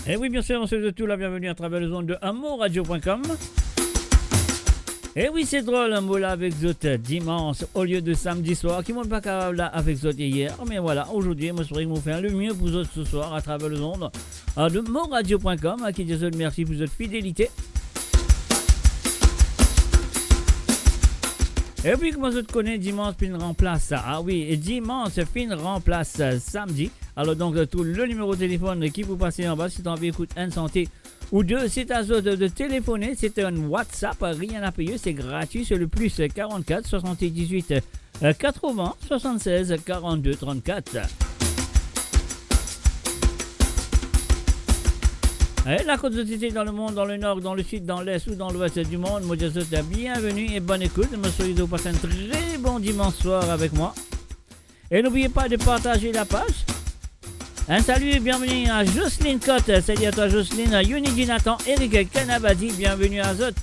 Et oui, bien sûr, on se souhaite tout la bienvenue à travers les ondes de amourradio.com. Et oui, c'est drôle, un mot là avec Zot dimanche au lieu de samedi soir, qui m'ont pas capable là avec Zot hier. Mais voilà, aujourd'hui, moi, je voudrais vous faire le mieux pour Zot ce soir à travers les ondes de amourradio.com, qui dit Zot merci pour votre fidélité. Et puis, comment je te connais, dimanche, fin remplace ça. Ah oui, et dimanche, fin remplace samedi. Alors, donc, tout le numéro de téléphone qui vous passe en bas, si tu as envie d'écouter une santé ou deux, c'est à vous de téléphoner. C'est un WhatsApp, rien à payer, c'est gratuit. C'est le plus 44 78 80 76 42 34. Et la côte de Tité dans le monde, dans le nord, dans le sud, dans l'est ou dans l'ouest du monde, moi je vous souhaite bienvenue et bonne écoute. Monsieur Ido passe un très bon dimanche soir avec moi. Et n'oubliez pas de partager la page. Un salut et bienvenue à Jocelyne Cotte. Salut à toi Jocelyne, Unity Nathan, Eric Canabadi, bienvenue à Zot.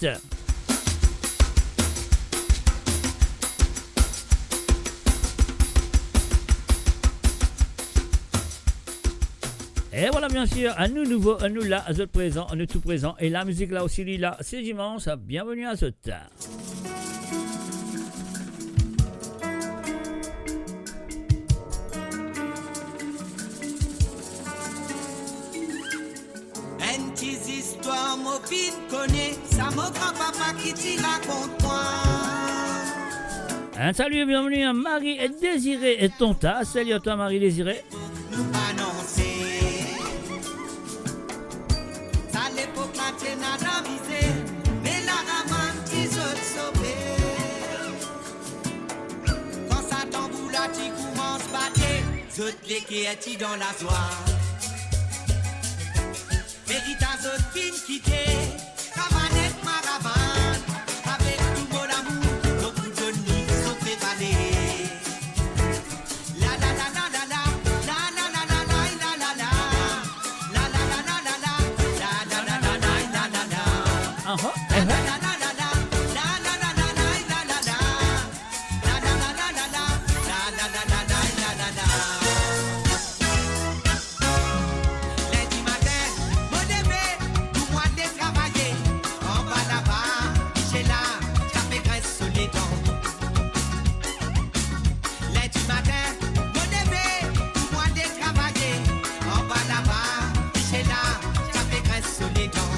Et voilà, bien sûr, à nous nouveau, à nous là, à Zot présent, à nous tout présent. Et la musique là aussi, là, c'est dimanche. Bienvenue à Zot. Une petite histoire, mon fils connaît, ça mon grand-papa qui t'y raconte moi. Un salut et bienvenue à Marie et Désiré et Tonta. Salut à toi Marie Désiré. Nous annoncer. Ça l'époque la tienne à d'aviser, mais la ramane qui se sauve. Quand ça tambour là, tu commences à battre, zot les qui est dans la joie. Mérite à zot fin quitter, cavanette maravane, avec tout mon amour, nos coups de nuit sont prévalés. La la la la la la, la la la la la la la la, la la la la la la, la la la la la la la. La la la la la la, la la la la la la la la, la la la la la la, la la la la la la la. Lundi matin, mon bébé, tout moi de travailler. En bas là-bas, j'ai là, ça fait graisse sur les dents. Lundi matin, mon bébé, tout moi de travailler. En bas là-bas, j'ai là, ça fait graisse sur les dents.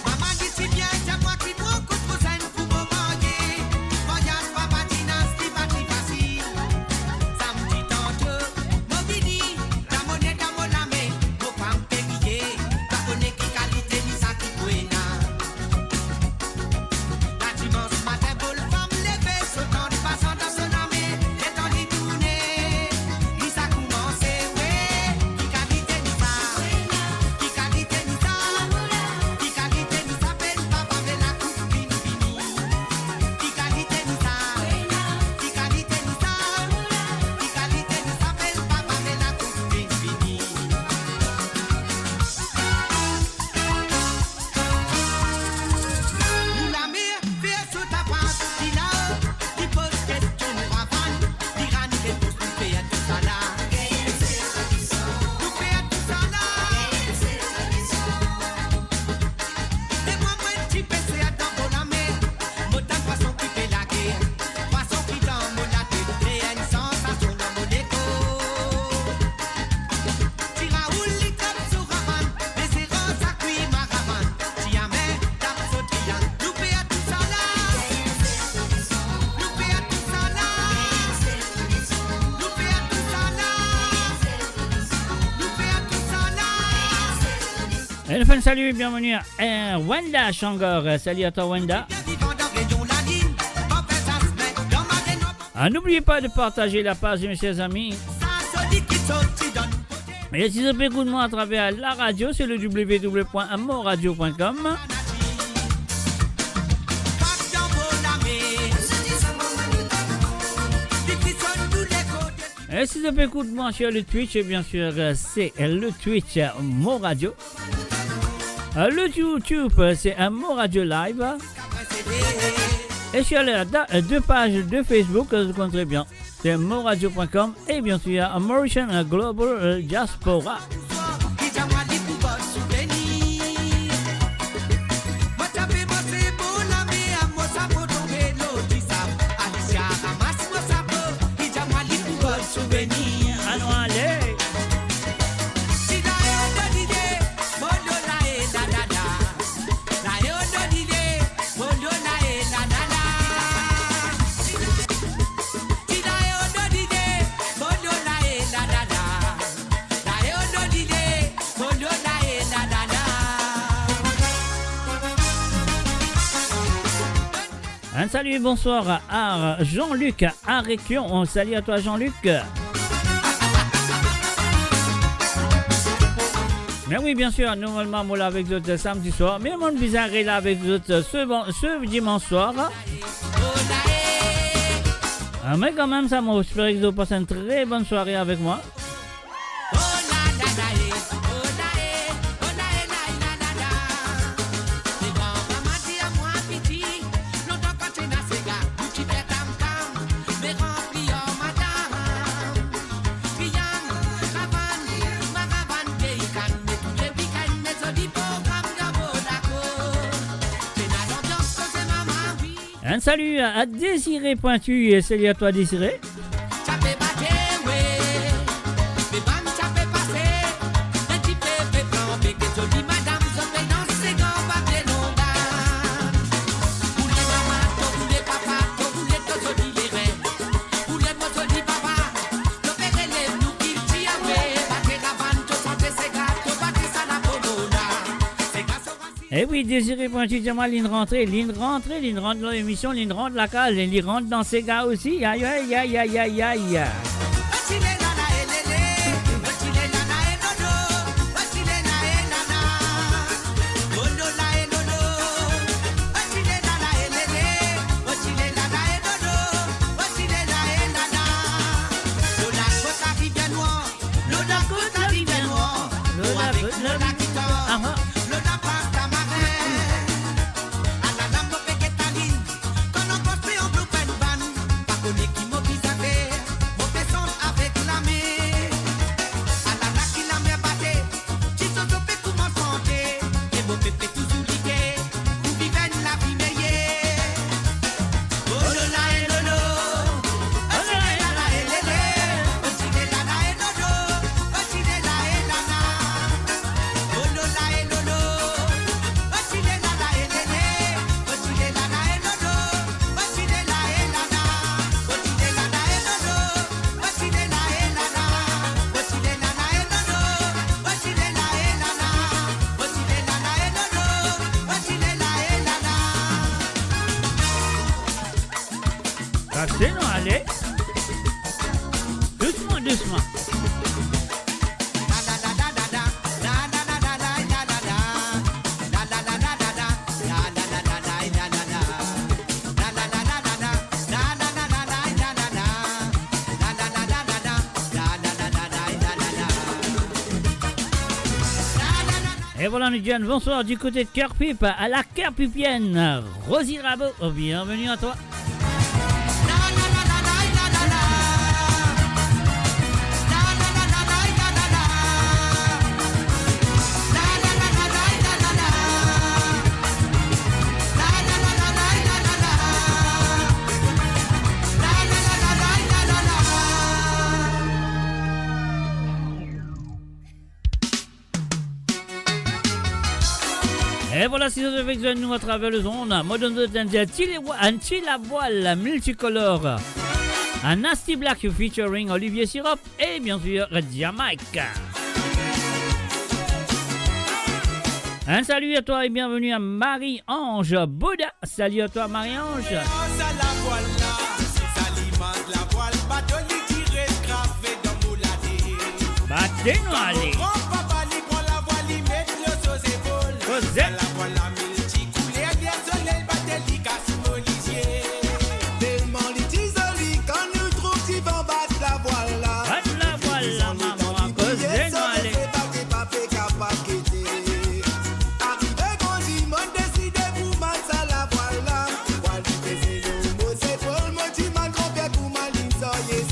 Maman dit si bien, c'est moi qui prends coup de cousin pour me manger. Voyage pas patinage, c'est pas si facile. Ça me dit tantôt, mon bidi, ta monnaie dans mon lamé, mon femme payée, ta connaît qui qualité ni ça qui buena. La dimanche matin, pour le femme lever, sautant du passant dans son lamé, et dans les tournées, ni ça commence, ouais, qui qualité ni ça, qui qualité ni ça, qui qualité ni ça, peine papa met la coupe fini fini, qui qualité ni ça, qui qualité ni ça, qui qualité ni ça, peine papa met la coupe fini fini. Nous la mer, fais sous ta passe, dis là, dis pose question nous ravane, dis rani que pose nous fait tout ça là. Nous fait tout ça là. Et moi, petit PC à dans mon mer, mon temps poisson qui fait la guerre, poisson qui dans mon la tête, et une sensation dans mon écho. Tira ou li comme sur ravane, mais c'est rose à cuire ma ravane. Jamais tape sur triangle, nous fait tout ça là. Nous fait tout ça là. Nous fait tout ça là. Nous fait tout ça là. Et le fan salut et bienvenue à Wanda Shangor. Salut à toi Wanda. Bien vivant dans rayon la ligne, pas faire ça se met dans ma réno. N'oubliez pas de partager la page, mes chers amis. Ça se dit qui saute, qui donne côté. Et si vous avez écouté moi à travers la radio, c'est le www.amourradio.com. Pas dans mon lamé. Dit qui sonne tous les côtés. Et si vous avez écouté moi sur le Twitch, bien sûr, c'est le Twitch Mon Radio. Le YouTube, c'est Mon Radio Live. Après c'est Et sur les deux pages de Facebook, vous comprenez bien. c'est moradio.com et bien sûr Mauritian Global Diaspora. Un salut, bonsoir à Jean-Luc à Réquion. Salut à toi Jean-Luc. Mais oui, bien sûr, normalement, moi là avec vous samedi soir. Mais mon bizarre est là avec vous ce dimanche soir. Mais quand même, ça m'a j'espère que vous passez une très bonne soirée avec moi. Un salut à Désiré Pointu et salut à toi Désiré. Eh oui, Désiré Pointu, dis-moi, ligne rentrée dans l'émission, ligne rentre la case, ligne rentre dans ces gars aussi. Aïe, aïe, aïe, aïe, aïe, aïe. Allez, doucement, doucement. Et voilà, nous disons bonsoir du côté de Cœur-Pipe à la Cœur-Pipienne. Rosie Rabot, bienvenue à toi. Et voilà, si vous avez besoin de nous à travers le zone, moderne de un voile multicolore, un Nasty Black featuring Olivier Sirop et bien sûr Jamaica. Un salut à toi et bienvenue à Marie-Ange Bouddha. Salut à toi Marie-Ange. Battez-nous allez. Tellement l'isolé quand nous trouve si vont battre la voile là. Battre la voile là, maman, causez-nous allez. Arrivé quand Dimon décide pour battre ça la voile là. Voile du baiser le mot c'est pour le mot du mal grand-père pour ma ligne soyez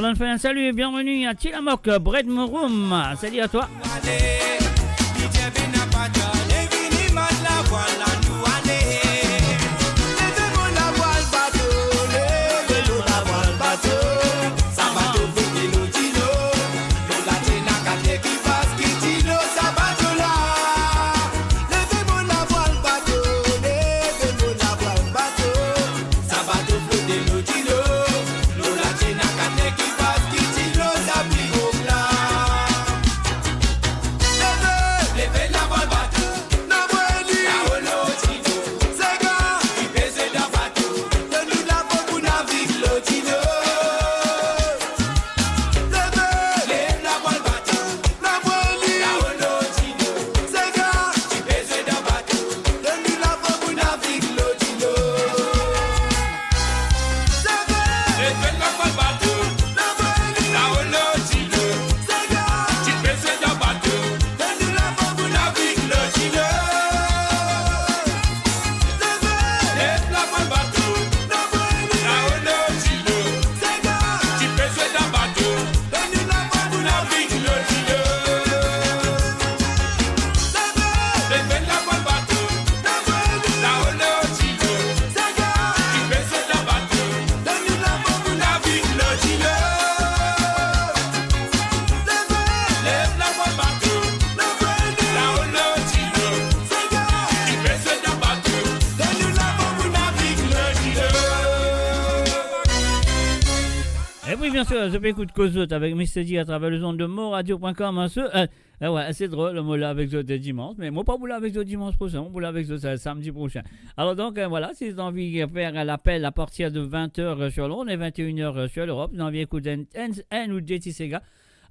va donner un salut et bienvenue à Tilamok, Bread Morum. Salut à toi. Je peux écouter Cosot avec Mr. D à travers le zone de moradio.com. Ouais, c'est drôle, le mot là avec eux dimanche, mais moi pas vous là avec eux dimanche prochain, vous là avec eux samedi prochain. Alors donc voilà, si vous avez envie de faire l'appel à partir de 20h sur Londres et 21h sur l'Europe, vous avez envie d'écouter N ou JT Sega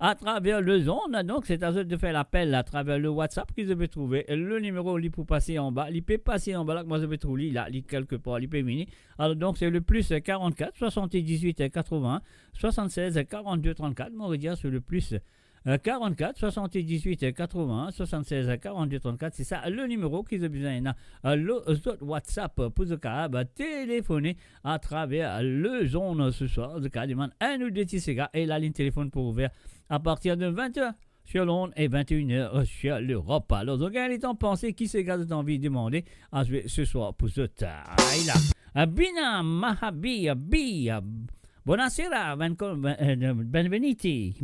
à travers le zone. Donc c'est à eux de faire l'appel à travers le WhatsApp qu'ils peuvent trouver. Le numéro il peut passer en bas, il peut passer en bas là que moi je vais trouver là, il quelque part, il peut mini. Alors donc c'est le plus 44 78 80 76 42 34. Moi on va dire c'est le plus 44 78 80 76 42 34. C'est ça le numéro qu'ils ont besoin. Le WhatsApp pour ce cas téléphoner à travers le zone ce soir. Ce cas demande un ou deux petits et la ligne téléphone pour ouvrir à partir de 20h sur Londres et 21h sur l'Europe. Alors, donc, il est temps de penser qui c'est que vous avez envie de demander à jouer ce soir pour ce temps. Bina Mahabi, buonasera, benvenuti,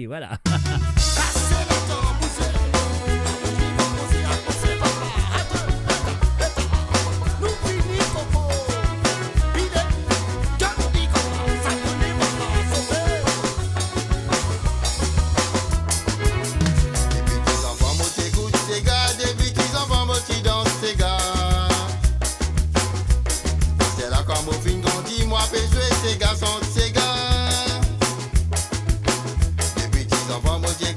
voilà. Depuis 10 enfants, moi j'ai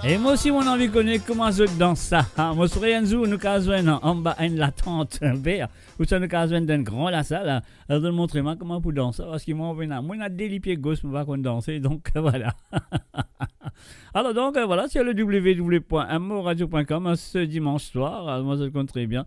Et moi aussi, mon envie connaît comment je danse ça. Moi, sur Yanzou, nous casons en bas une la tente vert. Ou ça nous casons d'un grand la salle. Elle de montrer moi comment pour danser. Parce que moi, on a des pieds gauche pour pas qu'on danse. Donc, voilà. Alors donc voilà, c'est le www.amoradio.com ce dimanche soir. Moi je le compte très bien.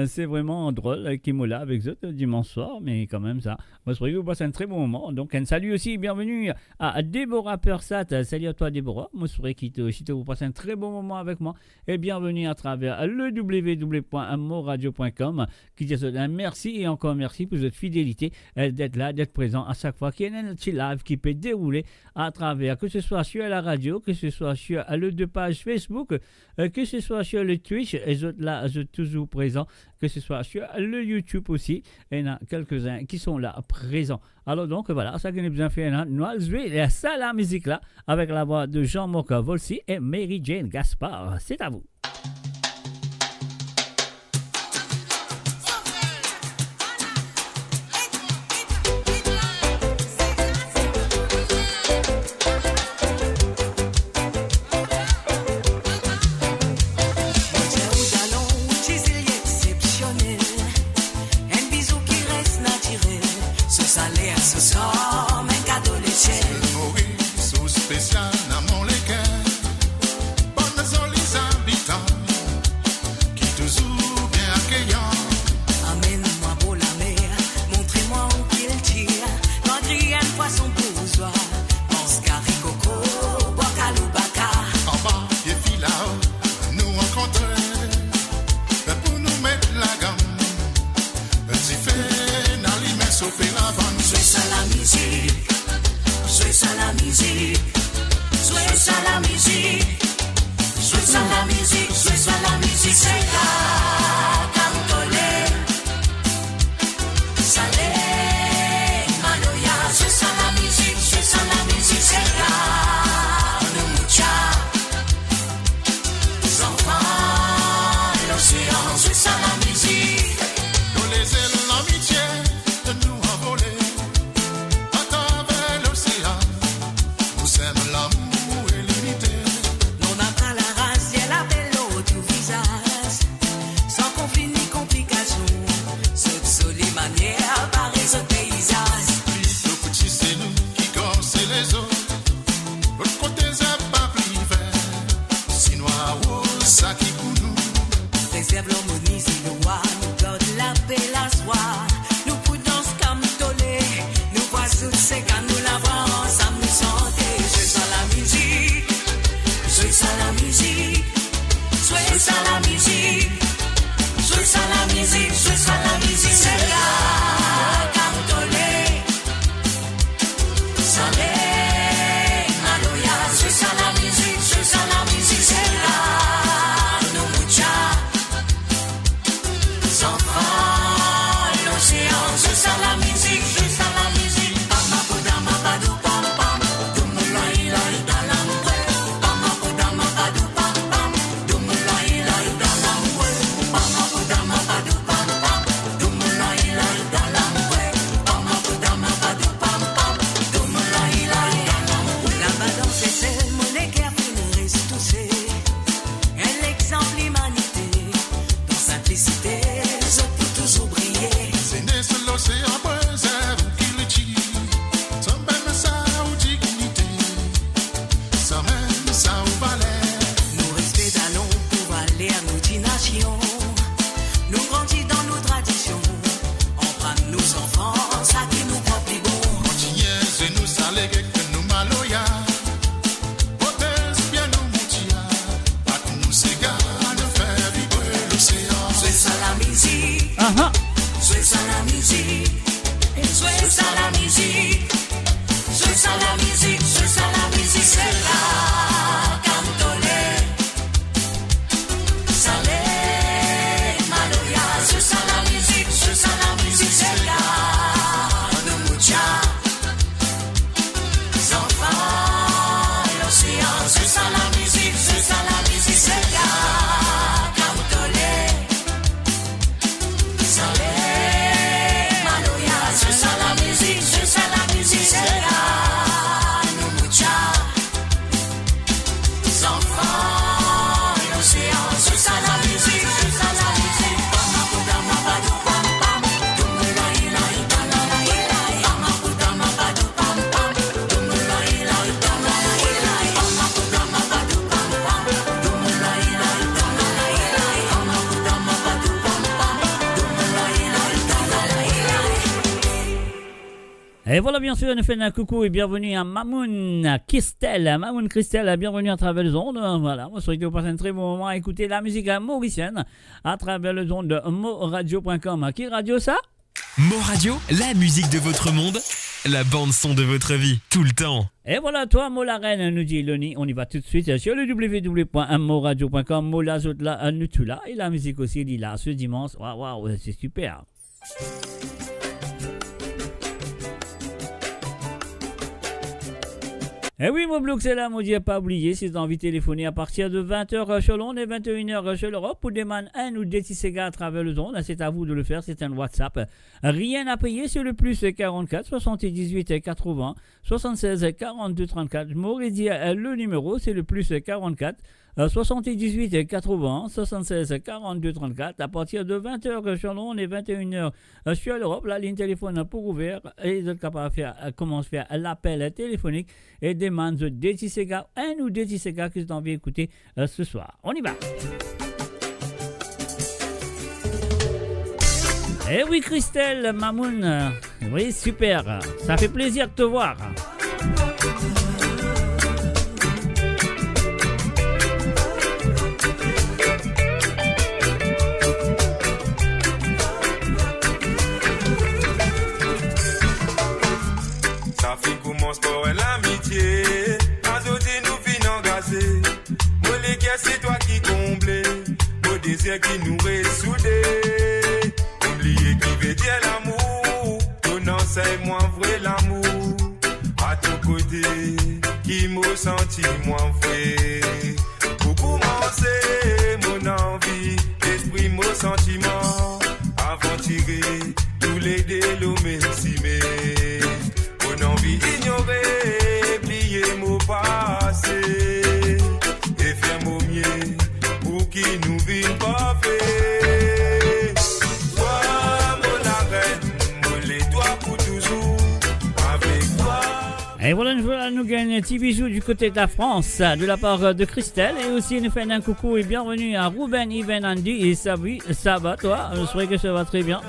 C'est vraiment drôle qui me là avec eux dimanche soir, mais quand même ça. Moi je crois que vous passez un très bon moment. Donc un salut aussi, bienvenue à Déborah Persat. Salut à toi Déborah. Moi je souhaite que vous passez un très bon moment avec moi et bienvenue à travers le www.amoradio.com qui dit un merci et encore merci pour votre fidélité d'être là, d'être présent à chaque fois qu'il y a un petit live qui peut dérouler à travers, que ce soit sur la radio, que ce soit sur le deux pages Facebook, que ce soit sur le Twitch, et autres là, je suis toujours présent, que ce soit sur le YouTube aussi, et il y en a quelques-uns qui sont là présents. Alors donc voilà, ça qu'on a besoin de faire, nous allons jouer ça la musique là, avec la voix de Jean-Marc Volsi et Mary Jane Gaspard. C'est à vous. Spécial dans mon léguer, bonne zolisa, Et voilà, bien sûr, nous faisons un coucou et bienvenue à Mamoun Christelle. Mamoun Christelle, bienvenue à travers les ondes. Voilà, moi, je souhaite que vous passez un très bon moment à écouter la musique mauricienne à travers les ondes de moradio.com. Qui radio ça? Mo Radio, la musique de votre monde, la bande-son de votre vie, tout le temps. Et voilà, toi, Mo la reine, nous dit Loni. On y va tout de suite sur le www.moradio.com. Mo la zot là, nous tout là. Et la musique aussi, il est là ce dimanche. Waouh, c'est super. Eh oui, mon blog, c'est là, mon Dieu, pas oublié, si vous avez envie de téléphoner à partir de 20h sur l'onde et 21h sur l'Europe pour demander un ou des Tissega à travers le zone, c'est à vous de le faire, c'est un WhatsApp. Rien à payer sur le plus 44 78 80 76 42 34. Je m'aurais dit le numéro, c'est le plus 44 78 80 76 42 34 à partir de 20h sur l'onde et 21h sur l'Europe. La ligne téléphone pour ouvert et vous êtes capable de faire, commence à faire l'appel téléphonique et demande des Tissega, un ou des Tissega que vous avez envie d'écouter ce soir. On y va. Eh oui, Christelle, Mamoun, oui, super, ça fait plaisir de te voir. Ça fait commence pour l'amitié. Azoté nous fin engagé. Moi les gars c'est toi qui comblé. Mon désir qui nous ressoudé. Oubliez qui veut dire l'amour. Ton enseigne moi vrai l'amour. À ton côté qui m'a senti moi vrai. Pour commencer mon envie, l'esprit mon sentiment. Avant tirer tous les délos merci mais. On envie d'ignorer, plier mon passé et faire mon mieux pour qui nous vit pas fait. Toi, mon arène, les toi pour toujours, avec toi. Et voilà, nous gagnons un petit bijou du côté de la France, de la part de Christelle. Et aussi, nous faisons un coucou et bienvenue à Ruben, Yvan, Andy. Et ça, oui, ça va, toi. Je souhaite que ça va très bien.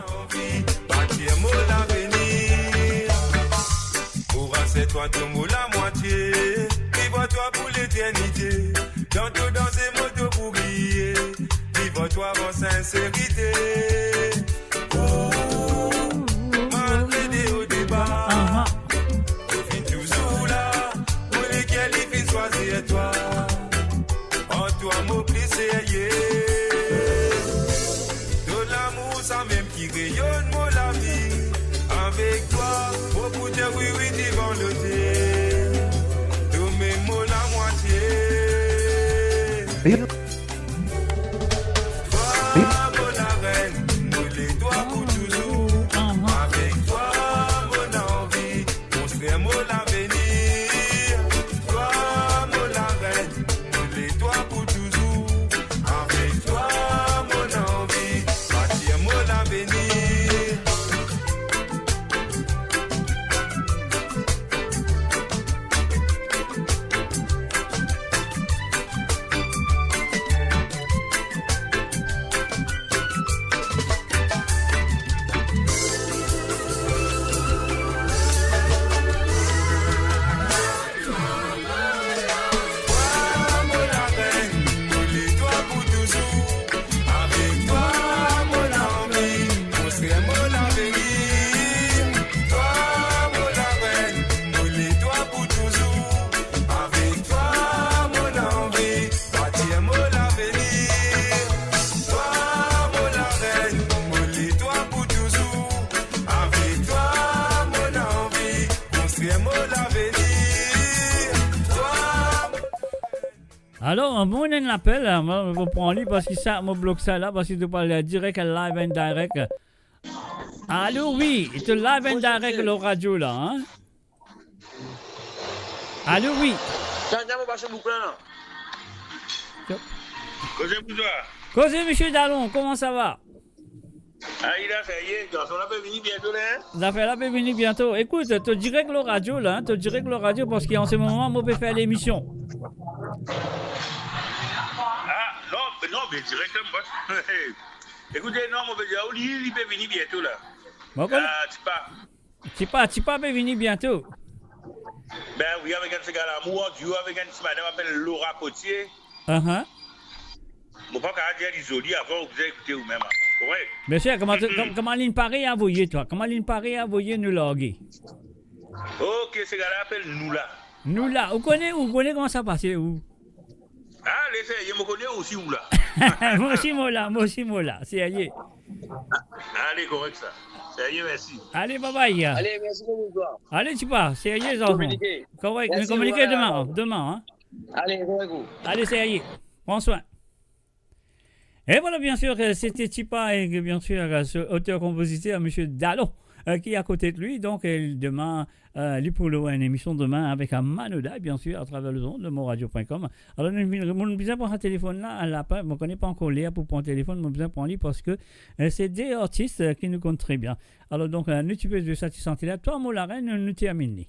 C'est toi ton mot la moitié. Vive-toi pour l'éternité. Dans tout dans ces mots pour briller. Vive-toi en sincérité. Malgré des hauts débats. Tu finis toujours là. Pour lesquels il finit choisir toi. En toi, mon plissé. De l'amour, ça même qui rayonne mon la vie. Avec toi, beaucoup de oui, oui, devant le thé. De mes mots la moitié. Toi, mon arène, nous les doigts pour toujours. Avec toi, mon envie, construire mon avenir. Toi, mon arène, nous les doigts pour toujours. Avec toi, mon envie, bâtir mon avenir. Alors, on l'appel, on va prendre lui parce que ça, on bloque ça là, parce qu'il doit parler direct, live and direct. Allô, oui, il te live and direct le radio là, hein? Allô, oui. Causez, monsieur Dallon, comment ça va? Ah, il a fait hier, garçon, on peut venir bientôt, là. L'affaire là peut venir bientôt. Écoute, tu direct le radio là, tu direct le radio parce qu'en ce moment, on peut faire l'émission. Ah, non, mais directement. Écoutez, non, on peut dire, il peut venir bientôt, là. Bon, Ah, tu pas. Tu pas venir bientôt. Ben oui, avec un gars là, moi, duo avec une madame appelle Laura Potier. Uh-huh. Mon papa a dit isolé avant, vous avez écouté vous-même. Correct? Monsieur, comment l'in paraît à voyer, toi? Comment l'in paraît à voyer nous loguer? Ok, ce gars-là appelle nous là. Nous là, vous connaissez comment ça passe où? Ah, laissez, je me connais aussi où là. Moi aussi, là, c'est allé. Allez, correct ça. Sérieux, merci. Allez, bye bye. Allez, merci beaucoup. Allez, tu pars, c'est allé, les enfants. Communiquez. Correct, Merci, nous communiquer voilà. demain, hein. Allez, correct. Allez, c'est allé. Prends soin. Et voilà, bien sûr, c'était Tipa et bien sûr, ce auteur-compositeur, M. Dallon, qui est à côté de lui. Donc, demain, lui pour une émission demain avec Manoda, bien sûr, à travers le zone de moradio.com. Alors, nous besoin pour un téléphone là, je ne connais pas encore Léa pour prendre un téléphone, mais besoin pour lui parce que c'est des artistes qui nous comptent très bien. Alors, donc, nous tu peux de satisfaire là. Toi, mon la reine, nous terminons.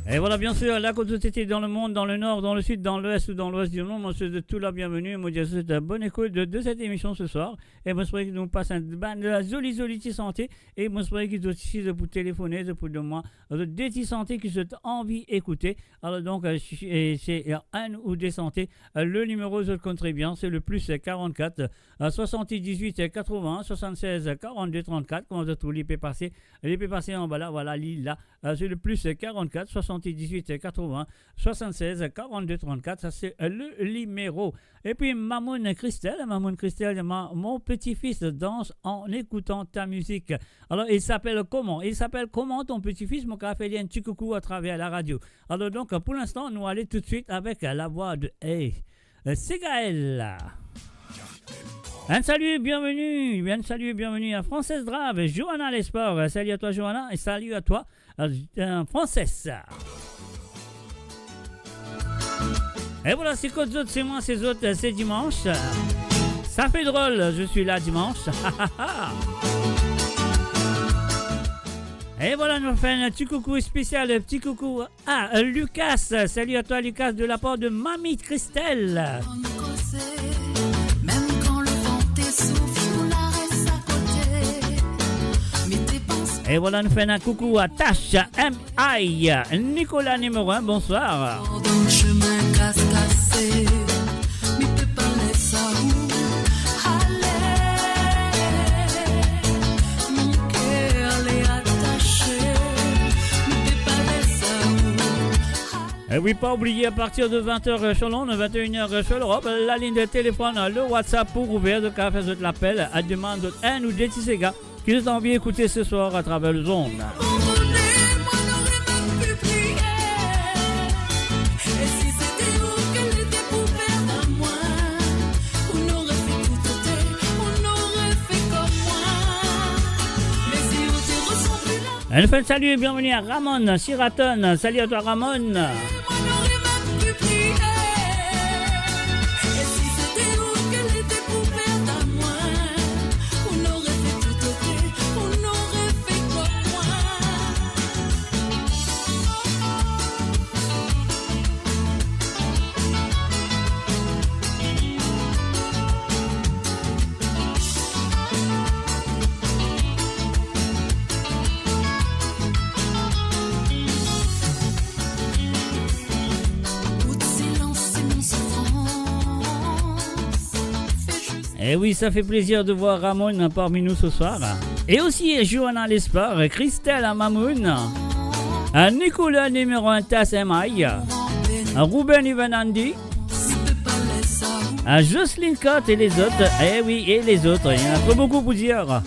Et voilà, bien sûr, la côte était dans le monde, dans le nord, dans le sud, dans l'ouest ou dans l'ouest du monde. Moi, je souhaite tout la bienvenue. Moi, je souhaite une bonne écoute de cette émission ce soir. Et moi, je souhaite que nous passons de la jolie santé. Et moi, je souhaite qu'ils soient ici pour téléphoner, pour de moi, des petits santé qui sont envie d'écouter. Alors, donc, c'est un ou des santé. Le numéro, je le compte très bien, c'est le plus 44 78 80 76 42 34. Comment vous trouvez l'IP passé? L'IP passé en bas là, voilà, l'île là. C'est le plus 44 78 80 76 42 34. Ça, c'est le numéro. Et puis, Mamoun Christelle, mon petit-fils danse en écoutant ta musique. Alors, il s'appelle comment? Ton petit-fils? Mon café fait un petit coucou à travers la radio. Alors, donc, pour l'instant, nous allons tout de suite avec la voix de c'est Gaël. Un salut, bienvenue à Française Drave, Johanna Lesport. Salut à toi, Johanna, et salut à toi, Française. Et voilà, c'est quoi d'autres, c'est moi, c'est autres, c'est dimanche. Ça fait drôle, je suis là dimanche. Et voilà, nous faisons un petit coucou spécial, petit coucou à Lucas. Salut à toi, Lucas, de la part de Mamie Christelle. Et voilà, nous faisons un coucou à Tash M.I. Nicolas numéro 1, bonsoir. Et oui, pas oublier, à partir de 20h sur Londres, 21h sur l'Europe, la ligne de téléphone, le WhatsApp pour ouvrir, de café, de l'appel, à demande d'un ou des petits gars qui ont envie d'écouter ce soir à travers le zone. Un fait salut et bienvenue à Ramon Siraton. Salut à toi, Ramon. Et oui, ça fait plaisir de voir Ramon parmi nous ce soir. Et aussi Johanna Lesport, Christelle Mamoun, Nicolas numéro 1 Tass M.I., Ruben Ivanandi, Jocelyne Cott et les autres. Eh oui, et les autres. Il y en a pas beaucoup pour dire.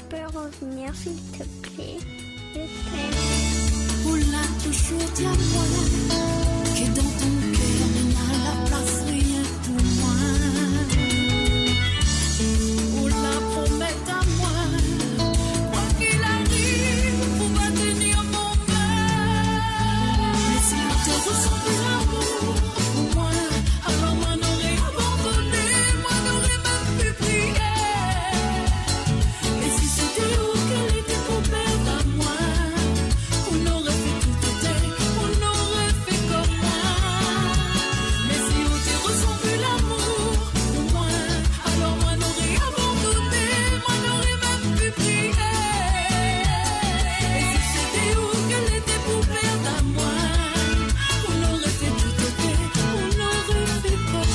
peux revenir, s'il te plaît? Je t'aime. Oula, toujours dis à moi que dans ton cœur, il n'y a la place rien pour moi. Oula, promets à moi, quoi qu'il arrive, pour pas tenir mon main. Mais si on te ressent de l'amour pour moi, alors moi n'aurais abandonné, moi n'aurais même pu prier. Et si c'était où qu'elle était pour perdre à moi, on aurait fait tout était, on aurait fait comme moi. Mais si on te ressent plus l'amour pour moi, alors moi n'aurais abandonné, moi n'aurais même pu prier. Et si c'était où qu'elle était pour perdre à moi, on aurait fait tout était, on aurait fait comme moi.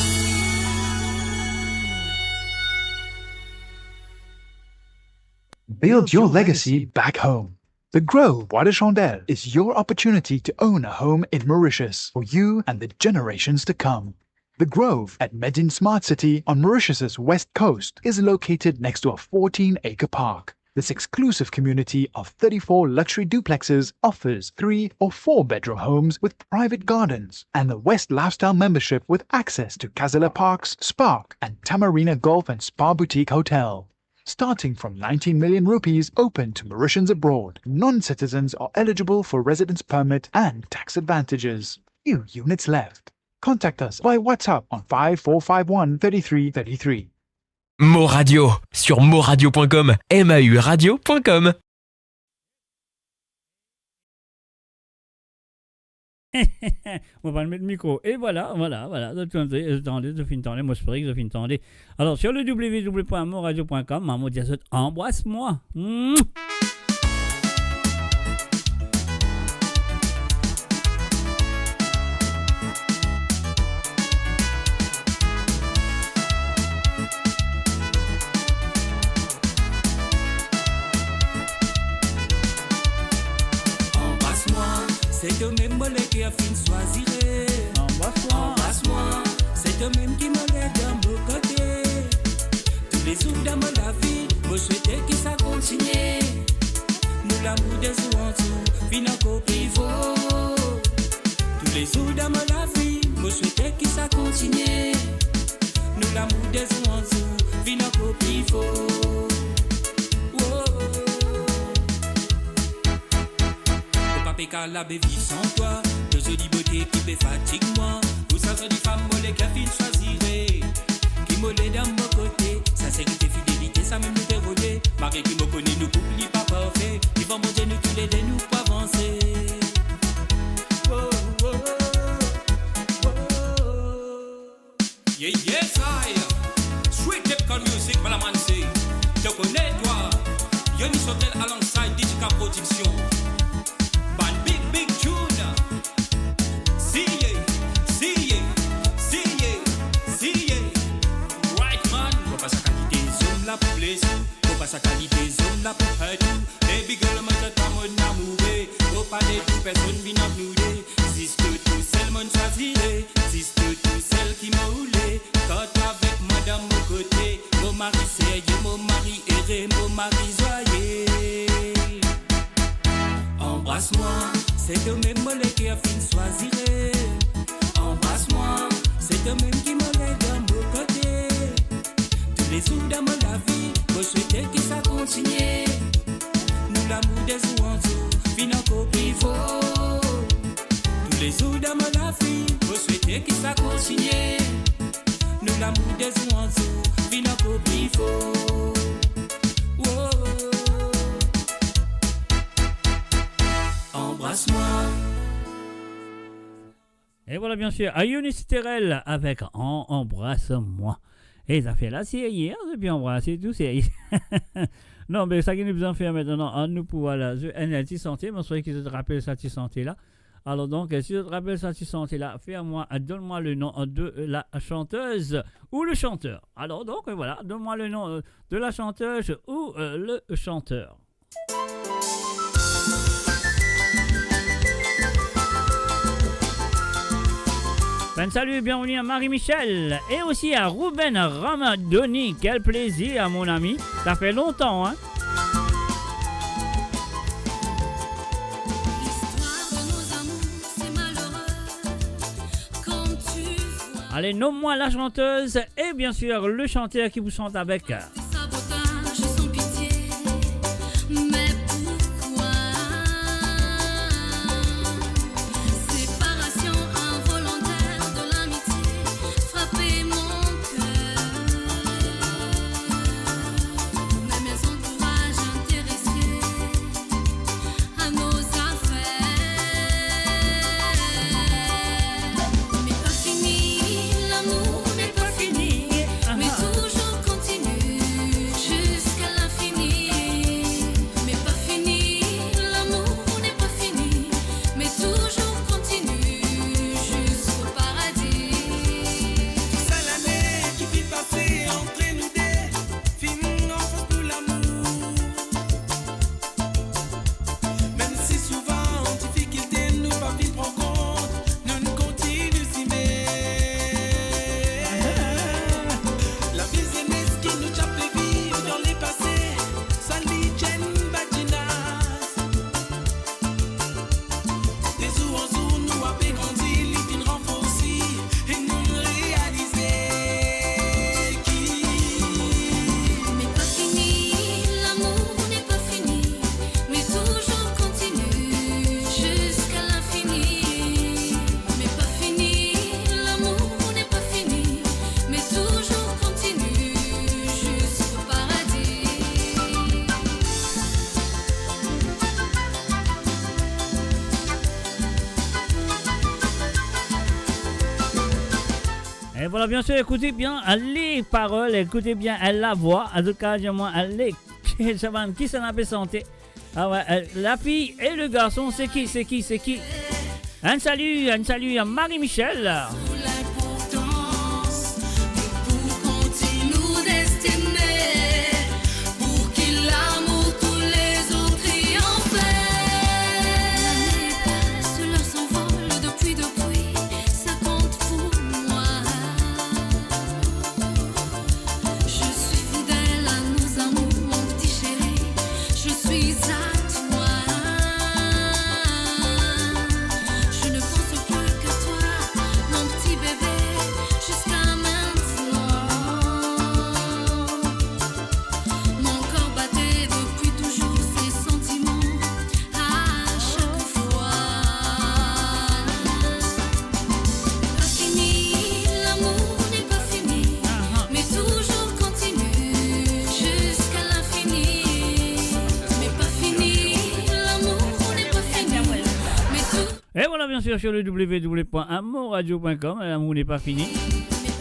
Build your legacy back home. The Grove Bois de Chandelle is your opportunity to own a home in Mauritius for you and the generations to come. The Grove at Medin Smart City on Mauritius's west coast is located next to a 14-acre park. This exclusive community of 34 luxury duplexes offers 3 or 4 bedroom homes with private gardens and the West Lifestyle membership with access to Casella Parks, Spark and Tamarina Golf and Spa Boutique Hotel. Starting from 19 million rupees open to Mauritians abroad, non-citizens are eligible for residence permit and tax advantages. Few units left. Contact us by WhatsApp on 5451 3333. Mo Radio sur moradio.com, mauradio.com. On va le mettre le micro. Et voilà. Attendez, je finis tendre. Moi, je ferai que je finis tendre. Alors, sur le www.moradio.com, Maman Diazot, embrasse-moi. Embrasse-moi, c'est toi-même qui a fini choisir. Embrasse-moi, c'est toi-même qui me lève de mon côté. Tous les jours dans ma vie, moi souhaitais que ça continue. Nous l'amour des jours en dessous, vient encore plus fort. Tous les jours dans ma vie, moi souhaitais que ça continue. Nous l'amour des jours en dessous, vient encore plus fort. Qu'à la vivre sans toi, de jolies beautés qui me fatigue moi. Vous savez des femmes molles qui a fini choisirait, qui molles dans mon côté. Sincérité, fidélité, ça même nous déroulé. Marie qui me connaît, nous couple, il pas parfait. Ils vont manger, nous tous les deux, nous pas avancer. Yeah, yes, I. Sweet Capcom Music, Malaman say. Te connais, toi. Yoni Sotel alongside Digica Production. Big tune. See ye. Right man. Faut pas sa qualité zone la pour blesser. Faut pas sa qualité zone la pour hurt. Baby girl, moi je t'aime amoureux. Faut pas de tout personne vient nous dé. Ziste tout seul mon choisiré. Ziste tout seul qui m'a roulé. Quand avec madame mon côté. Mon mari sérieux, mon mari erré, mon mari joyeux. Embrasse-moi. C'est toi-même qui a fini choisir. Embrasse-moi, c'est toi-même qui me lève de mon côté. Tous les jours dans ma vie, moi souhaitais que ça continue. Nous l'amour des jours en dessous, vient encore plus fort. Tous les jours dans ma vie, moi souhaitais que ça continue. Nous l'amour des jours en dessous, vient encore plus fort. Embrasse-moi. Et voilà, bien sûr, Ayunis Terrell avec Embrasse-moi. Et ça fait là, c'est hier, et puis embrasser tout, c'est hier. Non, mais ça qui nous a besoin de faire maintenant, nous pouvoir là, un petit santé, mais je que je te rappelle cette santé là. Alors donc, si je te rappelle cette santé là, donne-moi le nom de la chanteuse ou le chanteur. Alors donc, voilà, donne-moi le nom de la chanteuse ou le chanteur. Ben salut, bienvenue à Marie-Michel et aussi à Ruben Ramadoni. Quel plaisir, mon ami. Ça fait longtemps, hein? Allez, nomme-moi la chanteuse et bien sûr le chanteur qui vous chante avec. Sabotage sans pitié, mais pourquoi? Séparation involontaire de l'amitié, frapper mon cœur. Mais mes entourages intéressés à nos affaires. Mais pas fini, l'amour n'est pas fini, mais toujours continue jusqu'à l'infini. Mais pas fini, l'amour n'est pas fini, mais toujours continue jusqu'au paradis. C'est l'année qui fit passer entre nous deux, film en face de l'amour. Même si souvent en difficulté nous pas vite prendre compte, nous nous continuons si la business qui nous chape de vivre dans les passés, ça lit Jen Bajinas. Des jours en jour nous avons grandi, les fins renforcés et nous réaliser qui. Mais pas fini, l'amour n'est pas fini, mais toujours continue jusqu'à l'infini. Mais pas fini, l'amour n'est pas fini, mais toujours continue jusqu'au paradis. Et voilà, bien sûr, écoutez bien les paroles, écoutez bien la voix. En tout cas, moi, les qui s'en a santé. Ah ouais, la fille et le garçon, c'est qui? Un salut à Marie-Michel. Pour l'importance, pour continuer destiné, pour qu'il l'amour tous les autres triomphent. L'année passe, l'heure s'envole depuis, ça compte pour moi. Je suis fidèle à nos amours, mon petit chéri, je suis à toi. Je ne pense plus qu'à toi, mon petit bébé, jusqu'à maintenant. Mon corps battait depuis toujours ses sentiments à chaque fois. Pas fini, l'amour n'est pas fini, mais toujours continue jusqu'à l'infini. Mais pas fini, l'amour n'est pas fini, mais tout. Et voilà, bien sûr, sur le www.amourradio.com, l'amour n'est pas fini.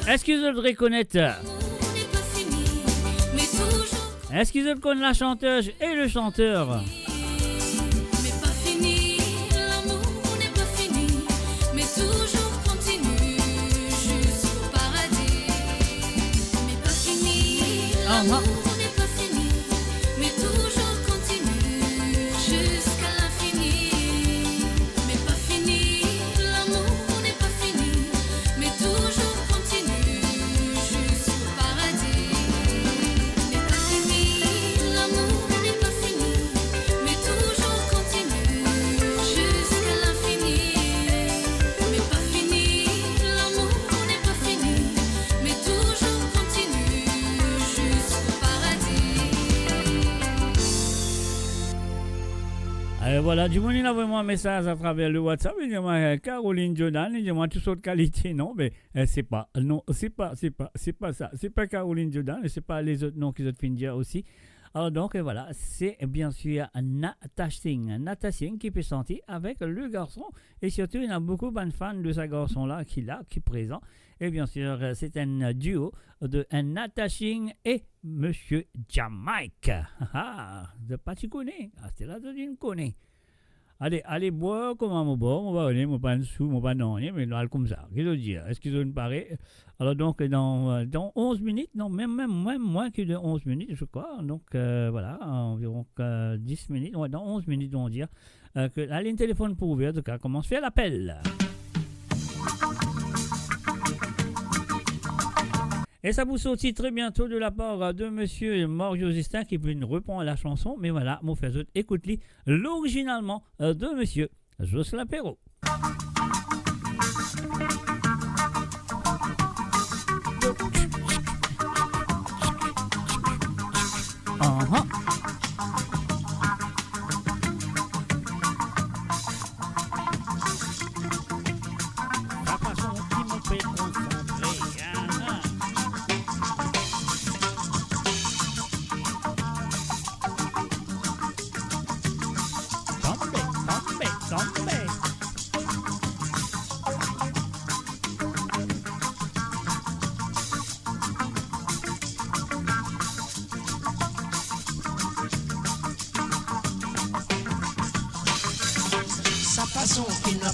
Est-ce qu'ils veulent reconnaître? L'amour n'est pas fini, mais toujours. Est-ce qu'ils veulent connaître la chanteuse et le chanteur? Mais pas fini, l'amour n'est pas fini, mais toujours continue jusqu'au paradis. Mais pas fini, l'amour n'est pas fini, mais toujours continue jusqu'à l'infini. Mais pas fini, l'amour n'est pas fini, mais toujours continue jusqu'au paradis. Mais pas fini, l'amour n'est pas fini, mais toujours continue jusqu'à l'infini. Mais pas fini, l'amour n'est pas fini, mais toujours continue jusqu'au paradis. Voilà, du monde il a vraiment un message à travers le WhatsApp. Il dit moi Caroline Jordan, il dit moi toute autre qualité, non, mais c'est pas ça, c'est pas Caroline Jordan, et c'est pas les autres noms qu'ils ont fait dire aussi. Alors donc voilà, c'est bien sûr Nata Singh qui peut chanter avec le garçon, et surtout il y a beaucoup de fans de ce garçon là qui est présent. Et bien sûr c'est un duo de Nata Singh et Monsieur Jamaïque. De pas tu connais, c'est là que tu connais. Allez boire comme on boit, on va aller, on pas sous, on pas non, mais là comme ça. Qu'est-ce que dire? Est-ce qu'ils ont parlé? Alors donc dans 11 minutes, non, même moins que de 11 minutes, je crois. Donc voilà, environ 10 minutes, ouais, dans 11 minutes, on va dire que la ligne téléphone pour ouvrir, en tout cas, commence à faire l'appel. Et ça vous sortit très bientôt de la part de monsieur Mario Justin qui peut nous répondre à la chanson. Mais voilà, mon frère, écoute-lui l'originalement de monsieur Jocelyn Perrault.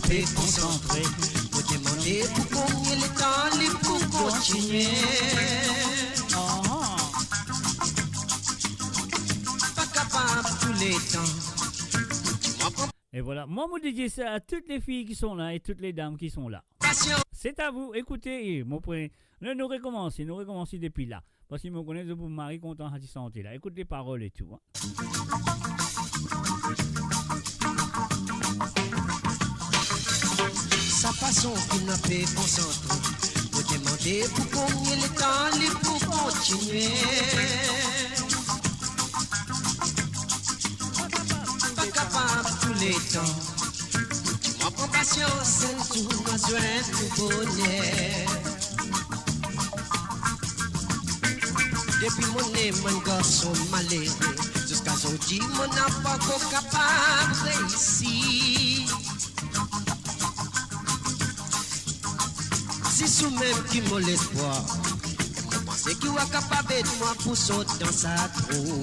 peu concentré. Vous demandez pour combien le temps libre pour continuer. Pas capable tous les temps. Et voilà, moi je dis ça à toutes les filles qui sont là et toutes les dames qui sont là. C'est à vous, écoutez, nous recommencer depuis là. Parce que je connais de vous marier content à santé là. Écoute les paroles et tout. Sa façon qu'il n'a pas concentré. Vous demandez pour combien le temps libre pour continuer. Pas capable tous les temps. Moi prends patience, c'est tout, ma joie tout bonheur. Depuis mon nez, mon garçon malheureux. Jusqu'à aujourd'hui, mon n'a pas encore capable de réussir. Si sous même qui m'a l'espoir, je pensais qu'il va capable de moi pour sauter dans sa trou.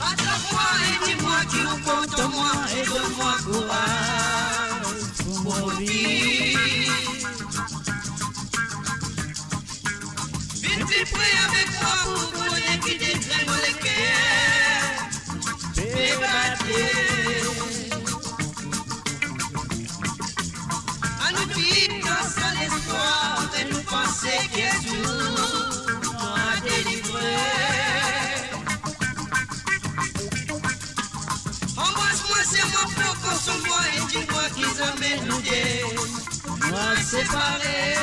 Attrape-moi et dis-moi qui vous compte moi et donne-moi courage pour vivre. Vite, vite, prêt avec moi pour connaître qui détraîne le cœur. Fais battre. À nous vivre dans l'espoir de nous penser qu'un jour nous a délivré. Embrasse-moi, c'est mon frère, console-moi et dis-moi qu'ils amènent nous deux, moi séparés.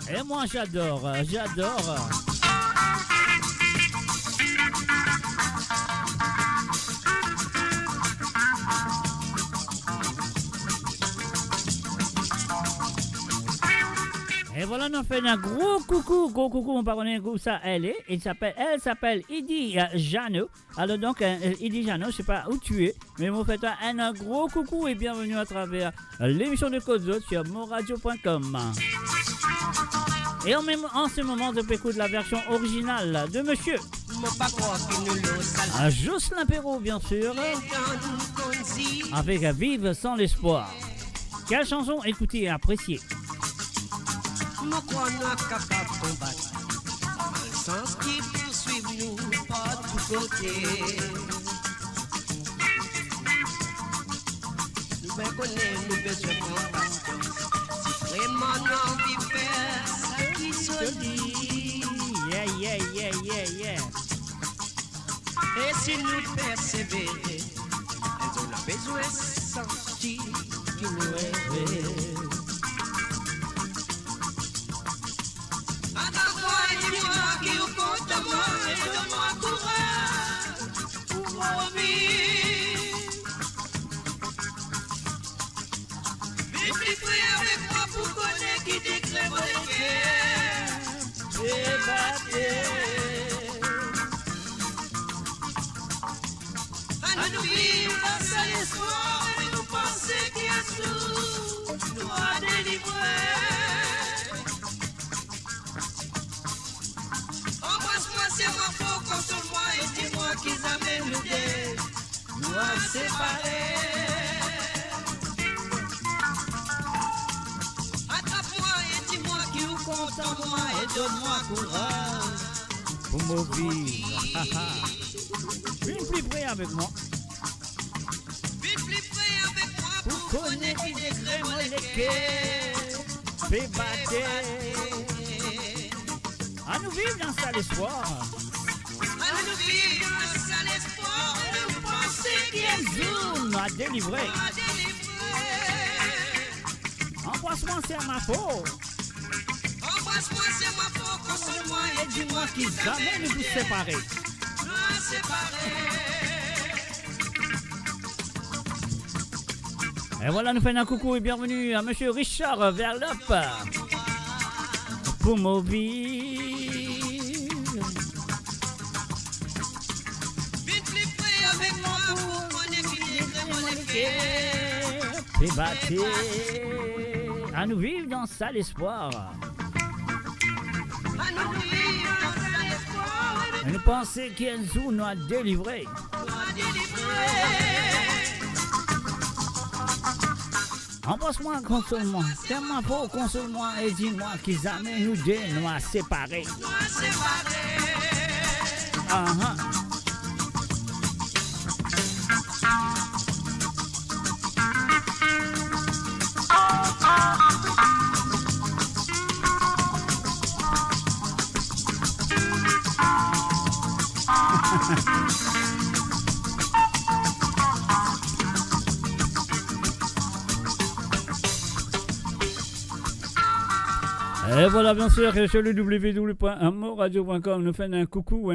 Et moi j'adore. Et voilà, nous fait un gros coucou, on parle d'un groupe ça, elle s'appelle Idi Jano. Alors donc, Idi Jano, je sais pas où tu es, mais vous faites un gros coucou et bienvenue à travers l'émission de Côte d'Or sur moradio.com. Et en ce moment, je peux écouter la version originale de monsieur Jocelyn Perrault, bien sûr, avec Vive sans l'espoir. Quelle chanson écoutez et appréciez. Mon croix n'a capable de combattre malsens qui poursuivent nous par tous côtés. Nous bien connaissons, nous besoin de compassion. Si vraiment nous envie de faire ça qui se dit. Yeah. Et si nous persévérer, elles ont besoin de sentir qui nous réveille. Qui au compte de moi et donne-moi courage pour vivre. Vive plus près avec moi pour connaître qui décrève le cœur. Et battez. À nous vivre dans cet espoir et nous penser qu'il y a tout nous a délivré. Embrasse-moi, c'est moi, faut console-moi et dis-moi qu'ils amènent le dé, nous a séparés. Attrape-moi et dis-moi qui vous compte en moi et donne-moi courage pour m'ouvrir. Viens plus près avec moi. Viens plus près avec moi pour connaître qui décrève le cœur. Fais battre. À nous vivre dans ça l'espoir. À nous vivre dans ça l'espoir. Et nous penser qu'il nous a délivré. Embrasse-moi, c'est ma faute. Embrasse-moi, c'est ma faute. Console-moi et dis-moi qu'ils jamais nous séparer. Nous séparer. Et voilà, nous faisons un coucou et bienvenue à monsieur Richard Verlop. Pour mobile. Vite plus près avec moi pour connaître qui décrève le cœur. débattre. À nous vivre dans ça l'espoir. À nous penser qu'un jour nous a délivré. Embrasse-moi, console-moi. Fais-moi pour console-moi et dis-moi qu'ils jamais nous deux nous a séparés. Et voilà, bien sûr, sur le www.amoradio.com, nous faisons un coucou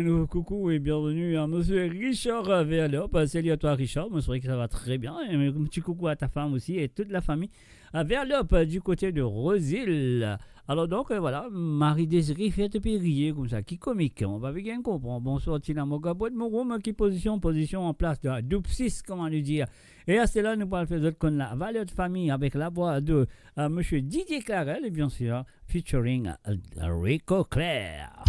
et bienvenue à monsieur Richard Verlop. Salut à toi, Richard. Moi, c'est vrai que ça va très bien. Et un petit coucou à ta femme aussi et toute la famille à Verlop du côté de Rosil. Alors donc, voilà, Marie-Désirée fait rire comme ça, qui comique, on va bien comprendre. Bonsoir, Tina Mogabo de Morum, qui position en place de la double 6, comment nous dire. Et à cela, nous parlons de la valeur de famille avec la voix de M. Didier Clarel, et bien sûr, featuring Rico Claire.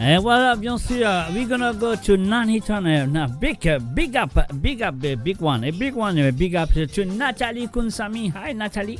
Et voilà, bien sûr, we're gonna go to Nani Turner. Now, big up, big one, a big up to Nathalie Kunsami. Hi, Nathalie.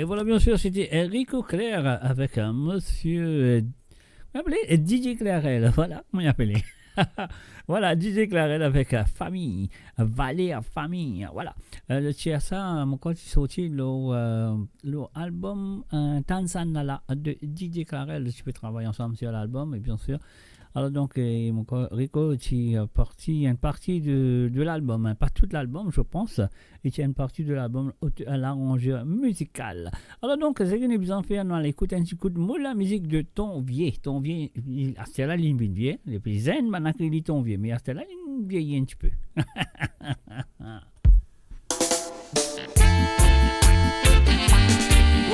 Et voilà, bien sûr, c'était Rico Claire avec un monsieur. Appelé DJ Clarel. Voilà, comment il appelé. Voilà, DJ Clarel avec Famille, Valer Famille. Voilà. C'est ça, mon quand il sorti l'album Tanzanala de DJ Clarel. Tu peux travailler ensemble sur l'album, et bien sûr. Alors donc, mon Rico, tu as une partie de l'album, hein, pas tout l'album, je pense, et tu as une partie de l'album à l'arrangeur musical. Alors donc, c'est que nous besoin de faire dans l'écoute, un petit coup de mot, la musique de ton vieux, c'était là, il vieille, les plus zen, maintenant qu'il dit ton vieux, mais c'était là, il vieillit un petit peu.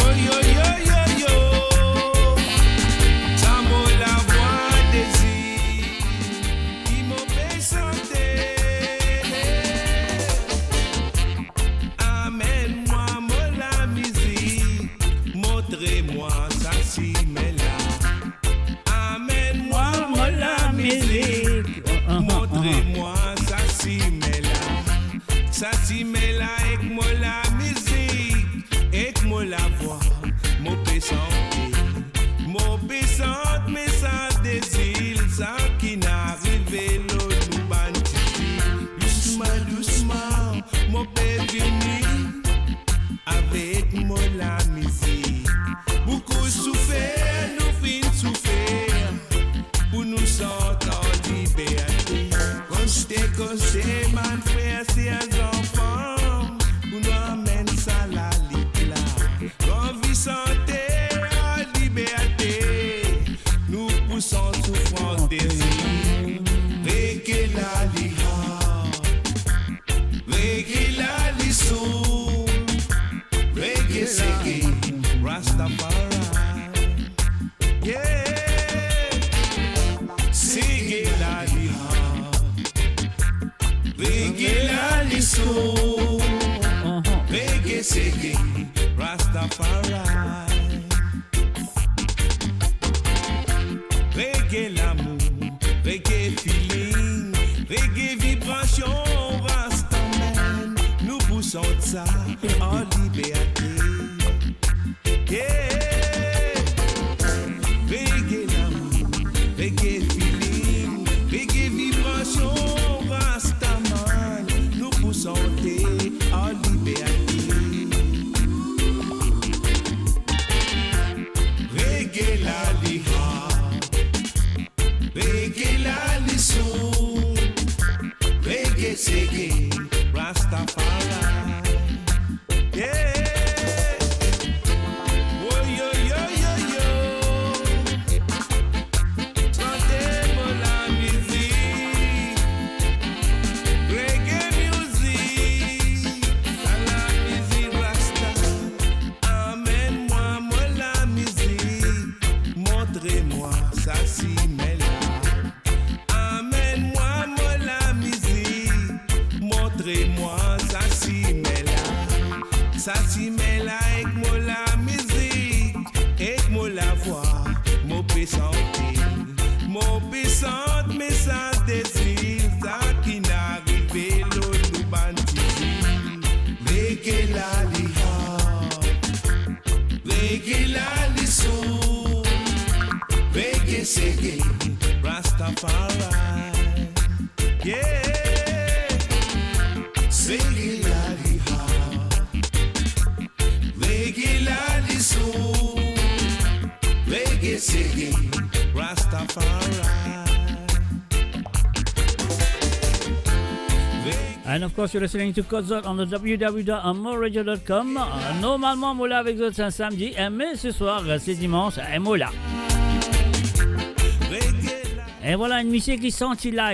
Oh, yo, yo, yo, yo. Samo la voix des îles qui m'ont chanté. Amène-moi la musique, montrez-moi ça si mais là. Amène-moi la musique, montrez-moi ça si mais là. Ça si mais là avec moi la musique, avec moi la voix, mon péchante, mais sans désir, sans qui n'arrive l'eau nous bandit. Doucement, doucement, mon père venu, avec moi la musique. Beaucoup souffert, nous fin souffert, pour nous sortir en liberté. Consté, man frère, c'est un enfant, pour nous amener ça la là. Quand vie santé, en liberté, nous poussons souffrance désir. Reggae la liha, reggae la lissou, reggae seki, Rastafari. Yeah, seki la liha, reggae la lissou, reggae seki, Rastafari. Reggae l'amour, reggae feeling, reggae vibration, Rastaman. Nous poussons ça en liberté. Yeah. Reggae l'amour, reggae feeling, reggae vibration, Rastaman. Nous poussons en liberté. Reggae la liha, reggae la lissou, reggae seki, Rastafari. Yeah. Oh yo yo yo yo. Chantez-moi la musique, reggae music, la musique Rasta. Amène-moi la musique, montrez-moi ça si mais là. Amène-moi la musique, montrez-moi ça si mais là. Ça si mais là avec moi la musique, avec moi la voix, mon péchante, mais sans désir, ça qui n'arrive l'eau nous bandit. Reggae la liha, reggae la lissou, reggae seki, Rastafari. Yeah, seki la liha, reggae la lissou, reggae seki, Rastafari. And of course, you're listening to Kodzot on the www.amoradio.com. Normalement, Mola avec vous, c'est un samedi, mais ce soir, c'est dimanche, et Mola. Et voilà, une musique qui sentit là,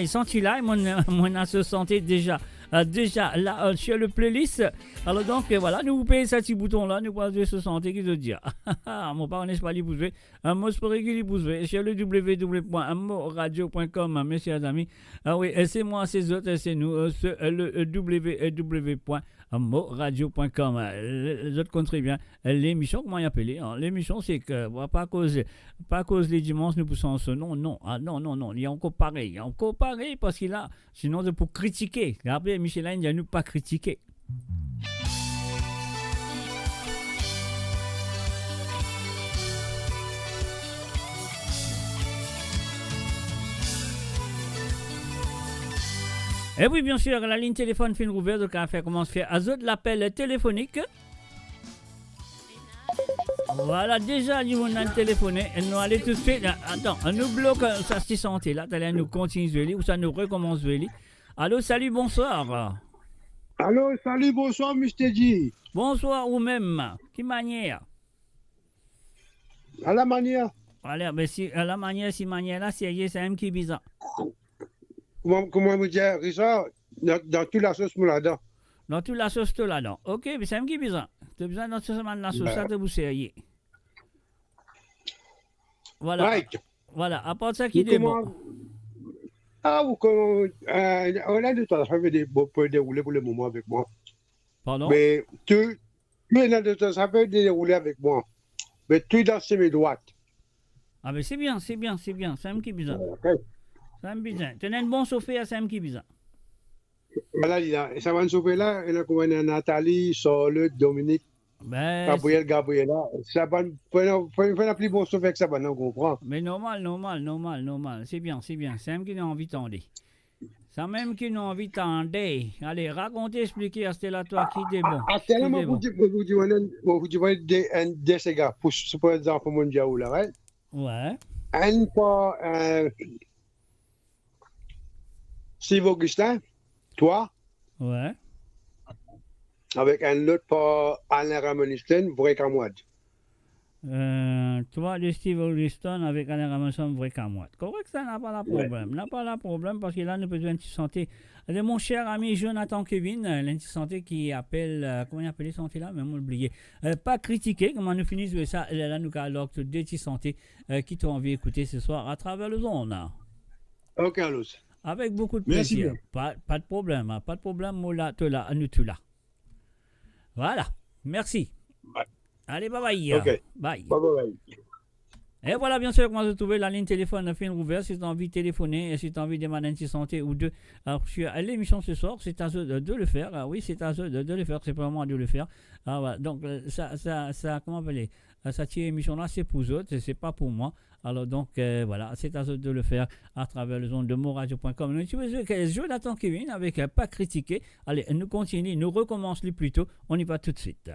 mon a se sentait déjà là sur le playlist. Alors donc voilà, nous vous payez ce petit bouton là, nous pouvons se sentir qui veut dire. Mon parent n'est pas libre jouer, moi je pourrais qu'il jouer sur le www.amoradio.com, mes chers amis. Ah oui, c'est moi, c'est autres, c'est nous, le www.amoradio.com. Les autres comptent très bien. L'émission, comment y appeler hein? L'émission, c'est que pas à cause les dimanches nous poussons ce nom, non, il y a encore pareil, parce qu'il a, sinon c'est pour critiquer. Après, Michelin, il n'y a nous pas critiquer. Et oui, bien sûr, la ligne téléphone fin ouverte, donc on fait comment se faire azot l'appel téléphonique. Voilà, déjà, nous avons téléphoné. Nous allons tout de suite. Attends, on nous bloque sa santé là. T'allais nous continuer ou ça nous recommence. Allô, salut, bonsoir. Allô, salut, bonsoir, Mr. G. Bonsoir, ou même. Qui manière? À la manière. Allez, mais si, à la manière, si manière là, c'est un qui bizarre. Comment vous dire, Richard, dans toute la sauce moulada. Dans toute la sauce, tout là-dedans. Ok, mais c'est un qui bizarre. Tu as besoin dans ce semaine la sauce, ça te vous sérieux. Voilà. Right. Voilà, à part ça qui est bon. Ah, vous comment. On a du temps, ça peut dérouler pour le moment avec moi. Pardon? Mais tu as du temps, ça peut dérouler avec moi. Mais tu es dans mes droites. Ah, mais c'est bien. C'est un qui bizarre. C'est un bizarre. Tu as un bon chauffeur, c'est un qui bizarre. Voilà, ça va nous sauver là. Il y a Nathalie, Charlotte, Dominique, Gabriela. Ça va faire plus bon chauffeur que ça, on comprend. Mais normal. C'est bien. C'est un qui a envie d'entendre. C'est même qui a envie d'entendre. Allez, racontez, expliquez à Stella, toi, qui est bon. Tellement, vous dites des cigares pour exemple, mon diaou là, right? Ouais. Un pas Steve Augustin, toi. Ouais. Avec un autre pas Alain Ramoniston, vrai camoide. Toi, de Steve Augustin avec Alain Ramoniston, vrai camoide. Correct, ça n'a pas de problème. N'a pas de problème parce que là, nous besoin de santé. De mon cher ami Jonathan Kevin, l'anti-santé qui appelle, comment il appelle santé là, même oublié. Pas critiquer, comment nous finissons avec ça. Là, nous avons des anti-santé qui t'ont envie d'écouter ce soir à travers le zone. Ok, Carlos. Avec beaucoup de plaisir. Pas de problème. Pas de problème, moi là, nous tout là. Voilà. Merci. Bye. Allez, bye bye. Ok. Bye. Bye. Et voilà, bien sûr, comment vous trouvez la ligne téléphone fin ouverte si tu as envie de téléphoner, si tu as envie de demander une santé ou deux. Alors, je suis à l'émission ce soir, c'est à eux de le faire. Oui, c'est à eux de le faire, c'est pas moi de le faire. Alors, voilà. Donc, ça, comment appeler cette émission-là, c'est pour eux, c'est pas pour moi. Alors, donc, voilà, c'est à eux de le faire à travers le zone de moradio.com. Nous utilisons Jonathan Kevin avec pas critiquer. Allez, nous continuons, nous recommençons plus tôt. On y va tout de suite.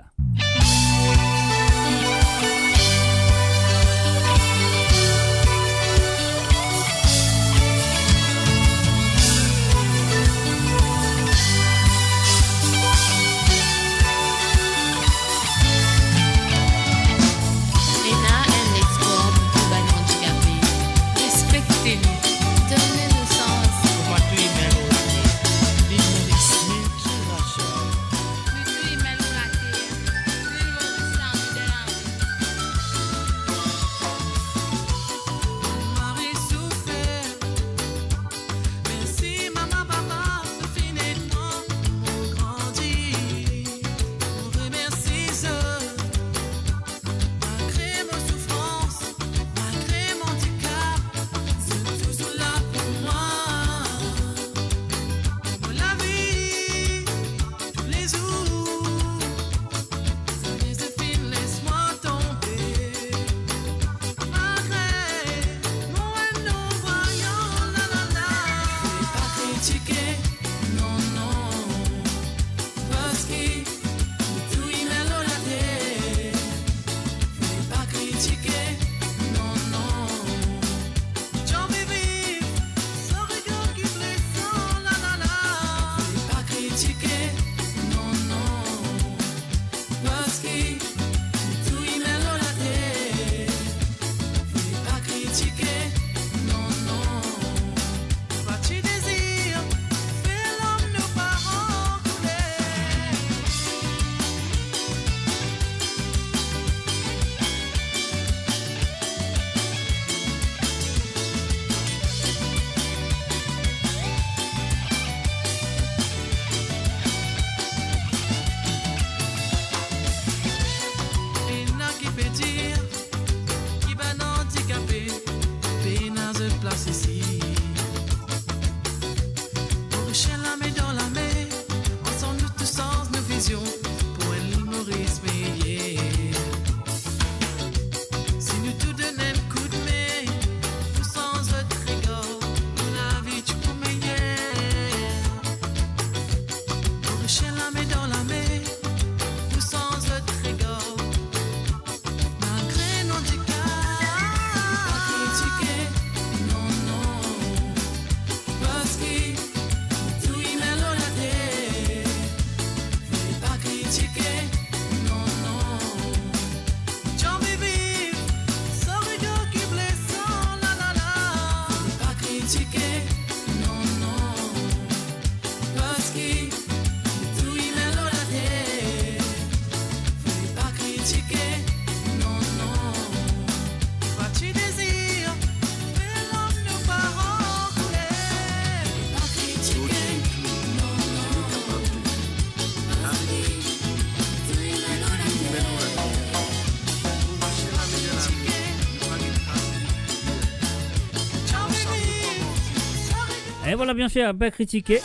Et voilà, bien sûr, pas critiquer.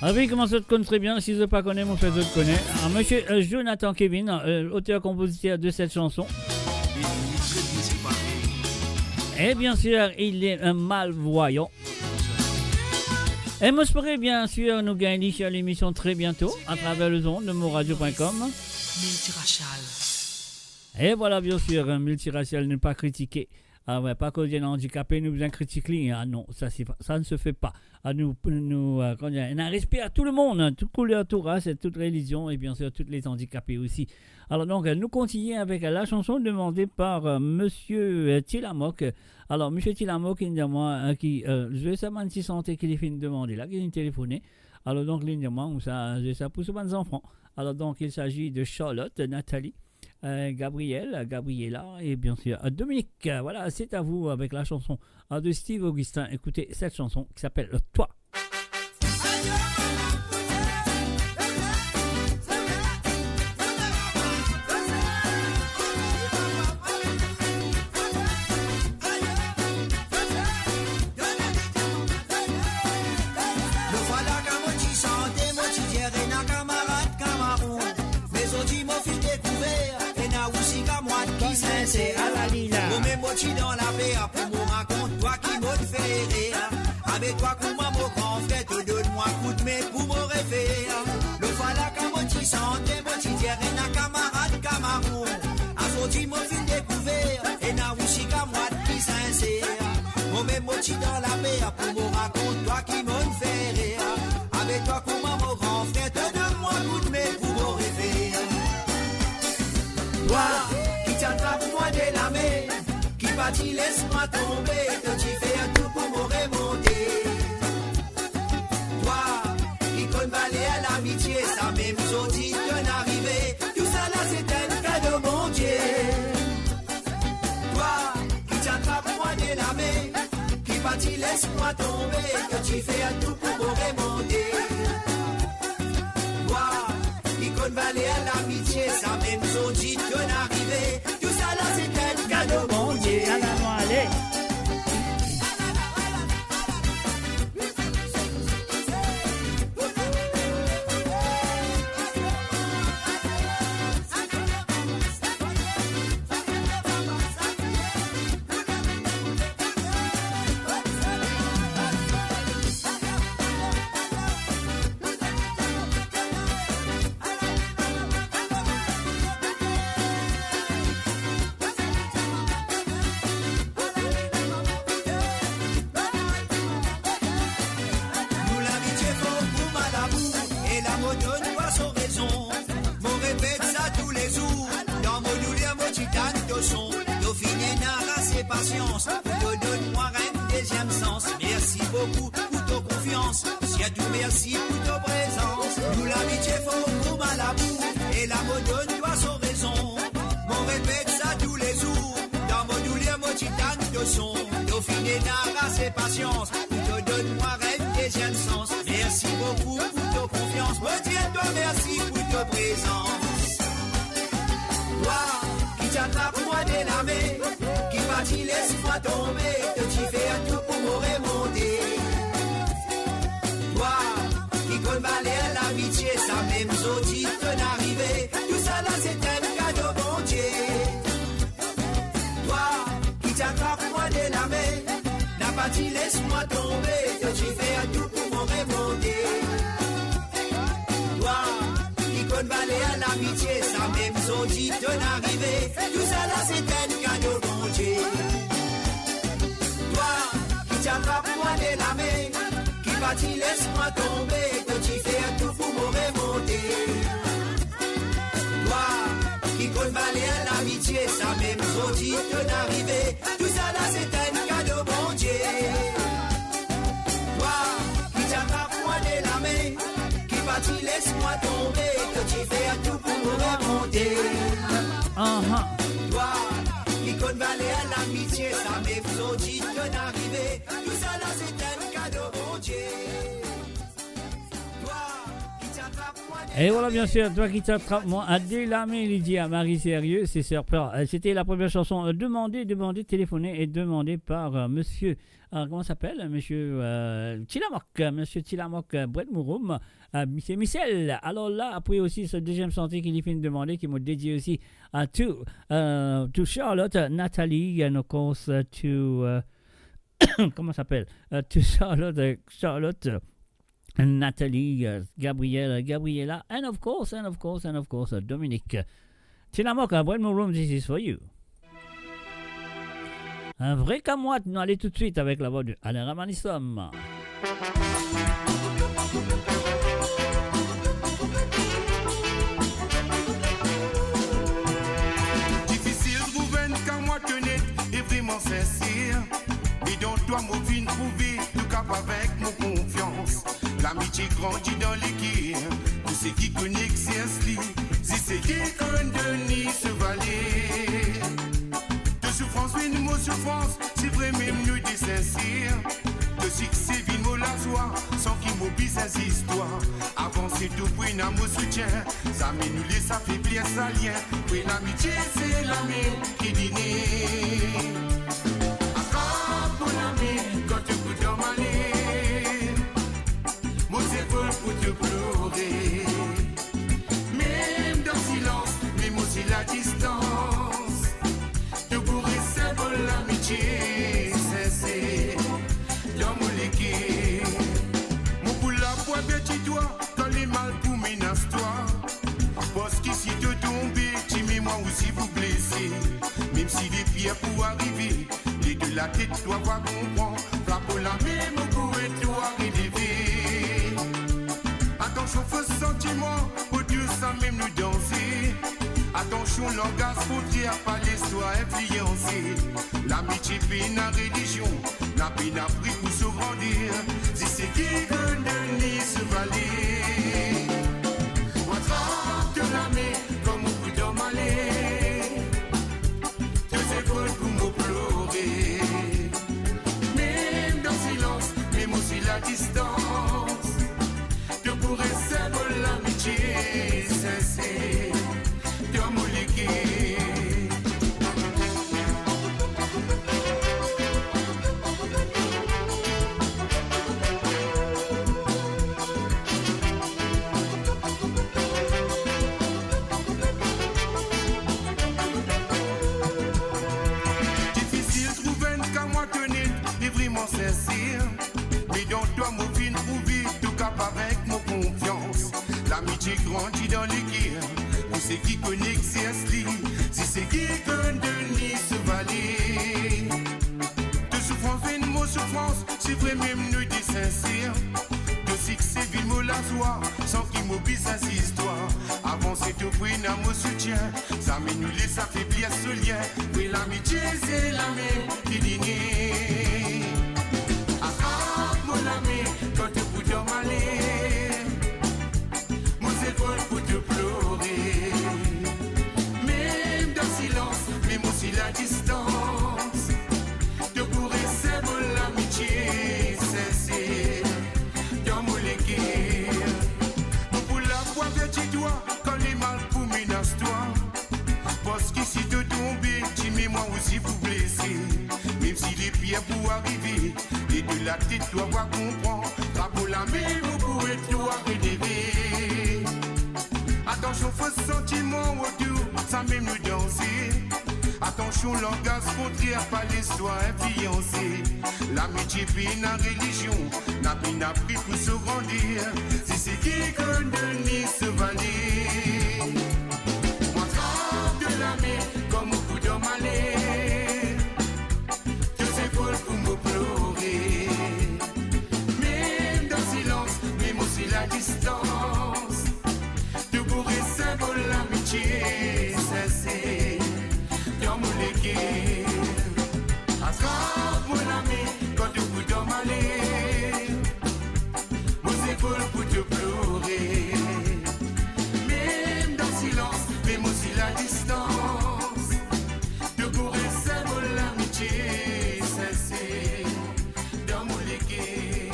Ah oui, comment ça te connaît très bien, si je ne pas connais, mon frère, je te connais. Alors, monsieur Jonathan Kevin, auteur-compositeur de cette chanson. Et bien sûr, il est un malvoyant. Et moi, j'espère bien sûr nous gagner sur l'émission très bientôt à travers le son de moradio.com. Multiracial. Et voilà, bien sûr, un multiracial n'est pas critiqué. Ah ouais, pas cause d'un handicapé, nous bien critiquer. Ah non, ça ne se fait pas. Ah, on a respect à tout le monde, hein, toute couleur, toute race, toute religion et bien sûr tous les handicapés aussi. Alors donc, nous continuons avec la chanson demandée par Monsieur Tilamok. Alors, Monsieur Tilamok, il dit à moi, je sais pas si santé qu'il est fait demander là, qu'il est téléphoné. Alors donc, il dit à moi, je sais pour ce bon enfant. Alors donc, il s'agit de Charlotte, Nathalie. Gabriella et bien sûr Dominique. Voilà, c'est à vous avec la chanson de Steve Augustin. Écoutez cette chanson qui s'appelle Toi. C'est à la lila. Mon même mochi dans la paix pour me raconte toi qui me fait rire. Avec toi comment mon grand frère te donne-moi coup de main pour me référer. Le voilà quand mochi santé, mochi dirait na camarade camarou. Azoti mon fil découvert et na aussi comme moi qui sincère. Mon même mochi dans la paix pour me raconte toi qui me fait rire. Avec toi comment mon grand frère te donne-moi coup de main pour me référer. Toi t'attrape-moi de la main, qui bâtit laisse-moi tomber, que tu fais un tout pour me remonter. Toi, qui connais balai à l'amitié, ça même sorti d'un arrivé, tout ça là c'est un cadeau mon Dieu. Toi, qui t'attrape-moi de la main, qui bâtit laisse-moi tomber, que tu fais un tout pour me remonter. Toi, qui connais balai à l'amitié, ça même sorti d'un arrivé. Mon Dieu, allez. Merci pour ta présence. Nous l'amitié faut pour Malabou et la mode doit son raison. Mon répète ça tous les jours. Dans mon douleur, mon titane de son. Dauphine n'a ses patience. Pour te donne moi rêve deuxième sens. Merci beaucoup pour ta confiance. Me tiens-toi, merci pour ta présence. Toi qui t'attrape-moi de la main, qui partit laisse-moi tomber, que tu fais un tout pour me remonter. Balai à l'amitié, ça même zoti ton arrivé. Tout ça là c'est un cadeau bon Dieu. Toi qui t'attrape-moi de la main, n'a pas dit laisse-moi tomber, que tu fais un tout pour me remonter. Toi qui connais balai à l'amitié, ça même zoti ton arrivé. Tout ça là c'est un cadeau bon Dieu. Toi qui t'attrape-moi de la main, qui bâtit laisse-moi tomber, que tu fais un tout pour me remonter. Toi, qui connais balai à l'amitié, ça même zoti ton arrivé. Tout ça là c'est un cadeau bon Dieu. Toi, qui t'attrape-moi de la main, qui bâtit laisse-moi tomber, que tu fais un tout pour me remonter. Toi, qui connais balai à l'amitié, ça même zoti ton arrivé. Tout ça là c'est un cadeau bon Dieu. Et voilà, bien sûr, toi qui t'attrapes, moi, à Délamé, Lydia, Marie Sérieux, c'est Serpent. C'était la première chanson demandée, téléphonée et demandée par monsieur, comment s'appelle monsieur Tilamok, Brett Mouroum, c'est Michel. Alors là, après aussi, ce deuxième santé qui lui fait une demande, qui m'a dédié aussi à to Charlotte, Nathalie, and of course, to, comment s'appelle, to Charlotte, Nathalie, Gabriella, and of course, Dominique. Tilamok, Brett Mouroum, this is for you. Un vrai camoite, nous allons tout de suite avec la voix de Alain Ramanissom. Difficile trouver un camoite honnête et vraiment sincère. Mais dans toi, mon vin prouvé, tout cap avec mon confiance. L'amitié grandit dans l'équipe. Tout ce qui connaît que c'est un sli. Si c'est qui connaît Denis se valer. Souffrance, oui, nous, souffrance, c'est vrai, même nous, des sincères. De succès, vine, mot, la joie, sans qu'il m'oblige ces histoires. Avancer tout, pour une amour soutien. Ça met nous les, ça fait bien, ça lien. Oui, l'amitié, c'est l'ami qui dîne. Attrape pour l'ami, quand tu peux dormir. Mon épaule pour te pleurer. Même dans le silence, même aussi la distance. L'amitié sincère dans mon équipe. Mon pour la voix petit toi, quand les mal pour menace-toi. Parce qu'ici te tomber, tu mets moi aussi pour blesser. Même si les pierres pour arriver, les de la tête, toi va comprendre. Pas pour la même pour et toi relever. Attention, faux sentiment, au Dieu, ça même nous danser. Attention, langage fautré à pas l'histoire influencée. L'amitié paye la religion, n'a pas appris pour se grandir. Si c'est qui que Denis se valer. On attrape de la main comme on peut dormir. Deux épaules pour me pleurer. Même dans le silence, même aussi la distance. Je pourrais savoir l'amitié sincère. Difficile trouver un camoite honnête et vraiment sincère. Mais dans toi, mon vin prouvé, tout cap avec mon confiance. L'amitié grandit dans l'équipe. Pour ceux qui connaissent c'est un sli. Si c'est qui que Denis se valer. De souffrance, une mot souffrance, c'est vrai même nous des sincères. De succès, ville mot la joie, sans qu'il m'oblige à ces histoires. Avancer tout pour une amour soutien. Ça met nous les, ça fait bien ce lien. Oui, l'amitié, c'est la même qui dîner. Mon ami, quand tu peux dormir. Mon épaule pour te pleurer. Même dans le silence, même aussi la distance. Je pourrais savoir l'amitié sincère dans mon équipe. Pour la voix petit doigt, quand les mal pour menace-toi. Parce qu'ici te tomber, tu mets moi aussi pour blesser. Même si les pierres pour arriver, et de la tête toi va comprendre. Pas pour la même ou pour toi relever. Attention, faux sentiment autour, ça même nous danser. Attention, langage contraire, pas l'histoire influencée. L'amitié paye la religion, n'a pas appris pour se grandir. Si c'est qui que Denis se valer. Moi, trappe de la main, comme au coup d'homme aller. Deux épaules pour me pleurer. Même dans le silence, même aussi la distance. L'amitié sincère dans mon équipe. Attrape mon ami quand tu peux dormir. Mon épaule pour te pleurer. Même dans le silence, même aussi la distance. Je pourrais savoir l'amitié sincère dans mon équipe.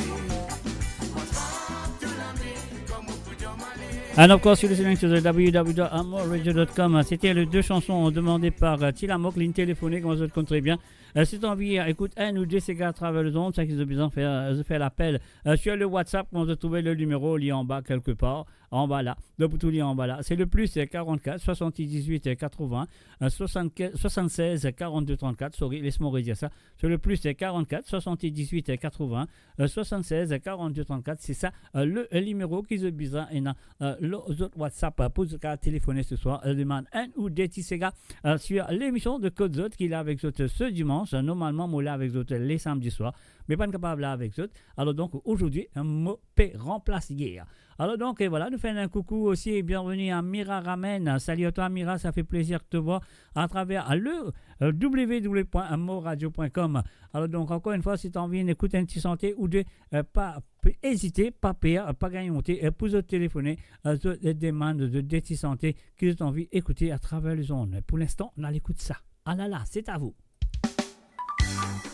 Attrape mon ami comme on peut dormir. And of course, you're listening to the www.amorradio.com. C'était les deux chansons demandées par Tilamok, ligne téléphonique, moi je le compte très bien. Si tu as envie, écoute, un ou deux CGA à travers le zone, c'est qu'ils ont besoin de faire l'appel sur le WhatsApp. On va trouver le numéro lié en bas quelque part, en bas là, de tout lié en bas là. C'est le plus 44 78 80 76 42 34. Sorry, laisse-moi redire ça. C'est le plus 44 78 80 76 42 34. C'est ça le numéro qu'ils ont besoin. Et les autres WhatsApp pour téléphoner ce soir, demande un ou deux TCGA sur l'émission de Code Zot qu'il a avec eux ce dimanche. Normalement, moi là avec eux les samedis soirs, mais pas capable là avec eux. Alors donc aujourd'hui, moi remplace hier. Alors donc et voilà, nous faisons un coucou aussi et bienvenue à Mira Ramen. Salut à toi Mira, ça fait plaisir de te voir à travers le www.amorradio.com. Alors donc encore une fois, si tu as envie d'écouter un petit santé ou de pas hésiter, pas perdre, pas gagner pour te téléphoner des demandes de petits santé que tu as envie d'écouter à travers les ondes. Pour l'instant, on a l'écoute ça. Ah là là, c'est à vous. Yeah.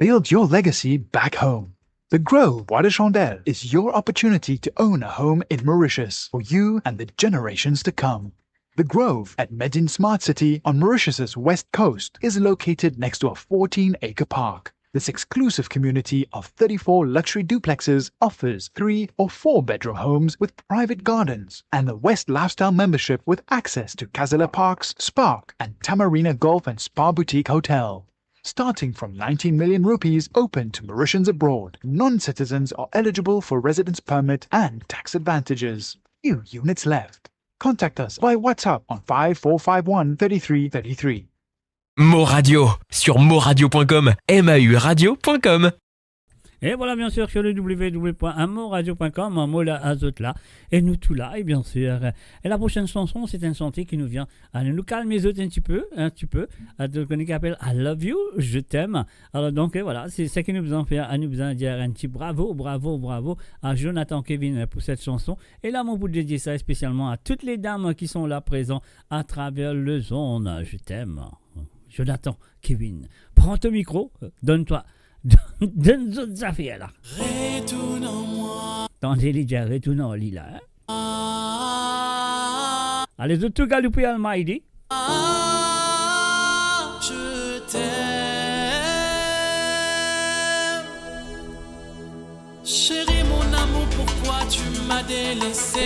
build your legacy back home. The Grove Bois de Chandelle is your opportunity to own a home in Mauritius for you and the generations to come. The Grove at Medin Smart City on Mauritius's west coast is located next to a 14-acre park. This exclusive community of 34 luxury duplexes offers 3 or 4 bedroom homes with private gardens and the West Lifestyle membership with access to Casella Parks, Spark and Tamarina Golf and Spa Boutique Hotel. Starting from 19 million rupees open to Mauritians abroad, non-citizens are eligible for residence permit and tax advantages. Few units left. Contact us by WhatsApp on 5451 3333. Mo Radio sur moradio.com, mauradio.com. Et voilà, bien sûr, sur le www.amoradio.com, Mola Azot là, et nous tout là, et bien sûr. Et la prochaine chanson, c'est une chanson qui nous vient à nous calmer les autres un petit peu, à te connaître qui appelle I Love You, je t'aime. Alors donc, voilà, c'est ça qui nous en fait, à nous dire un petit bravo à Jonathan Kevin pour cette chanson. Et là, mon bout de dédier ça spécialement à toutes les dames qui sont là présentes à travers le zone. Je t'aime. Jonathan Kevin, prends ton micro, donne-toi. Donne d'autres affaires là. Retourne en moi. Tendez les déjà, retourne en lit là. Allez, de tout galouper Almighty. Je t'aime. Chérie, mon amour, pourquoi tu m'as délaissé?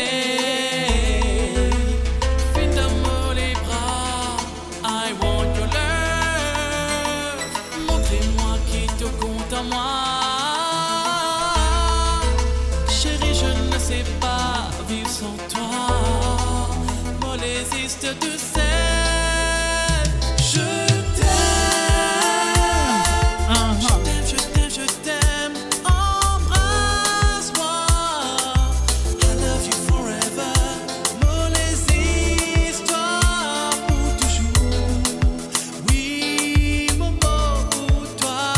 Fais d'amour les bras. I want your love. Montrez-moi qui te compte à moi. Chérie, je ne sais pas vivre sans toi. Moi, les histoires de sel. Je t'aime. Je t'aime, je t'aime. Embrasse-moi. I love you forever. Moi, les histoires pour toujours. Oui, mon mot pour toi.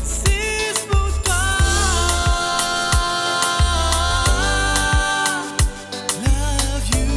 C'est pour toi. Love you.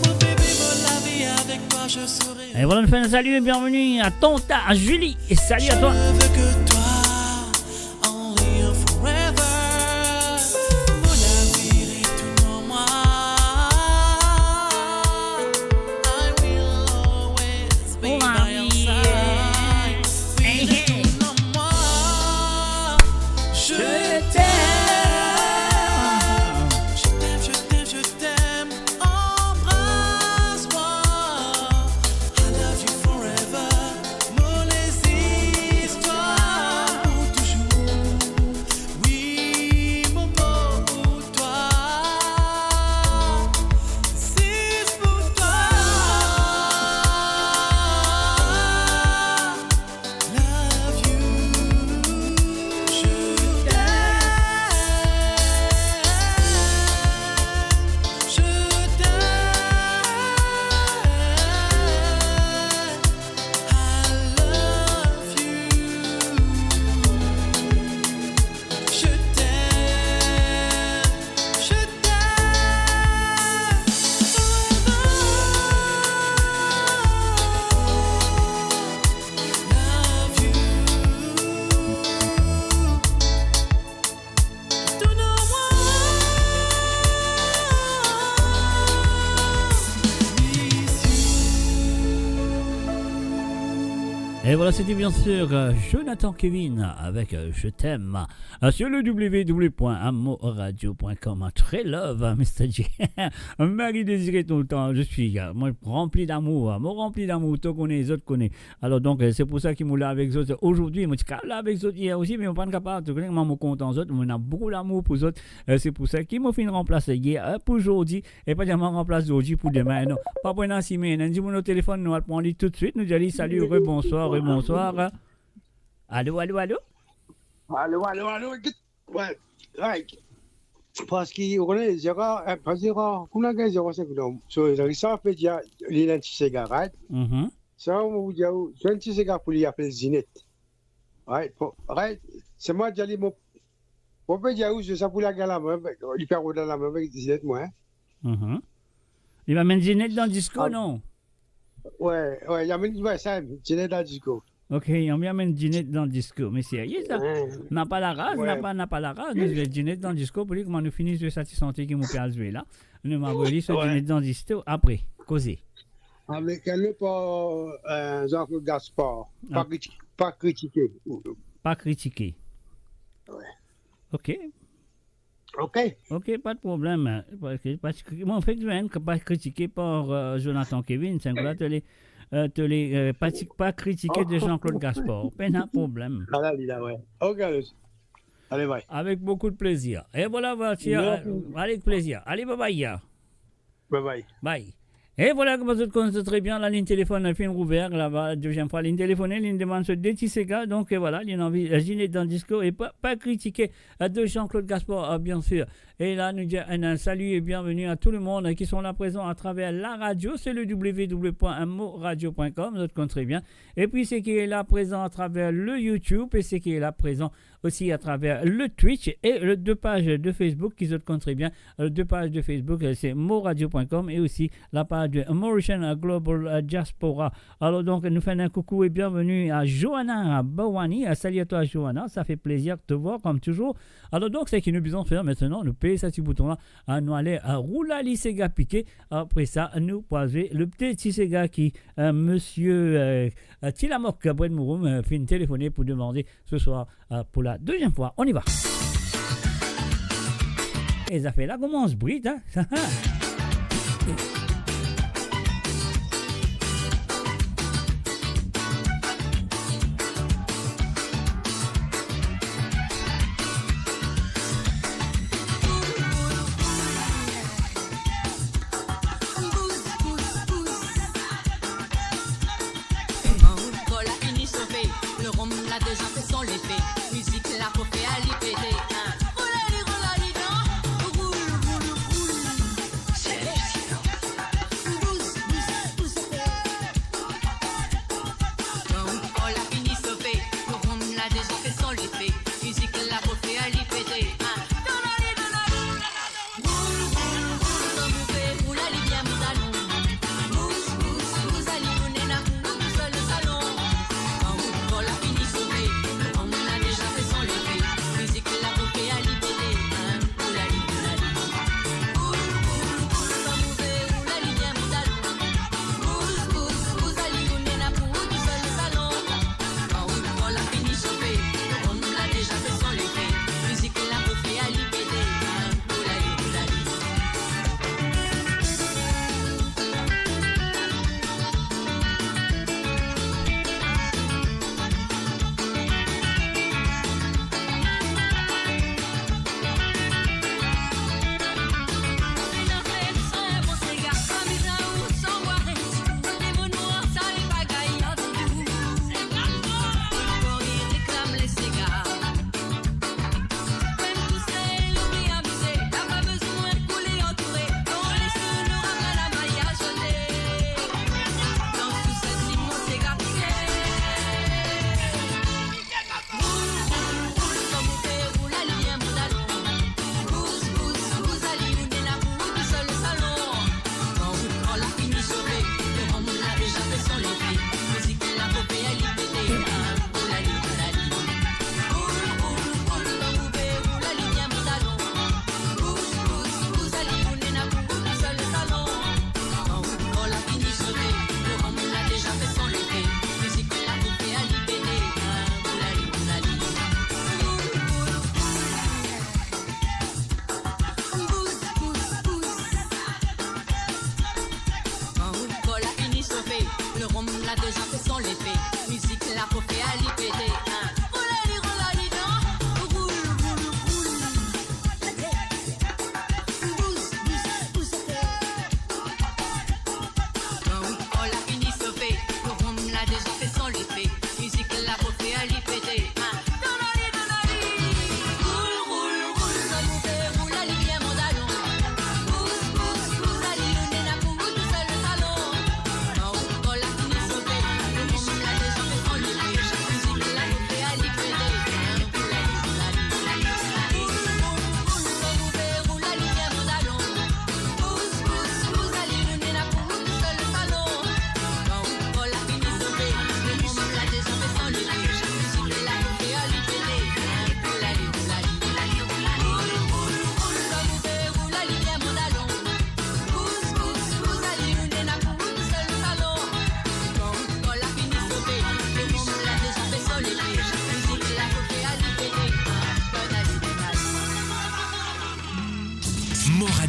Mon bébé, mon la vie avec toi, je serai. Et voilà, on fait un salut et bienvenue à Tonta, à Julie. Et salut à toi. Je veux que toi, only you forever. Mon navire est tout en moi. I will always be Oh, ma by your vie. side. Oui, Hey, hey. tout en moi. Je t'aime. Je t'aime, je t'aime, je t'aime. Embrasse-moi. I love you forever. Moi, les histoires pour toujours. Oui, mon mot pour toi. C'est pour toi. Love you. Je t'aime. Je Et voilà, c'était bien sûr Jonathan Kevin avec Je t'aime sur le www.amoradio.com. Très love, Mr. J. Marie désiré tout le temps. Je suis moi, rempli d'amour. Moi, rempli d'amour. Toi connais, les autres connaissent. Alors, donc, c'est pour ça qu'il m'a là avec les autres aujourd'hui. Moi, je suis là avec les autres hier aussi, mais on n'est pas capable. Tu connais, moi, je content les autres. On a beaucoup d'amour pour les autres. C'est pour ça qu'il m'a fait remplacer hier pour aujourd'hui. Et pas dire remplacer aujourd'hui pour demain. Non, pas pour Nancy, mais dis-moi nos téléphones, nous allons prendre tout de suite. Nous allons salut, bonsoir. Bonsoir. Allô, allô, allô? Allô. Ouais, right. Parce qu'il connaît 0, pas 0, qu'on a 0,5 non. So, ça fait dire, il a une cigarette. Ça, on dit, j'ai une cigarette pour lui appeler Zinette. Right, c'est moi qui ai mon. On peut dire, je sais pour la gamme, il perd dans la main avec Zinette, moi. Il va mettre Zinette dans le disco, non? Ouais, il y a même ça, Zinette dans le disco. Ok, on vient mettre Ginette dans le disco. Mais sérieux, ça? N'a pas la race, n'a pas la race. Nous avons Ginette dans le disco pour dire comment nous finissons de cette santé qui nous fait jouer là. Nous m'avons dit sur Ginette dans le disco après, causer. Avec un pas Jean-Claude Gaspard. Pas critiquer. Pas critiquer. Ouais. Ok. Ok, pas de problème. Mon fait que pas critiqué par Jonathan Kevin, c'est un pas critiqué de Jean-Claude Gaspard. Pas de problème. Ouais. Ok, allez, bye. Avec beaucoup de plaisir. Et voilà, avec plaisir. Allez, bye bye. Bye bye. Bye. Et voilà que vous connaissez très bien la ligne téléphone, film ouvert, là-bas, deuxième fois, ligne téléphonée, ligne demande sur DTCK. Donc voilà, il y a une envie, Ginette dans le disco et pas critiquer de Jean-Claude Gaspard, bien sûr. Et là, nous disons un salut et bienvenue à tout le monde qui sont là présents à travers la radio. C'est le www.moradio.com, vous connaissez très bien. Et puis, c'est qui est là présent à travers le YouTube et c'est qui est là présent aussi à travers le Twitch et les 2 pages de Facebook qui se connaissent très bien. Les 2 pages de Facebook, c'est moradio.com et aussi la page de Mauritian Global Diaspora. Alors donc, nous faisons un coucou et bienvenue à Johanna Bawani. Salut à toi, Johanna. Ça fait plaisir de te voir comme toujours. Alors donc, c'est ce que nous devons faire maintenant. Nous payer ce petit bouton-là. Nous aller à Roulali Sega piqué. Après ça, nous poser le petit Sega qui, monsieur Tilamok Gabriel Mouroum, fait une téléphonie pour demander ce soir pour la 2e fois. On y va. Et ça fait là comment on se bride, hein?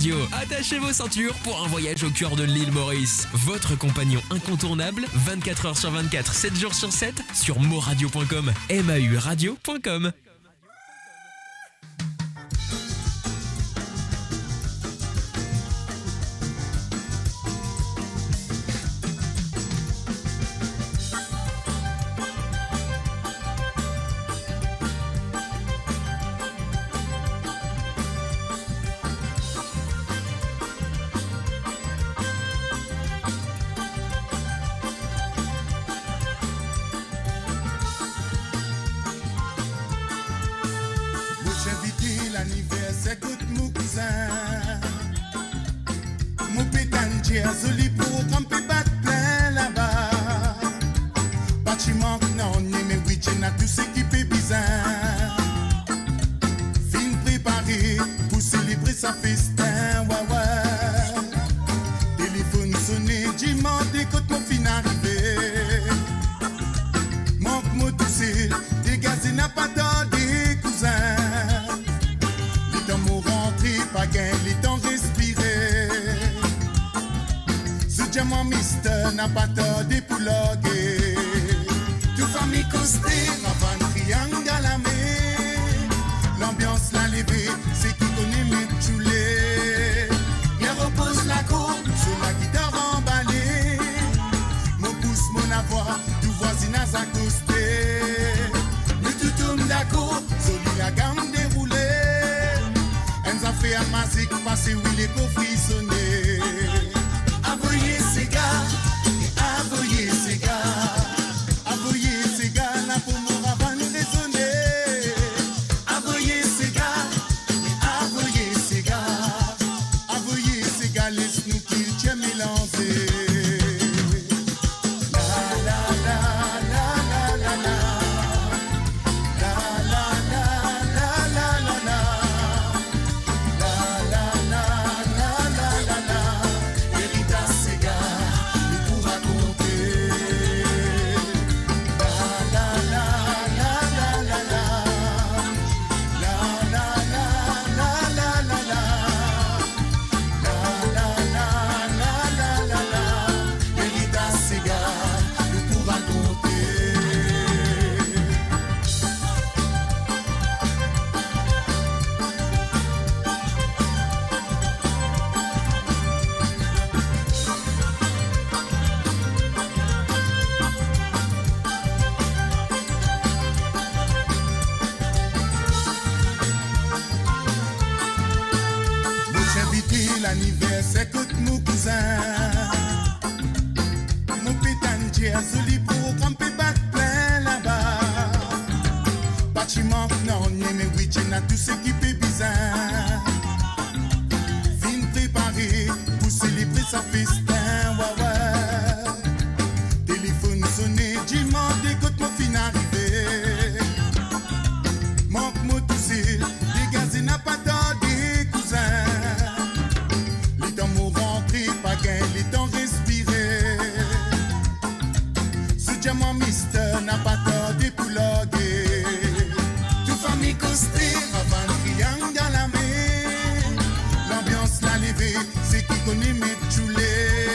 Radio. Attachez vos ceintures pour un voyage au cœur de l'île Maurice. Votre compagnon incontournable, 24 heures sur 24, 7 jours sur 7, sur moradio.com, mauradio.com. L'anniversaire coûte mon cousin. Mon pétantier joli pour camper battre plein là-bas. Bâtiment non, mais oui, j'ai tout ce qui peut bizarre. Fin préparé pour célébrer sa festin, ouais, ouais. Téléphone sonné, dimanche, quand mon fin arrivé. Manque moi tout seul, dégazé n'a pas des cousins. Pas gain, les temps respirer. Ce diamant mister n'a pas tardé pour loguer. Tout famille costée, avant triangle à la mer. L'ambiance l'a levé, c'est qui connaît mes choulés. Il repose la cour, sur la guitare emballée. Mon pouce, mon avoir, tout voisinage accosté. Mais tout tombe d'accord, joli la gamme déroulée. Ça fait un magique passer, oui, les coffres frissonnés. Avoyez ces gars, avoyez ces gars, avoyez ces gars, là pour mon ravan raisonner. Avoyez ces gars, avoyez ces gars, avoyez ces gars, laisse-nous qu'ils tiennent mélanger. L'anniversaire coûte mon cousin. Mon pétantier joli pour camper battre plein là-bas. Bâtiment non, mais oui, j'ai tout ce qui peut bizarre. Fin préparé pour célébrer sa festin, ouais, ouais. Téléphone sonné, dimanche, quand mon fin arrivé. Manque moi tout seul, dégazé n'a pas des cousins. Pas gain, les temps respirer. Ce diamant mister n'a pas tardé pour loguer. Tout famille costée, avant triangle dans la mer. L'ambiance l'a levé, c'est qui connaît mes choulés.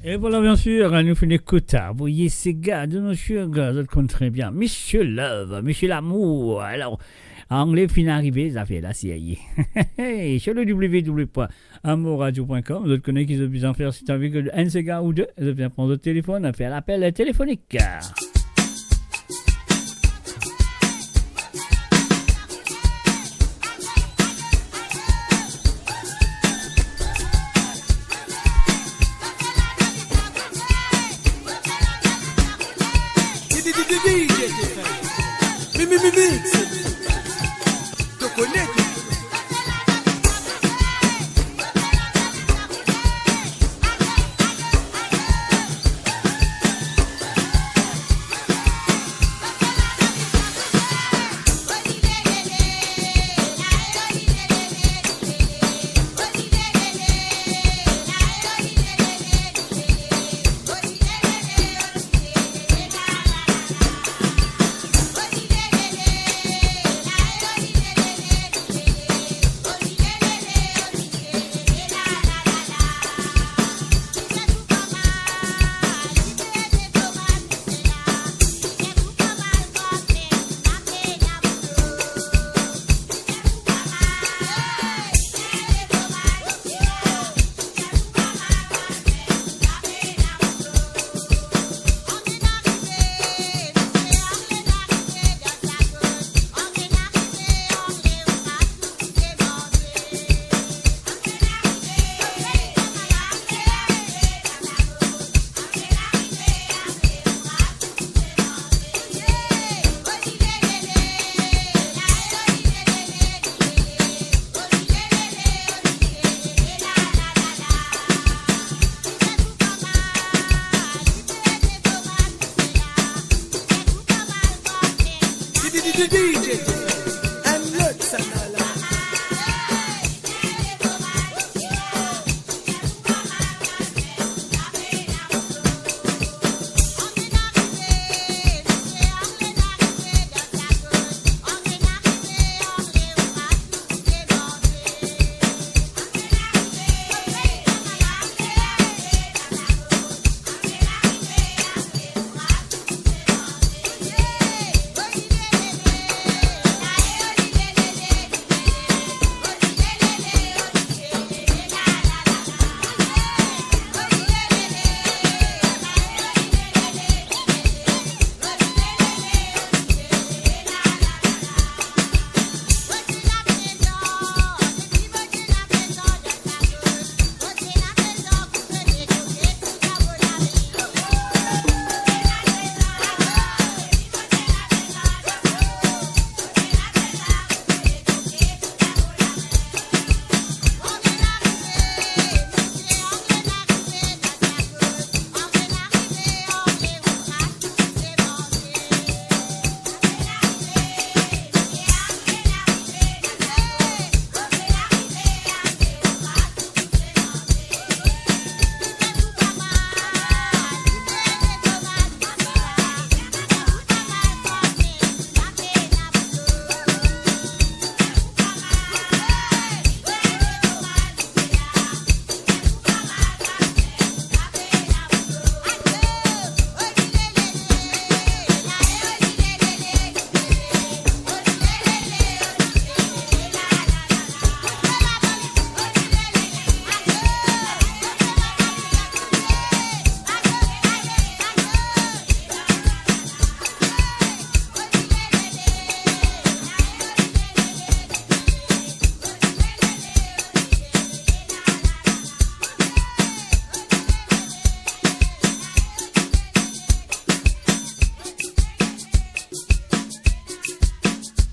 Et voilà, bien sûr, nous faisons écouter. Vous voyez, ces gars de nos sugar, vous connaissez très bien. Monsieur Love, Monsieur L'amour. Alors, anglais fin arrivé, ça fait la CIA. Sur le www.amourradio.com, vous connaissez qu'ils ont besoin de faire si tu as envie que un cigare ou deux, vous viens prendre le téléphone, faire l'appel téléphonique.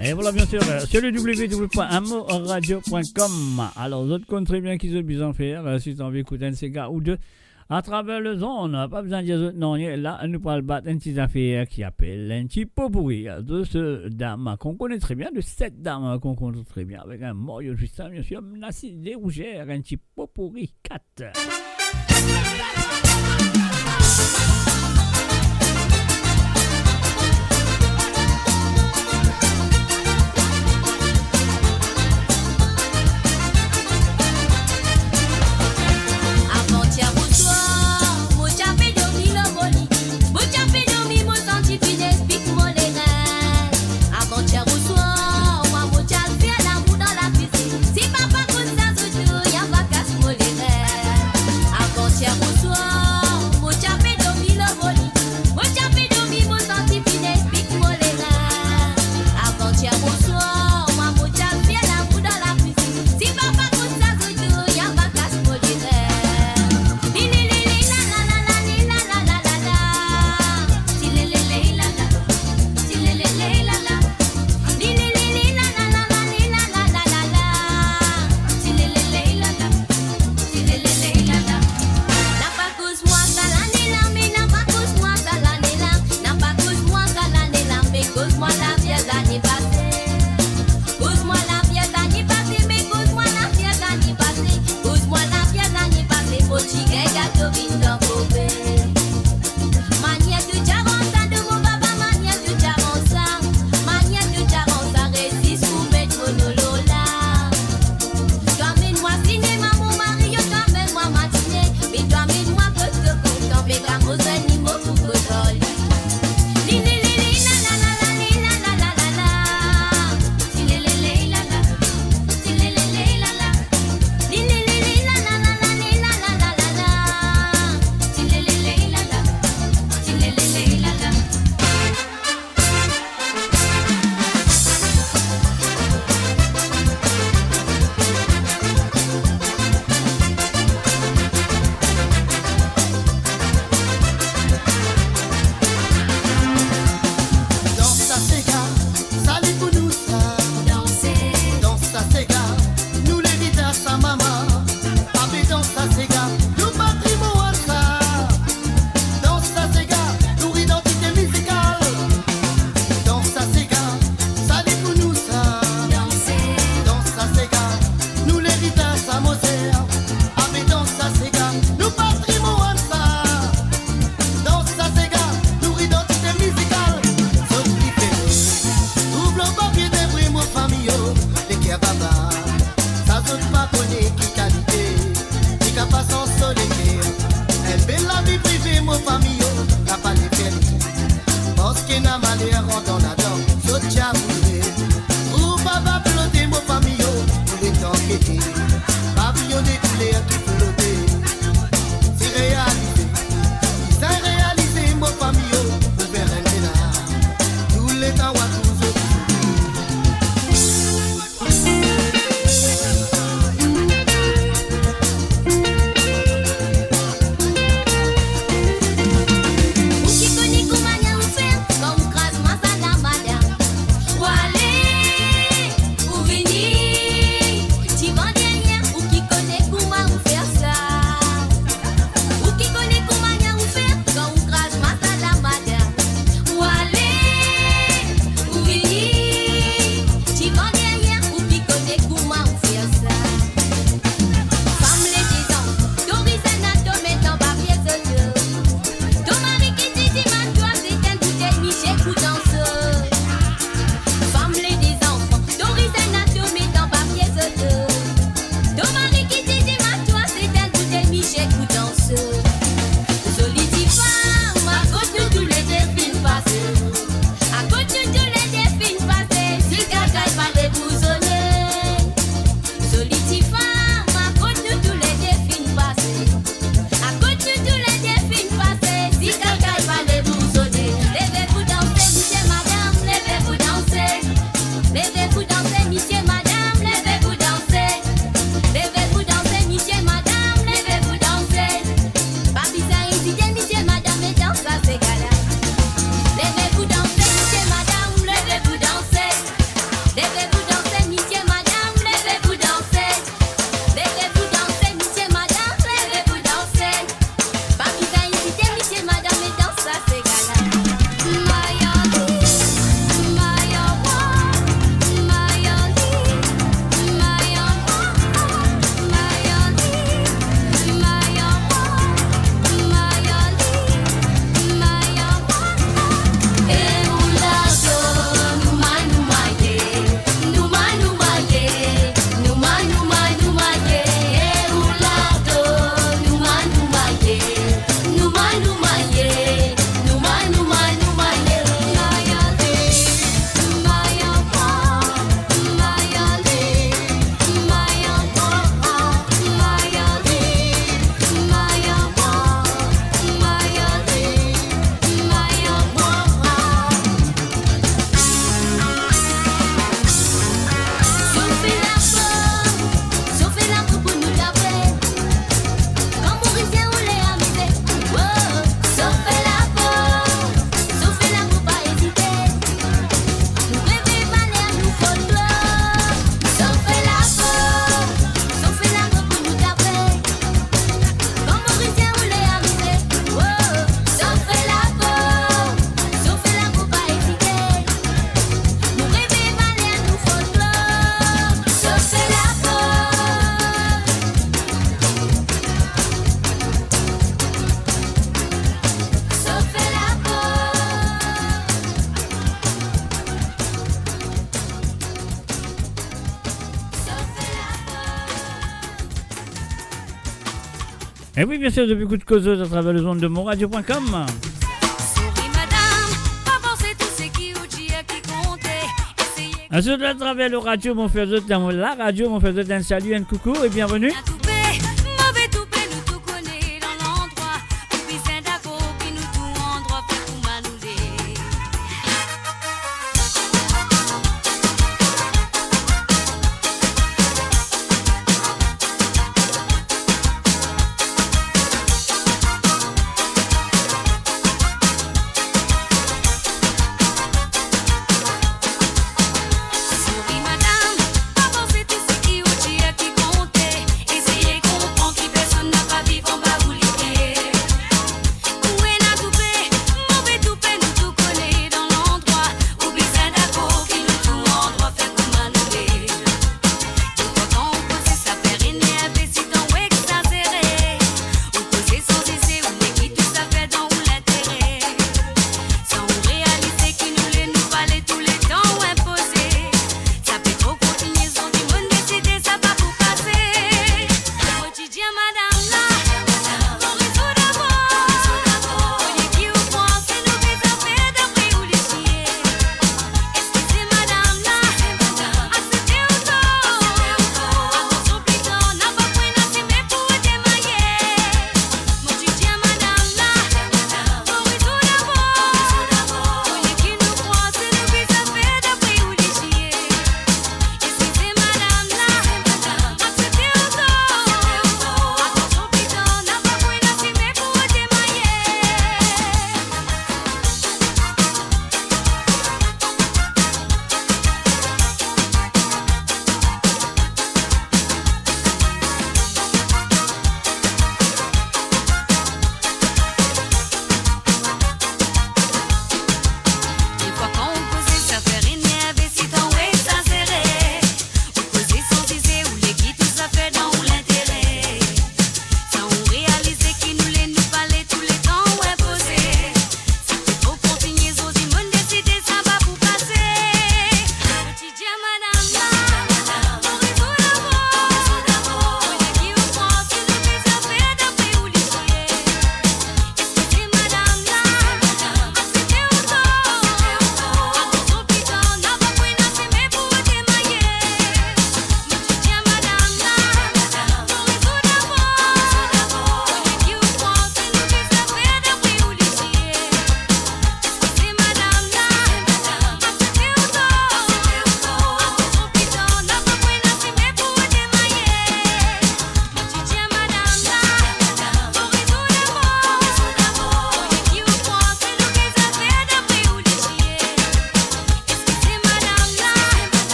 Et voilà, bien sûr, sur le www.amourradio.com. Alors, vous connaissez très bien qu'ils ont besoin de faire, si tu as envie d'écouter un cigare ou deux, à travers le zone, pas besoin de dire non, là, nous parlons battre une petite affaire qui appelle un petit pot pourri de ce dame qu'on connaît très bien, de cette dame qu'on connaît très bien, avec un Mario Justin, bien sûr, Nassi des Rougères, un petit pot pourri 4. Avant-hier au soir, manière on en attend, saute chaboulé. Ou papa flotter mon famille, pour les temps qu'été. Pavillon découlé à tout flotter. C'est réalisé, c'est réalisé mon famille, pour faire un là. Tous les temps à tous autres. Et oui, bien sûr, depuis coup de causeuse à travers le zone de monradio.com. Souris madame, pas penser tout ce qui ou dia qui comptait. À ceux à travers le radio, mon frère Zot, dans la radio, mon frère Zot, un salut, un coucou et bienvenue. Mauvais tout paix, nous tout connaît dans l'endroit. Et puis c'est d'accord qui nous tout endroit fait pour manouler. Souris madame, pas penser tout ce qui ou dia qui comptait.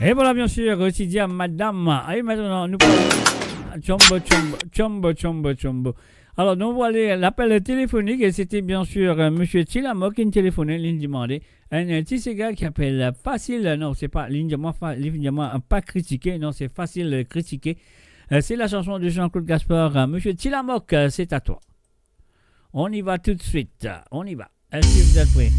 Et voilà, bien sûr, quotidien, madame. Et maintenant, nous parlons. Chombo. Alors, nous voilà l'appel téléphonique et c'était bien sûr monsieur Tilamo qui nous téléphonait, ligne demandée. Un petit gars qui appelle facile, non, c'est pas ligne pas critiqué, non, c'est facile critiquer. C'est la chanson de Jean-Claude Gaspard. Monsieur Tilamoc, c'est à toi. On y va tout de suite. On y va. Est-ce que vous êtes prêts?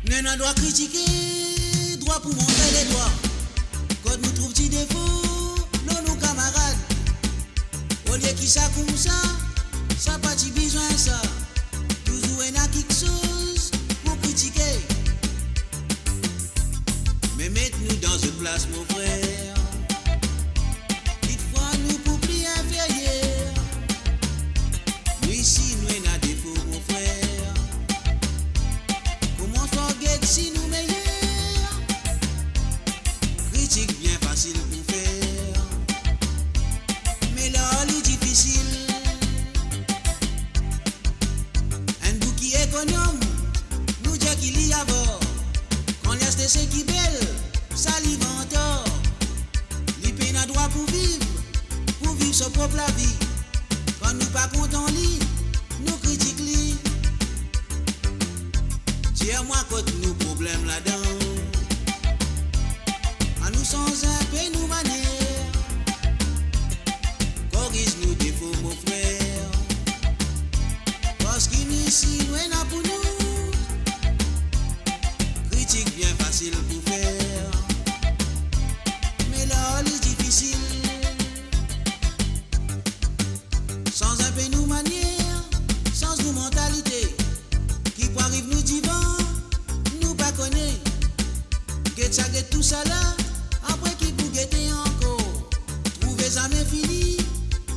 Nous doit critiquer, droit pour montrer les doigts. Quand nous trouvons des défauts, nos camarades. Au lieu qui ça comme ça pas de besoin ça. Toujours on a quelque chose pour critiquer. Mais mettez-nous dans une place, mon frère. Dites-moi nous pour plus inférieur. Nous ici, nous on a défaut, mon frère. Si nous meilleurs, critique bien facile pour faire, mais là c'est difficile. Un bouquet économe, nous dit qu'il y a bord, quand laisse de ceux qui belle, salive en tort. Les peines à droit pour vivre sa propre la vie. Quand nous pas contents lui, nous critiquons lui. Dis-moi quand nous problèmes là-dedans. À nous sans un peu nous manière. Corrige nous défauts mon frère. Parce qu'ici nous est là pour nous. Critique bien facile pour faire. Mais là c'est difficile. Sans un peu nous manière. Sans nous mentalité. Qui peut arriver nous divin. Ça guette tout ça là, après qui vous guettez encore. Trouvez ça fini,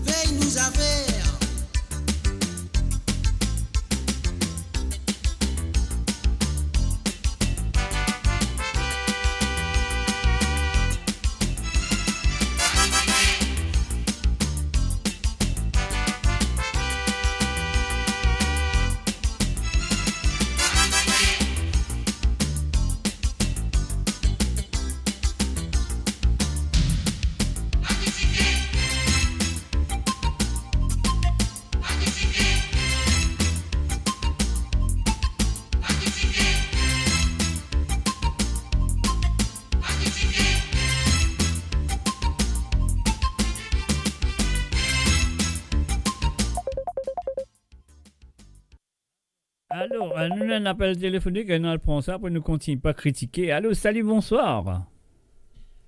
veille nous affaires. Alors, nous avons un appel téléphonique et nous allons ça pour nous continuer pas critiquer. Allô, salut, bonsoir.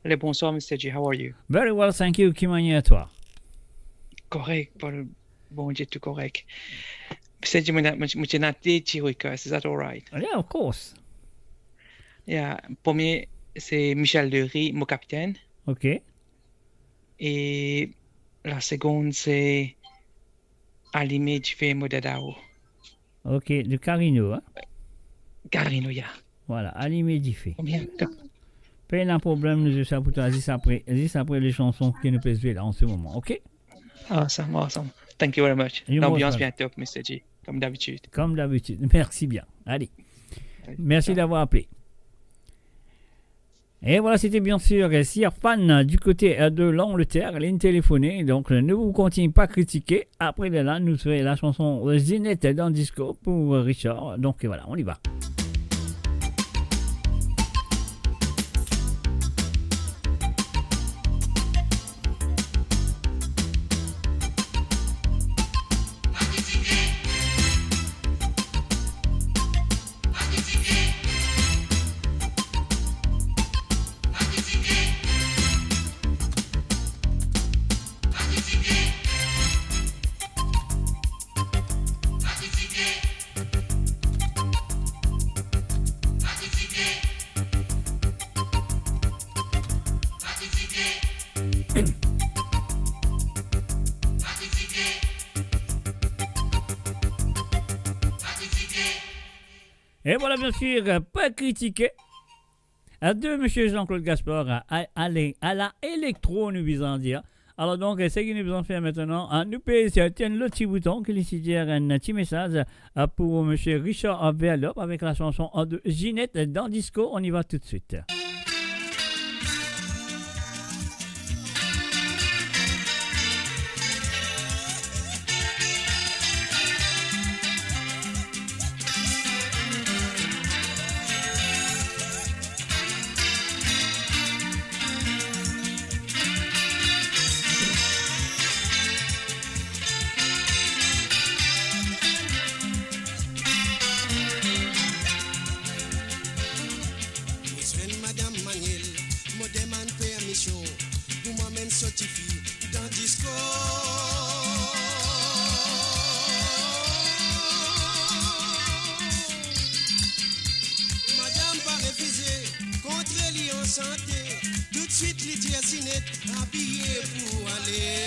Allez, bonsoir, Mr. G. How are you? Very well, thank you. Qui m'a à toi? Correct, bon Dieu, tout correct. Mr. G, je n'ai petit request. Is that all right? Yeah, of course. Yeah, premier, c'est Michel Lery, mon capitaine. OK. Et la seconde, c'est Alimé Dufé Modadao. OK, de Carino, hein? Carino, yeah. Voilà, Alimé Dufé. Combien? Pas un problème, nous ça pour toi, juste après les chansons qui nous peuvent jouer là en ce moment, OK? Awesome. Thank you very much. L'ambiance vient top, Mr. G, comme d'habitude. Comme d'habitude, merci bien. Allez, merci d'avoir appelé. Et voilà, c'était bien sûr Sirfan du côté de l'Angleterre, ligne téléphonée. Donc, ne vous continuez pas à critiquer. Après de là, nous faisons la chanson Zinette dans le disco pour Richard. Donc voilà, on y va. Et voilà, bien sûr, pas critiqué. De M. Jean-Claude Gaspard à la électro, nous visons dire. Alors donc, ce que nous devons faire maintenant, nous pouvons tiens le petit bouton qui lui dire un petit message pour M. Richard Verlop avec la chanson de Ginette dans Disco. On y va tout de suite. Dans disco madame pas refusé contre lui en santé tout de suite lui dit à Zinette habillé pour aller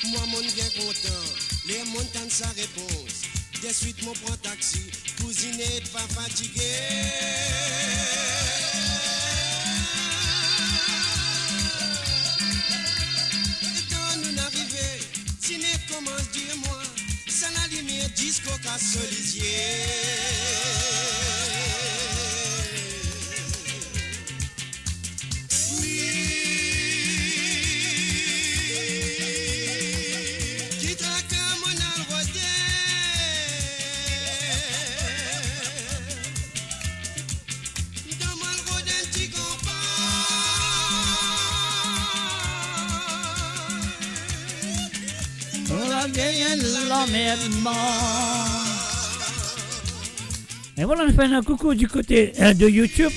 moi mon bien content les montagnes sa réponse de suite mon prend taxi pour Zinette pas fatigué. Commence dis-moi, ça la lumière disco qu'à solisier. Oui, qui traque mon alrodé. Dans mon alrodé, un petit compas. L'emmerdement. Et voilà, on fait un coucou du côté de YouTube.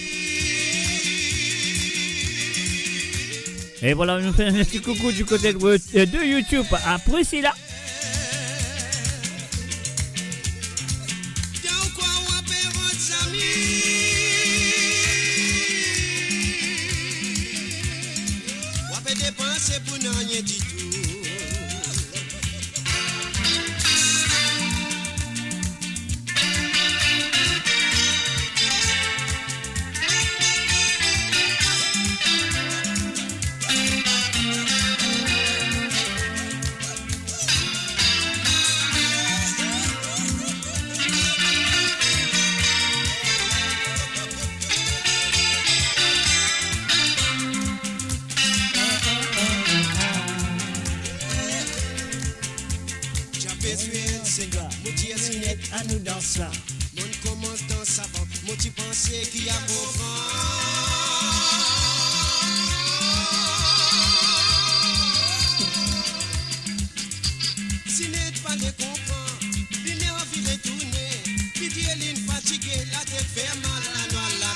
Et voilà, on fait un petit coucou du côté de YouTube à Priscilla. On peut dépenser pour n'en rien du tout. À nous dans ça. Mon commence dans sa vente. Moi tu pensais qu'il y a si n'est pas les comprendre, il n'est envie de tourner. Puis dit elle est fatiguée, la tête fait mal à noix la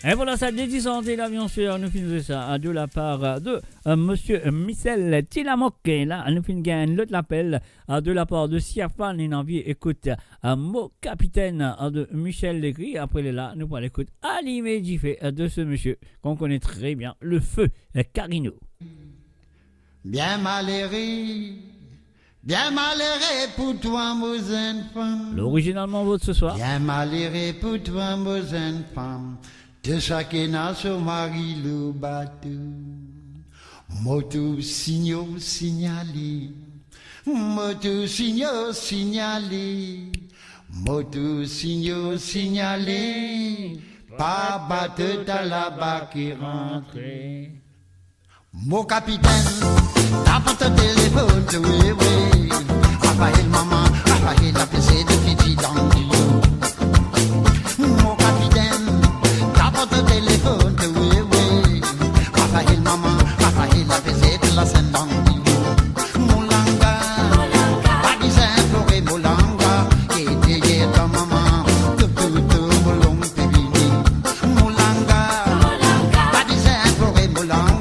Et voilà, ça dédie santé là, bien sûr. Nous finissons ça de la part de monsieur Michel Tilamok. Là, nous finissons l'autre appel de la part de Siafan. Et envie écoute mot capitaine de Michel Legris. Après là, nous allons écouter Ali Medjifé de ce monsieur qu'on connaît très bien, le feu Carino. Bien malheureux pour toi, mon enfant. L'originalement vôtre ce soir. Bien malheureux pour toi, mon enfant. De chacun a son mari le bateau. Moto signaux signalé. Moto signaux signalé. Moto signaux signalé. Pas bateau à la bas qui rentre. Mon capitaine, t'as pas ton téléphone, oui, oui. Raphaël maman, Raphaël a placé de petits dans le duo. Mon capitaine, t'as pas ton téléphone, oui, oui. Raphaël maman, Raphaël a placé de la scène dans le duo. Moulanga, pas disant floré Moulanga, qui était hier ta maman, tout moulon pébini. Moulanga, pas disant floré Moulanga.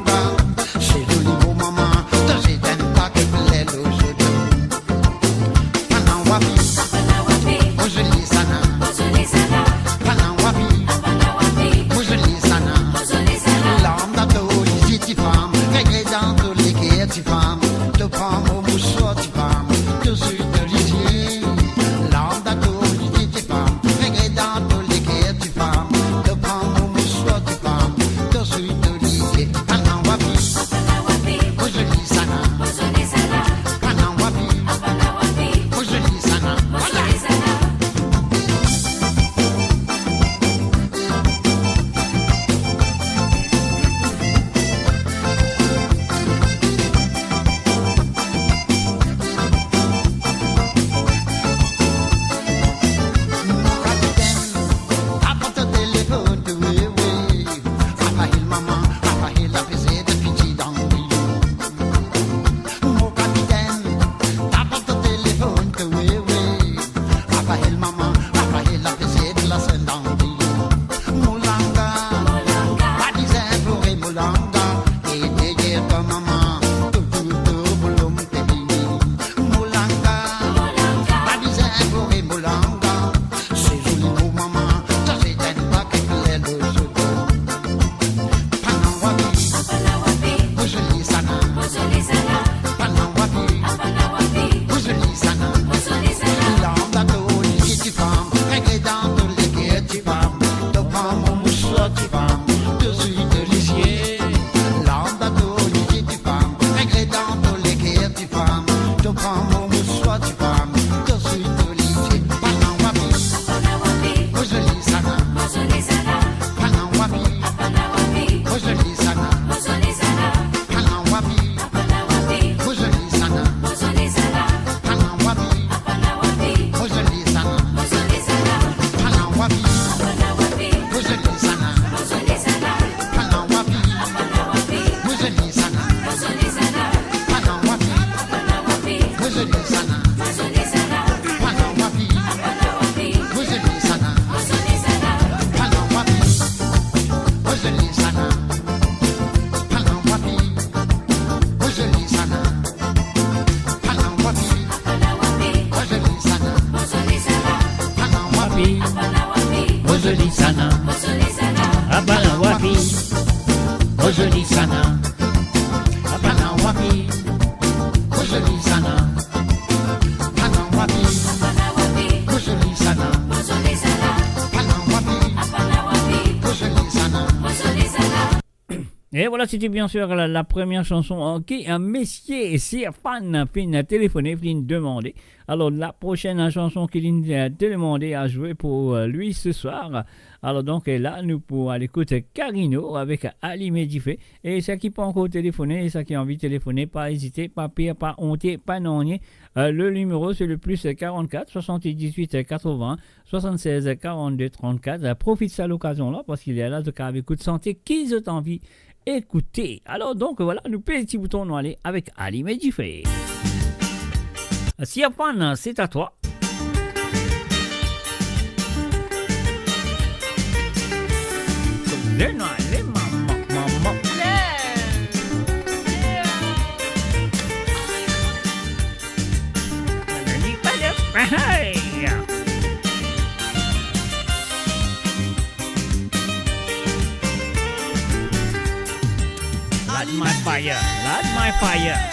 Et voilà, c'était bien sûr la première chanson qui un messier Siafan fin téléphoné, fin demandé. Alors la prochaine chanson qu'il a demandé à jouer pour lui ce soir. Alors donc là, nous pourrons aller écouter Carino avec Ali Medjifé. Et ceux qui pas encore téléphoné, et ceux qui ont envie de téléphoner, pas hésiter, pas pire, pas honter, pas nonier. Le numéro c'est le plus 44 78 80 76 42 34. Profite de l'occasion là parce qu'il est là de avec coup de santé qui ont envie écoutez. Alors donc voilà, nous petit bouton nous aller avec Ali Medjifé. Siafan, c'est à toi. fire. Light my fire.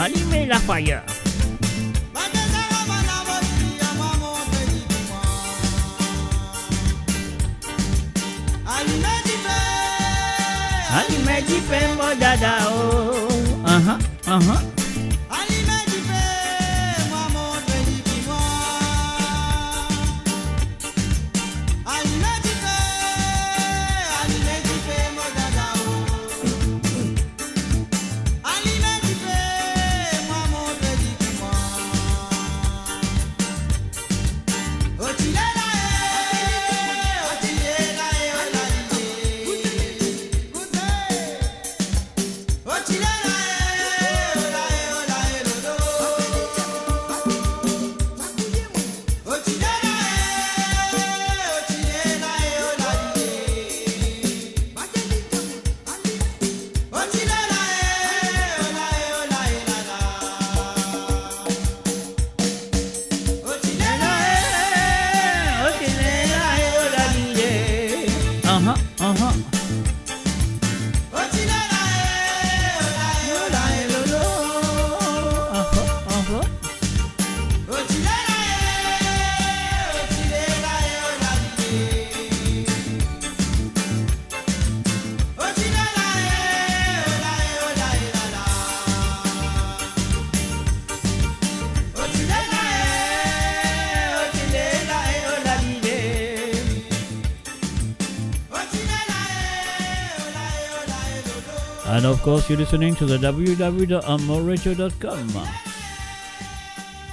Allumez la fire. Allumez du feu, mon dada. And of course, you're listening to the www.amoradio.com.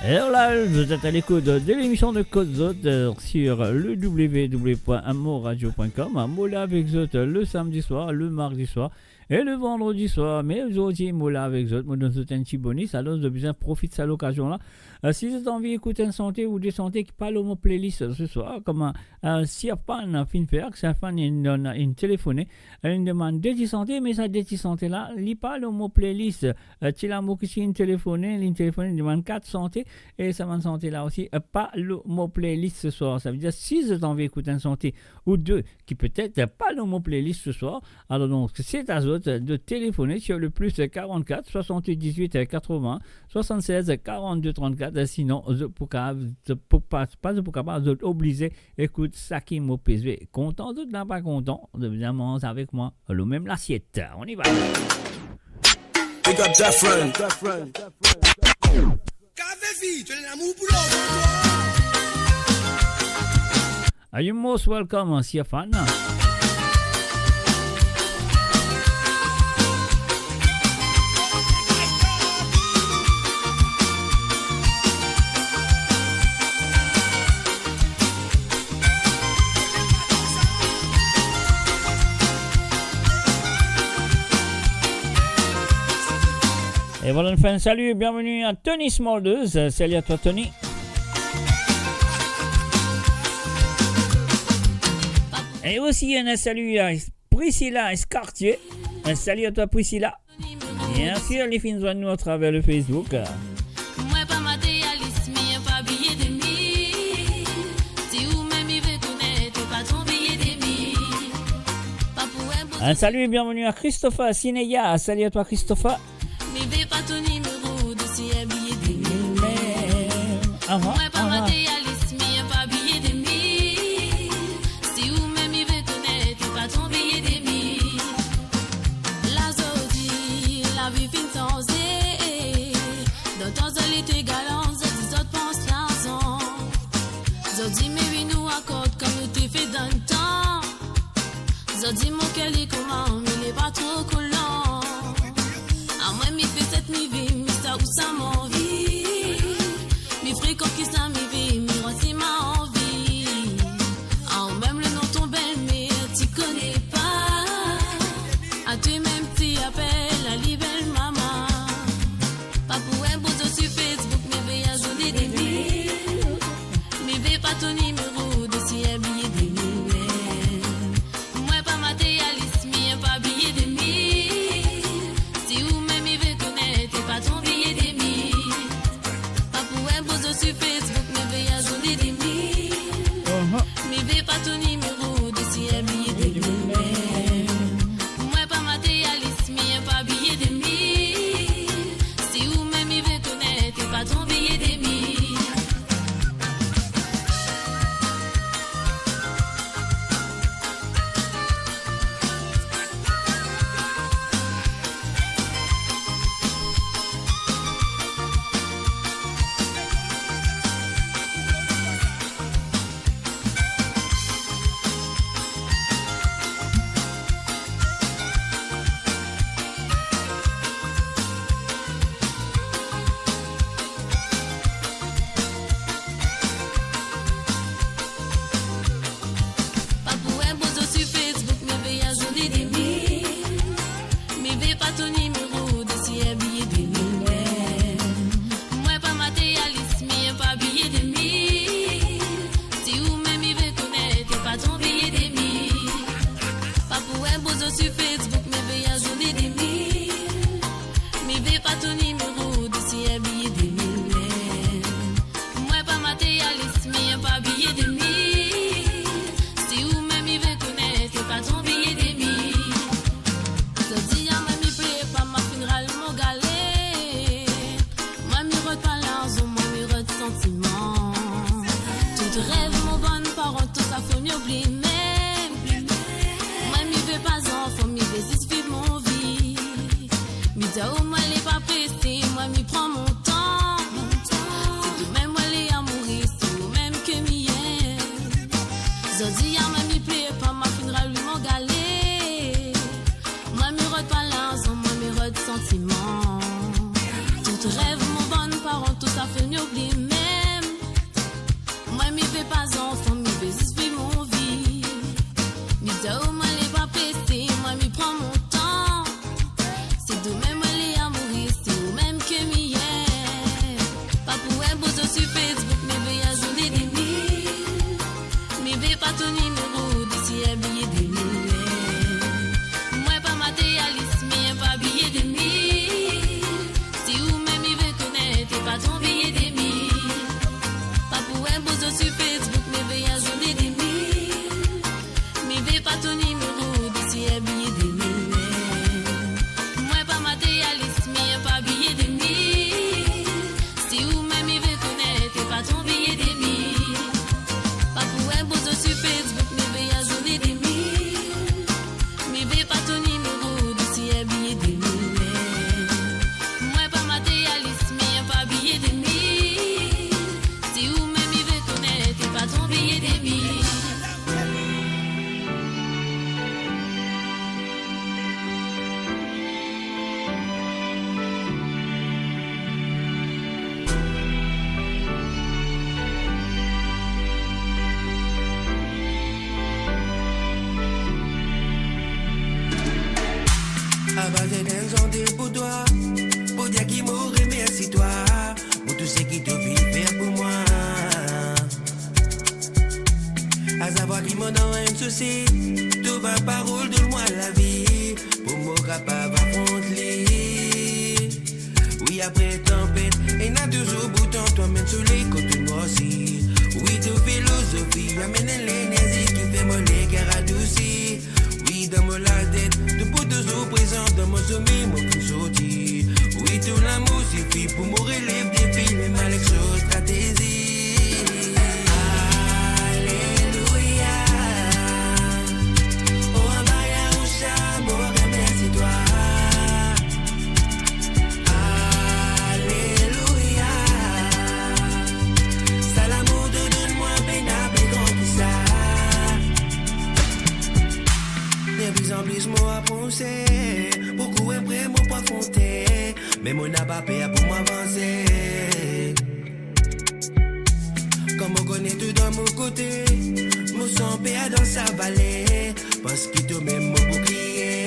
Et là, vous êtes à l'écoute de l'émission de Côte Zot sur le www.amoradio.com. Amour là avec Zot le samedi soir, le mardi soir Et le vendredi soir, mais aujourd'hui, moi là avec eux, moi donne un petit bonus, alors je besoin profiter de cette occasion-là. Si vous avez envie d'écouter une santé ou des santé qui parlent au mot playlist ce soir, comme si un fan a fin faire, si un fan une téléphoné, une demande de santé, mais ça de santé là, il parle au mot playlist. Tu l'as mot qui c'est une téléphoné, demande 4 santé, et ça m'a santé là aussi, pas le mot playlist ce soir. Ça veut dire si vous avez envie d'écouter une santé ou deux qui peut-être pas le mot playlist ce soir, alors donc c'est à eux de téléphoner sur le plus 44 78 80 76 42 34. Sinon, pas obligé écoute ça qui m'a pesé. Content, d'autres n'est pas content. Évidemment, avec moi, le même l'assiette. On y va. Big up Jeffrey. Are you most welcome, Siafan? Et voilà, on fait un salut, bienvenue à Tony Smoldeuse. Salut à toi, Tony. Et aussi un salut à Priscilla Escartier. Un salut à toi, Priscilla. Bien sûr, les filles nous nous à travers le Facebook. Moi pas matérialiste, mais pas billet de mi. Si ou même il veut connaître, pas ton billet de mi. Un salut et bienvenue à Christopher Sineya. Salut à toi, Christopher. Mais pas ton numéro de si un billet de mi. Moi pas matérialiste, mais pas billet de mi. Si ou même il veut connaître, pas ton billet de mi. La zodi, la vie fin sans dans ton zoli t'es galant, zodi zot pense l'argent. Zodi mais oui nous accorde comme nous t'es fait dans le temps. Zodi mon cœur est comment, mais il est pas trop collant. À moi mi fait cette mi vie, mi ça ou ça m'envie. Mi fréquent qui ça mi vie, mi renti ma envie. Ah même le nom ton belle mais tu connais pas. À toi même tu appelles la libelle maman. Pas pour un beau sur Facebook, mais veille à journée des billes. Mais veille pas ton numéro de si un billet de mille. Moi pas matérialiste, mais pas billet de mille. Si ou même il veut connaître, pas ton billet de mille. Pas pour un beau sur Facebook, mais veille à journée des billes. Mais veille pas ton numéro de si un billet de mille. Moi pas matérialiste, mais pas billet de mille. Si ou même il veut connaître, pas ton billet de mille. Pas pour un beau sur Facebook, mais veille à journée des mille. Mais veille pas ton numéro de si un billet de mille. Moi pas matérialiste, mais pas billet de mille. Si ou même il veut connaître, pas ton billet de mille. Pas pour un beau sur Facebook, mais veille à journée des mille. Mais veille pas ton numéro de si un billet de mille. Moi pas matérialiste, mais pas billet de mille. Si ou même il veut connaître, pas ton billet de mille. Zodi a même il plaît pas ma funéraille mon galet. Moi mi rete pas l'argent, moi mi rete sentiment. Tout rêve mon bonne parent, tout ça faut mieux oublier même. Moi mi veut pas enfant, mi veut juste vivre mon vie. Mi dit oh moi les pas pressé, moi mi prends mon temps. C'est tout même moi les à mourir, c'est tout même que mi aime. Zodi a même il plaît pas ma funéraille mon galet. Moi mi rete pas l'argent, moi mi rete sentiment. Tout rêve mon bonne parent, tout ça fait mieux oublier même. Moi mi veut pas enfant, mi veut juste vivre mon vie. Mi dit oh moi les pas pressé, moi mi prends mon temps. Papa, j'ai une santé pour toi. Pour dire qu'il m'aurait merci toi. Pour tout ce qui te fait faire pour moi. À savoir qu'il m'en a un souci. Tout va parole de moi la vie. Pour moi capable d'affronter. Oui, après tempête. Et n'a toujours bouton toi-même sous les côtés moi aussi. Oui, de philosophie. Amène l'énergie qui fait mon cœur adouci. Oui, dans mon la tête. Tout pour toujours présent dans mon sommeil, mon plus sorti. Oui, tout l'amour suffit pour me relève des films et mal chose stratégie. Alléluia. Oh, Amaya Usha, moi remercie toi. Alléluia. Ça l'amour de donne-moi bénable et grand que ça. De plus en plus moi penser. Beaucoup est prêt, moi pas fonter. Mais mon n'a pas peur pour m'avancer. Comme on connaît tout dans mon côté, mon sang perd dans sa vallée. Parce qu'il te même mon bouclier.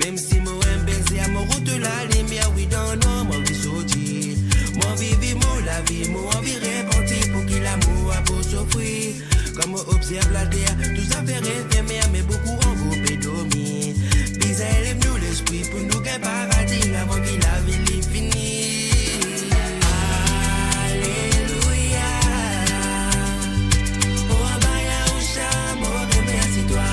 Même si mon aime baiser à mon route de la lumière, oui dans non, moi oui sauter. Moi vivre moi la vie, moi envie répandre pour qu'il l'amour a beau souffrir. Comme on observe la terre, tout ça fait éphémère, mais beaucoup regroupé dormir. Bizarre élève-nous l'esprit pour nous gagner paradis avant qu'il la vie finisse. Alléluia. Oh, Amaya Usha, moi remercie toi.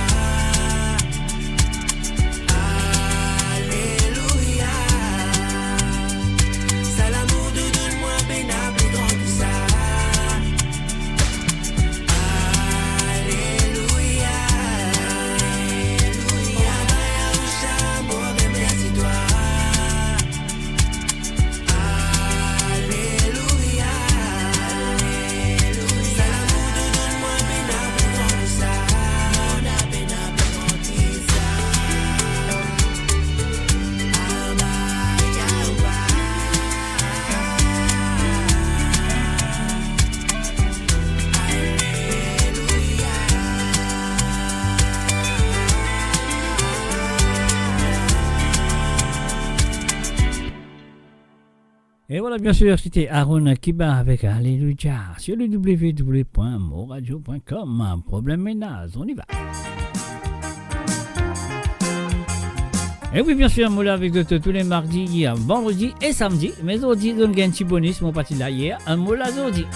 Alléluia. Ça l'amour de donne-moi bénable et grand que ça. Alléluia. Oh, Amaya Usha, moi remercie toi. Alléluia. Ça l'amour de donne-moi bénable et grand que ça. On a bénable et grand que ça. Et voilà, bien sûr, c'était Aaron Kiba avec Alléluia sur le www.moradio.com. Problème ménage, on y va. Et oui, bien sûr, moi là avec tous les mardis, vendredi et samedi. Mais aujourd'hui, on gagne un petit bonus, mon parti là hier, un mot là aujourd'hui.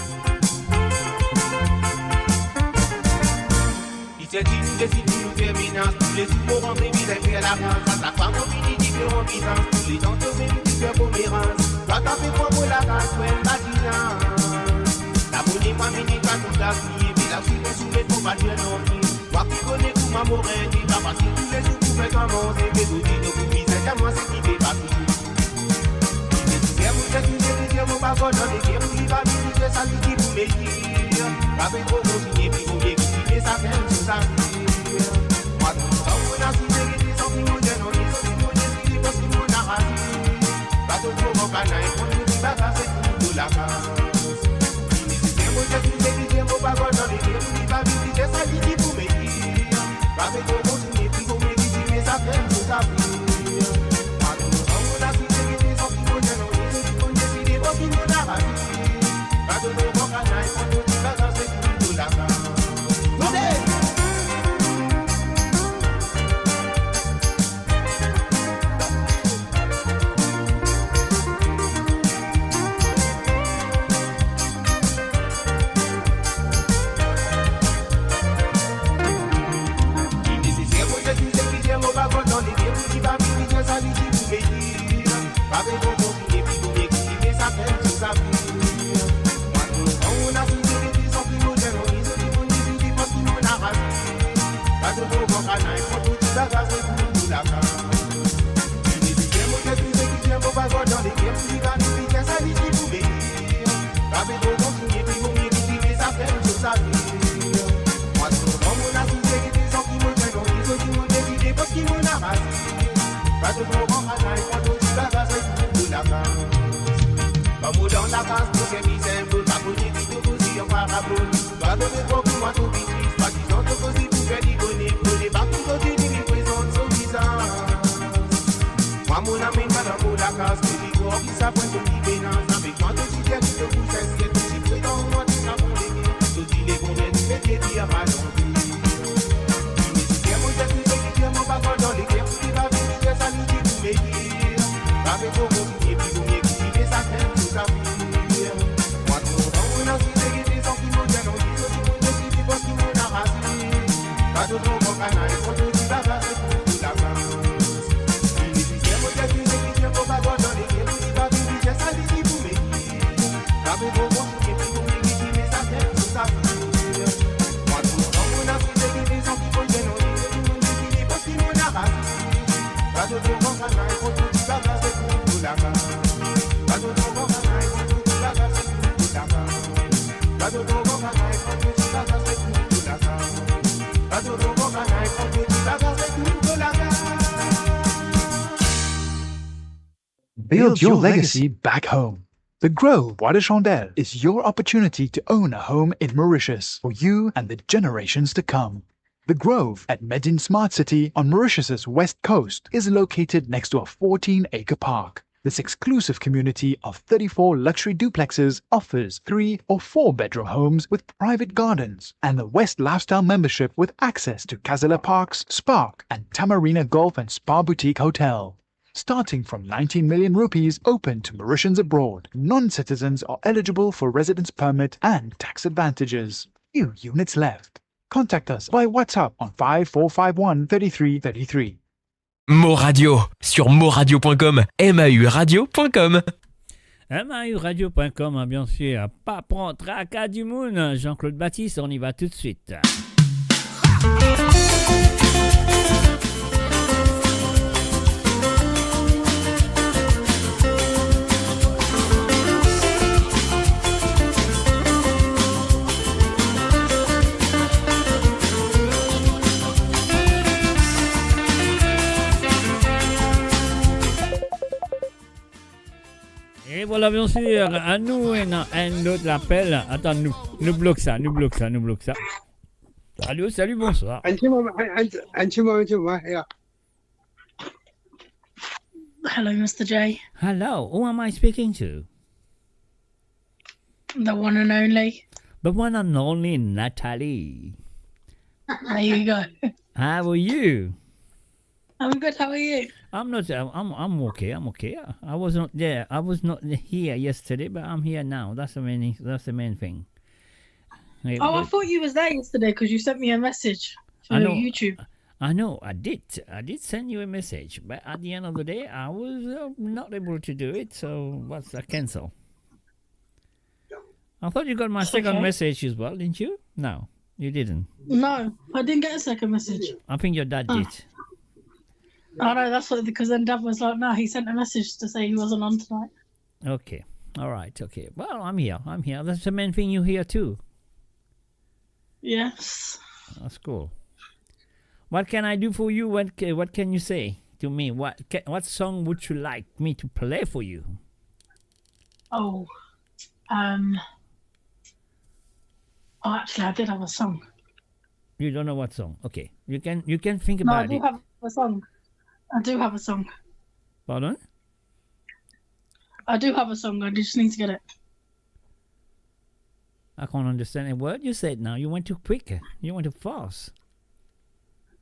C'est une décision terminante. Tous les jours pour rentrer vite et à la France. La femme en mini différents visages. Tous les gens te viennent du cœur pour mes rangs. Toi t'as fait quoi pour la casse pour un bâtiment. La bonne moi mini pas tout la vie. Mais la suite est soulevée pour pas dire non plus. Toi qui connais tout ma morée. Qui va passer tous les jours pour faire avancer. Mais tout dit de vous misère. Y'a moi c'est qui fait pas tout. Mais tout bien vous êtes tous les dire mon pas dans les guerres. Qui va visiter ça qui vous met dire. Pas fait trop continuer puis vous m'écouter ça fait tout ça. Moi tout ça on a si vérité sans qui nous gêne. On est sans qui nous décide parce que nous n'a rasé. Pas de trop mon canal et pour nous bagager tout la casse. Si nécessaire moi j'ai tous les dire mon pas dans les guerres. Qui va visiter ça qui vous met dire. Pas fait trop continuer puis vous m'écouter ça fait tout ça. Moi tout ça on a si vérité sans qui nous gêne. On est sans qui nous décide parce que nous n'a rasé. Pas de trop mon canal et pour nous bagager tout la casse. Pas qu'ils ont de possible pour faire déconner. Pour les partout, ils ont une présence au visage. ça point de pénance. Avec moi, tout dit que le coup, c'est ce que tu dis, dans moi, tu n'as pas de tout dit les combien tu fais tes dire à l'envie. Moi, j'ai tout ce qui est mon bagage dans les guerres, qui va venir, ça nous dit, vous m'aider. Avec vos mots, et puis vous m'écrivez, ça fait tout ça. Moi, tout le monde, on a vu des gens qui m'ont dit, non, qui m'ont dit, parce qu'ils m'ont arrasé. Pas de trop bon canal, il faut tout dire, ça va, c'est pour tout la main. Build your legacy back home. The Grove Bois de Chandelle is your opportunity to own a home in Mauritius for you and the generations to come. The Grove at Medin Smart City on Mauritius's west coast is located next to a 14-acre park. This exclusive community of 34 luxury duplexes offers 3 or 4 bedroom homes with private gardens and the West Lifestyle membership with access to Kazala Parks, Spark and Tamarina Golf and Spa Boutique Hotel. Starting from 19 million rupees open to Mauritians abroad, non-citizens are eligible for residence permit and tax advantages. Few units left. Contact us by WhatsApp on 5451 3333. Mo Radio sur moradio.com, mauradio.com. mauradio.com, bien sûr. Pas prendre tracas du monde. Jean-Claude Baptiste, on y va tout de suite. Et voilà, bien sûr, à nous, un autre appel. Attends, nous bloque ça. Salut, bonsoir. Hello, Mr. J. Hello, who am I speaking to? The one and only. The one and only Natalie. There you go. How are you? I'm good. How are you? I'm okay. I was not there. I was not here yesterday, but I'm here now. That's the main thing. I thought you was there yesterday because you sent me a message for YouTube. I know. I did send you a message, but at the end of the day, I was not able to do it. So what's a cancel? I thought you got my second message as well, didn't you? No, you didn't. No, I didn't get a second message. I think your dad did. Oh no, that's what, because then Dad was like, no, he sent a message to say he wasn't on tonight. Okay. All right. Okay. Well, I'm here. That's the main thing. You here too. Yes. That's cool. What can I do for you? What can you say to me? What song would you like me to play for you? Oh, actually, I did have a song. You don't know what song? Okay. You can think about it. No, I do have a song. I do have a song. Pardon? I do have a song. I just need to get it. I can't understand a word you said now. You went too quick. You went too fast.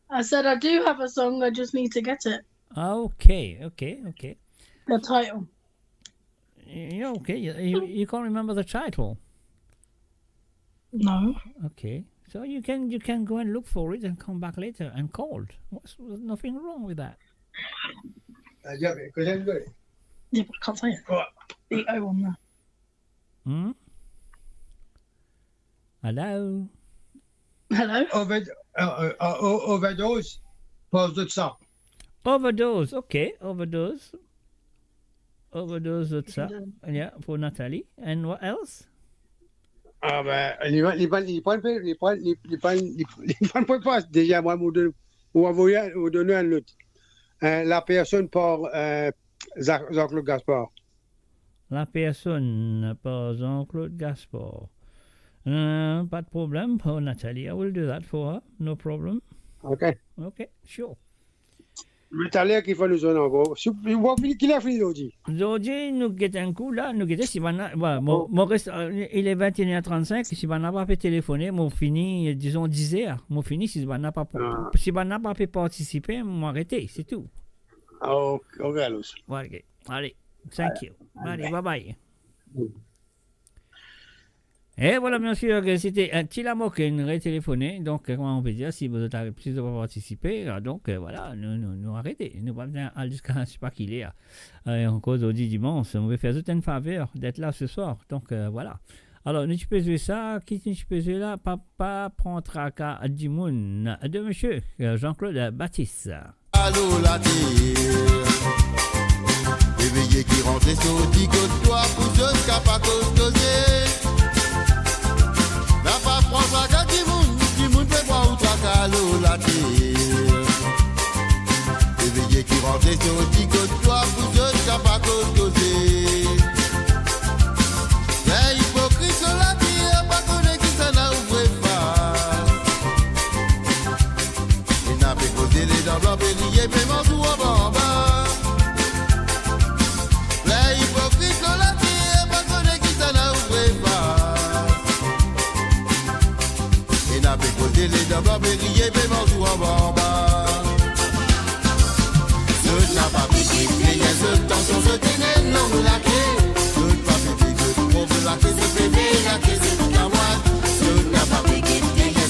I said I do have a song. I just need to get it. Okay. The title. Yeah, okay. You can't remember the title? No. Okay. So you can go and look for it and come back later and call. There's nothing wrong with that. Yeah, but I can't say it. The O on there. Hello? Overdose. Pause de ça. Overdose. Okay. Overdose. What's up? Yeah, for Natalie. And what else? Ah ben, il prend pas déjà moi ou donner un autre. La personne par Jean-Claude Gaspard. La personne par Jean-Claude Gaspard. Pas de problème pour Nathalie. I will do that for her. No problem. Okay. Okay, sure. Le talent qui fait nous en encore. Qui l'a fini aujourd'hui? Aujourd'hui, nous guettons un coup là, nous guettons si il est 21h35, si on n'a pas pu téléphoner, mon fini, disons 10h, mon fini, si on n'a pas pu participer, on arrêter, c'est tout. Ok, alors. Ok, allez, thank you. Allez, bye bye. Et voilà, bien sûr, c'était un petit amour qui nous a téléphoné. Donc, comment on peut dire, si vous avez plus de participer, donc voilà, nous arrêtez. Nous pas bien jusqu'à, je ne sais pas qui il est. En cause aujourd'hui dimanche, on veut faire toute une faveur d'être là ce soir. Donc, voilà. Alors, nous peux jouer ça. Qui tu peux jouer là? Papa prend tracas du monde de monsieur Jean-Claude Baptiste. Allô, la terre. Éveillé qui rentre sur le petit côte-toi pour jusqu'à pas causer. La pas prendre la carte du monde fait boire ou trois calos la terre. Éveillé qui rentre sur le petit côte-toi pour jusqu'à pas causer. Les hypocrites sur la terre, pas connaître qui s'en a ouvré face. Il n'a pas causé les dents blancs, bélier, paiement tout en bas en bas. Les hypocrites sur la terre, pas connaître qui s'en a ouvré face. Il n'a pas causé les dents blancs, bélier, paiement tout en bas en bas. Ce n'a pas piqué, les ce temps sur ce ténèbre, non, la clé. Ce n'a pas piqué, la clé, ce bébé, la clé, c'est toute la moite. Ce n'a pas piqué,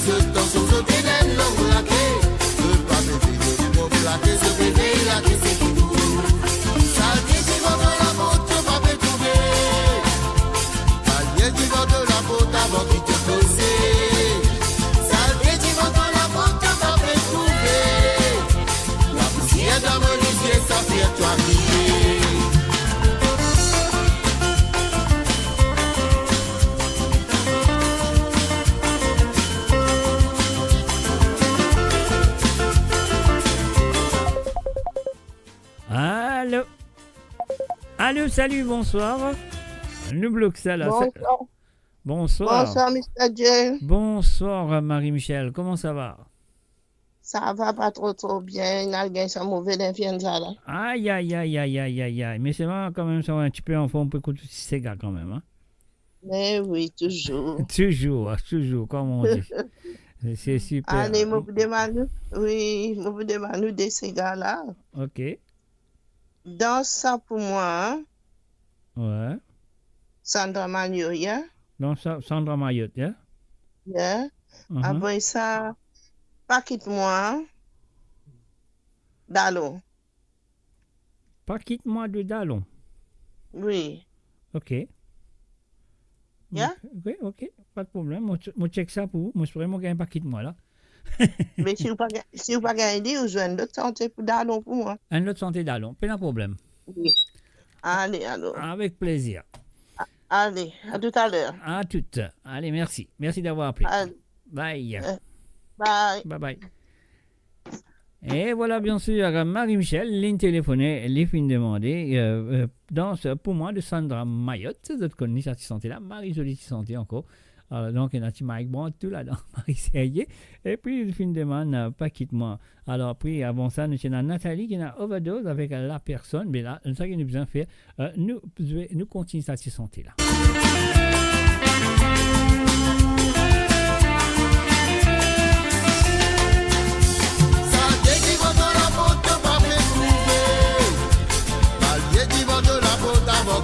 ce temps sur ce ténèbre, non, la clé. Ce n'a pas piqué, la clé, ce bébé, la clé, c'est tout. Saleté du vent de la faute, tu vas me trouver. Saleté du vent de la faute avant qu'il te pose. Saleté du vent de la faute, tu vas me trouver. La poussière dans mon yeux, ça fait toi crier. Allô? Allô, salut, bonsoir. Nous bloque ça là. Bonsoir. Bonsoir. Bonsoir, Mr. J. Bonsoir, Marie-Michel. Comment ça va? Ça va pas trop bien. Il a gagné sa mauvaise influenza là. Aïe, aïe, aïe, aïe, aïe, aïe, aïe. Mais c'est vrai, quand même, ça va un petit peu en forme pour écouter ces gars quand même. Hein? Mais oui, toujours. toujours, comme on dit. C'est super. Allez, je vous demande, de ces gars là. Ok. Dans ça pour moi, Ouais. Sandra Magno, yeah? Donc, Sandra Mayotte, yeah? Yeah. Après ça, pas quitte moi, Dallon. Pas quitte-moi de Dallon. Oui. Ok. Yeah? Ok. Pas de problème. Moi, check ça pour vous. Moi, je pourrais me gagner pas quitte-moi là. Mais si vous ne pas gagner, vous jouez une autre santé pour Dallon pour moi. Un autre santé Dallon. Pas de problème. Oui. Allez, alors. Avec plaisir. Allez, à tout à l'heure. À toutes. Allez, merci. Merci d'avoir appelé. Allez. Bye. Bye. Bye bye. Et voilà, bien sûr, Marie-Michel, ligne téléphonée, les fins demandées. Dans pour moi de Sandra Mayotte, vous connaissez cette santé-là, Marie-Jolie santé encore. Alors, donc, il y a un petit Mike Brown, tout là-dedans, Marie-Serrier. Et puis, le fin de demande, pas quitte-moi. Alors, puis, avant ça, nous avons Nathalie qui a overdose avec la personne. Mais là, c'est ça qu'il nous a besoin de faire. Nous continuons cette santé-là.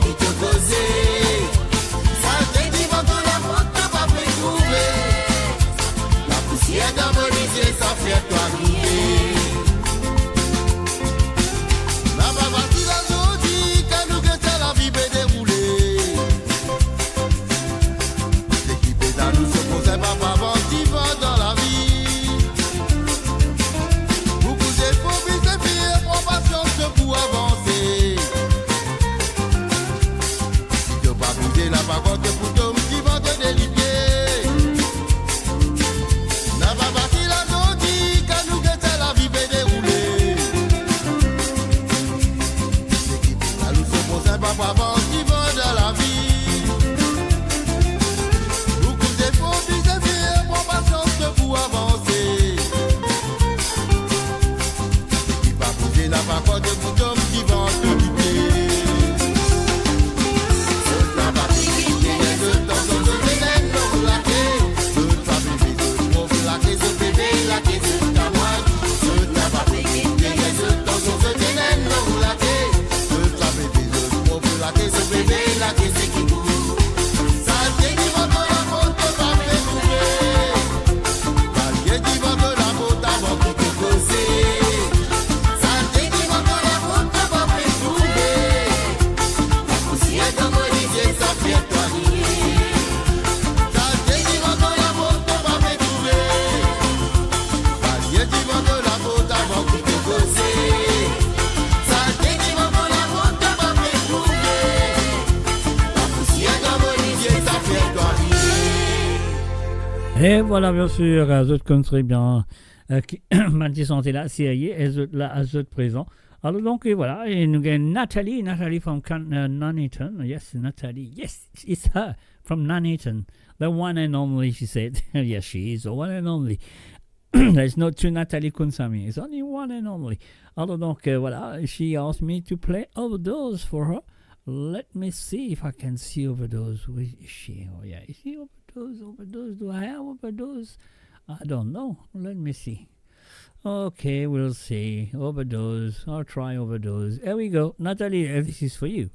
Qui te causait, ça te dit de la faute, pas me trouver. La poussière dans mon yeux, ça fait toi crier. La baba qui l'a dit, quand nous guettons la vie peut dérouler. Et voilà, bien sûr, les autres connaissent bien qui m'a santé là, sérieux, et les autres là, les autres présents. Alors donc, et voilà, et nous avons Natalie from Nuneaton. Yes, Natalie. Yes, it's her from Nuneaton. The one and only, she said. Yes, she is the one and only. There's not two Natalie Kunsami. It's only one and only. Alors donc, voilà, she asked me to play Overdose for her. Let me see if I can see Overdose. Where is she? Oh, yeah. Is she Overdose? Do I have Overdose? I don't know. Let me see. Okay, we'll see. Overdose. I'll try Overdose. Here we go. Natalie, this is for you.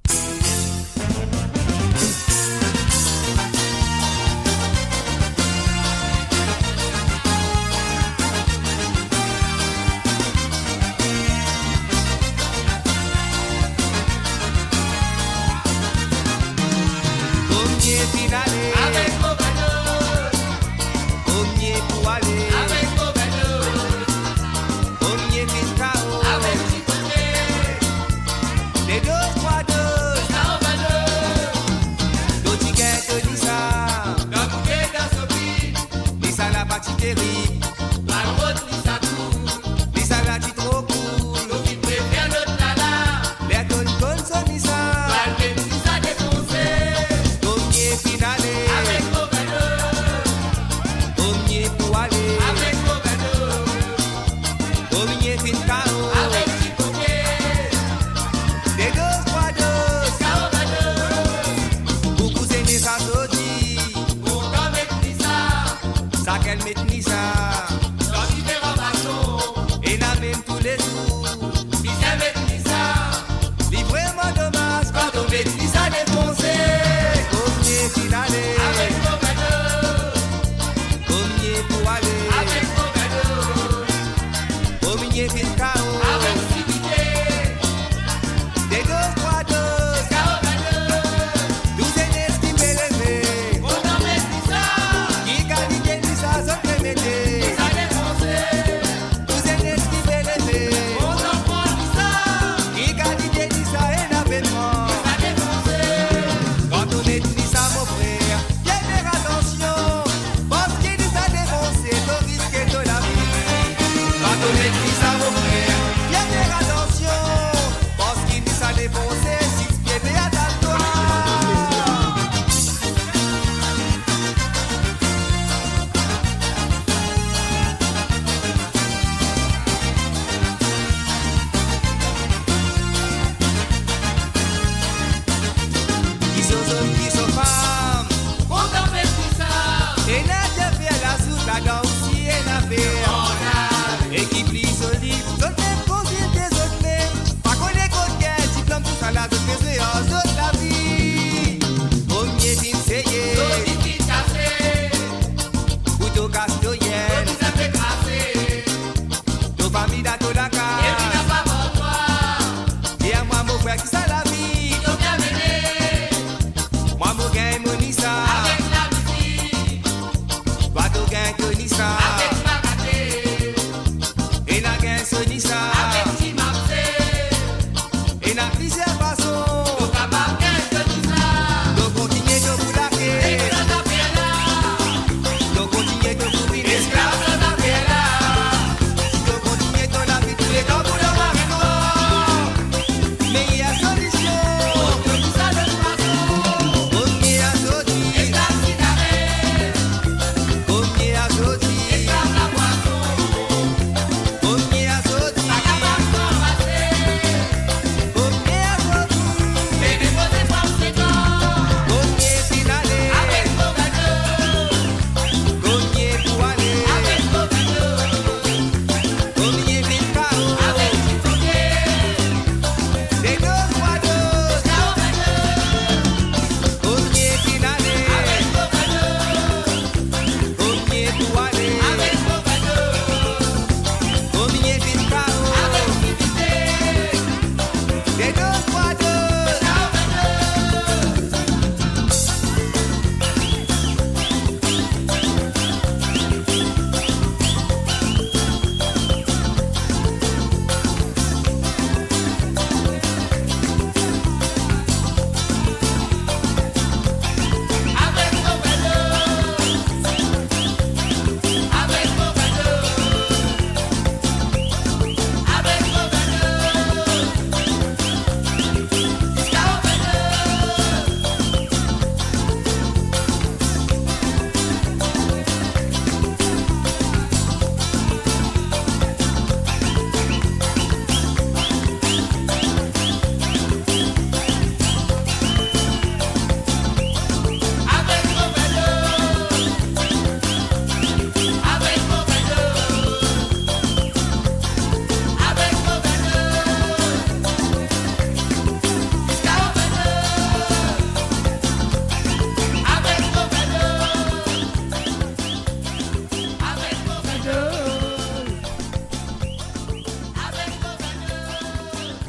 Avec Overdose, Omnier pour aller avec Overdose, Omnier Fiscao avec Chicoté, les deux, trois doses, ça Overdose, Dotiquette, Lisa, Gabouquet, Dassopi, Lisa la partie terrible, Malroute, Lisa cool, Lisa la petite trop cool, nous qui préfère notre nana, les tonnes sont Lisa, Malgré Lisa défoncé. Finale avec Overdose, Omnier pour aller avec Overdose, Omnier Fiscao avec Chicoté, des deux, trois doses, ça Overdose, beaucoup aimé ça saudi, pourtant mettre Nissa, ça qu'elle met Nissa, dans différents façons, et la même tous les jours, si ça met Nissa, li vraiment dommage quand on met Nissa défoncé. Finale avec Overdose, Omnier pour aller avec Overdose, Omnier Fiscao avec Chicoté, des deux, trois doses, ça Overdose, 12 estimés élevés, on en met ça, qui qualité Nissa, ça fait métier.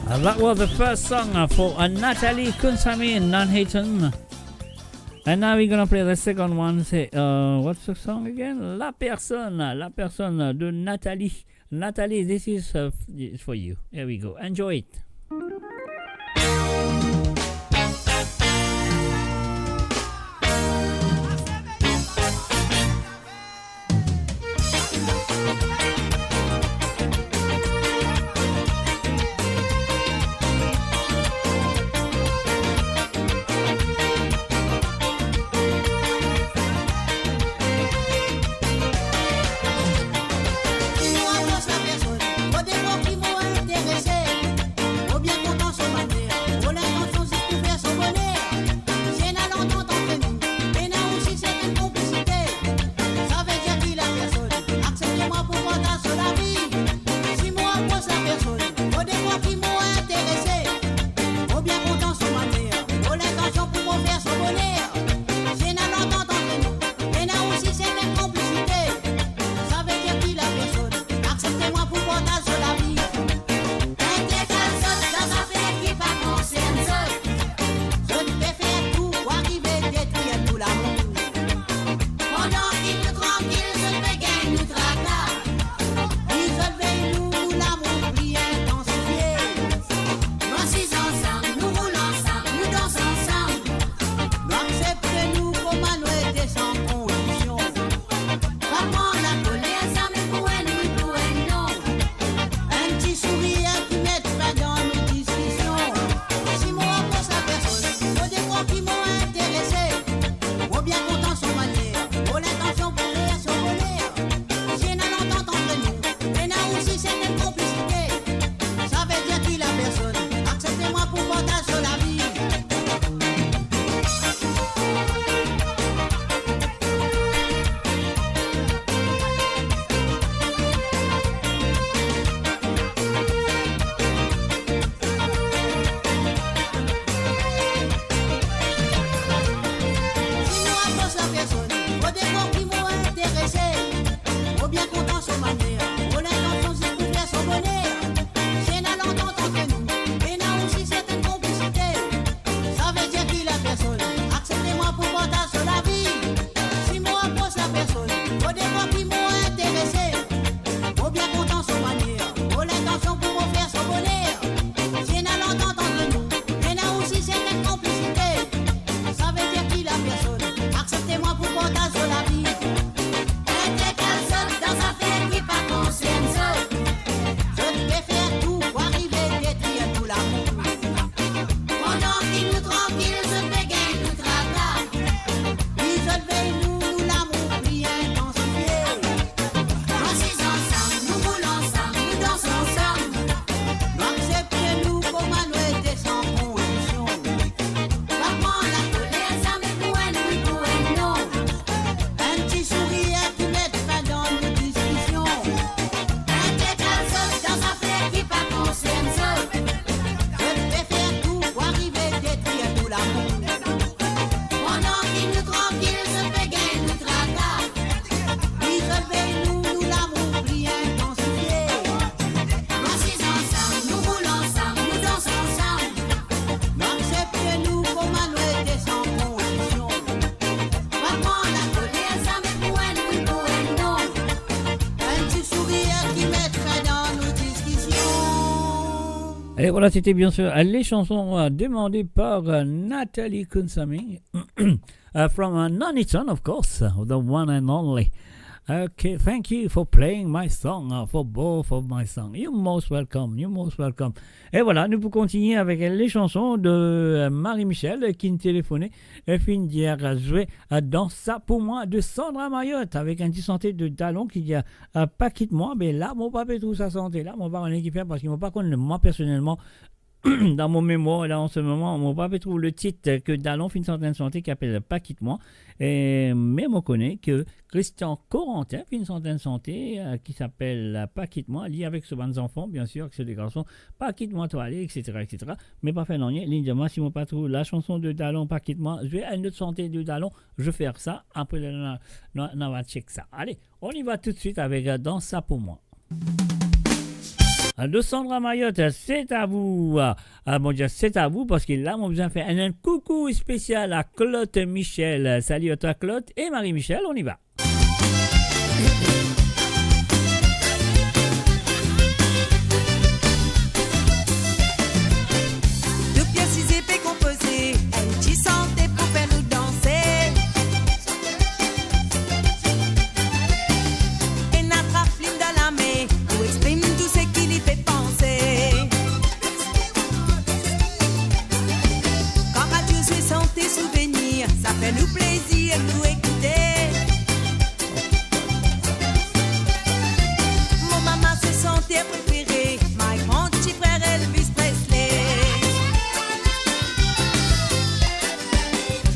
That was the first song for Natalie Kunsami and Nan Hayton. And now we're gonna play the second one. Say, what's the song again? La Personne de Nathalie. Nathalie, this is for you. Here we go. Enjoy it. Et voilà, c'était bien sûr les chansons demandées par Nathalie Kunsami from Nuneaton, of course, the one and only. Okay, thank you for playing my song, for both of my songs. You're most welcome, you're most welcome. Et voilà, nous pouvons continuer avec les chansons de Marie-Michel qui nous téléphonait et finit d'hier jouer dans Ça pour moi de Sandra Mariotte avec un petit santé de Talon qui dit pas quitte moi, mais là, mon papa trouve sa santé. Là, mon papa en équipe parce qu'il m'a pas connu, moi personnellement. Dans mon mémoire, là, en ce moment, mon papa trouve le titre que Dallon fait une centaine de santé qui appelle Pas quitte moi. Et même on connaît que Christian Corentin fait une centaine de santé qui s'appelle Pas quitte moi, lié avec ce bande enfants, bien sûr, que c'est des garçons. Pas quitte moi, toi, allez, etc., etc. Mais pas fait non, ligne de moi, si mon papa trouve la chanson de Dallon, Pas quitte moi, je vais à une autre santé de Dallon, je vais faire ça. Après, on va checker ça. Allez, on y va tout de suite avec Dans ça pour moi. De Sandra Mayotte, c'est à vous. Mon Dieu, c'est à vous parce que là, on besoin de faire un coucou spécial à Claude Michel. Salut à toi, Claude et Marie-Michel, on y va. Deux pièces, 6 épées composées, un petit santé pour faire nous danser. Et notre film dans la main, nous exprime tout ce qui lui fait penser. Quand Radio Jouer santé souvenir, ça fait nous plaisir de nous écouter. Mon maman c'est santé préférée, my grand petit frère Elvis Presley.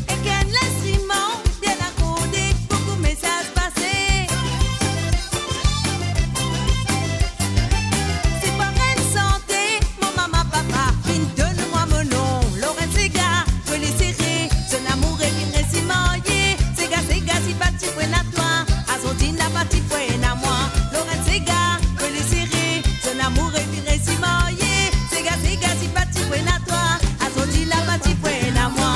Et qu'un l'instrument bien accordé, beaucoup de messages passés. C'est pas une santé, mon maman papa, fin donne-moi mon nom. Laurent Sega, je les serrer, son amour est bien récimaillé. Sega, si pas tu prends à toi, Azondine n'a pas tu prends à moi. Laurent Sega, je les serrer, son amour est bien récimaillé. Sega, si pas tu prends à toi, Azondine n'a pas tu prends à moi.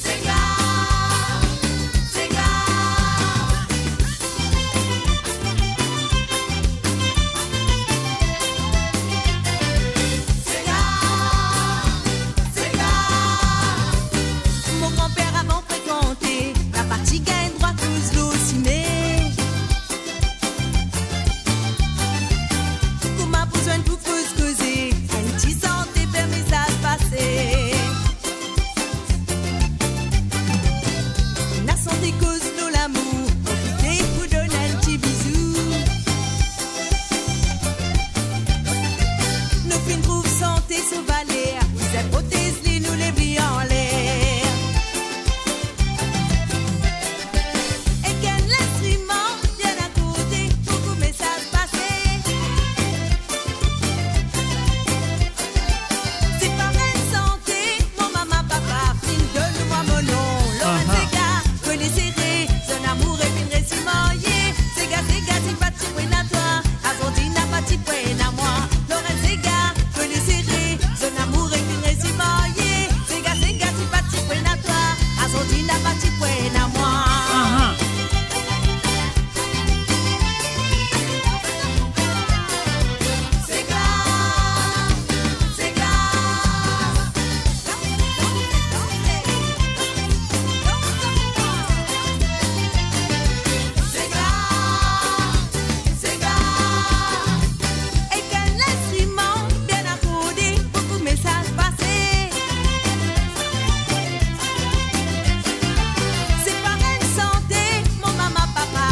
Sega, Sega. Mon grand-père avant fréquenté la partie gagne droit cause l'eau ciné. Qu'on m'a besoin de tout causer, un petit santé permis ça se passer. La santé cause l'eau l'amour, profitez pour donner un petit bisou. Nos filles trouvent santé sous valère, ces prothèses les nous les vit en l'air. Et qu'un l'instrument bien à côté, beaucoup de messages passés. C'est pas une santé, mon maman papa, fin donne-moi mon nom. Laurent Sega, que les serrer, son amour est bien récimaillé. Sega, si pas tu prends à toi, Azondine n'a pas tu prends à moi. Laurent Sega, que les serrer, son amour est bien récimaillé. Sega, si pas tu prends à toi, Azondine n'a pas tu prends à moi. Sega, Sega. Et qu'un instrument bien accordé, beaucoup de messages passés. C'est pas une santé, mon maman papa,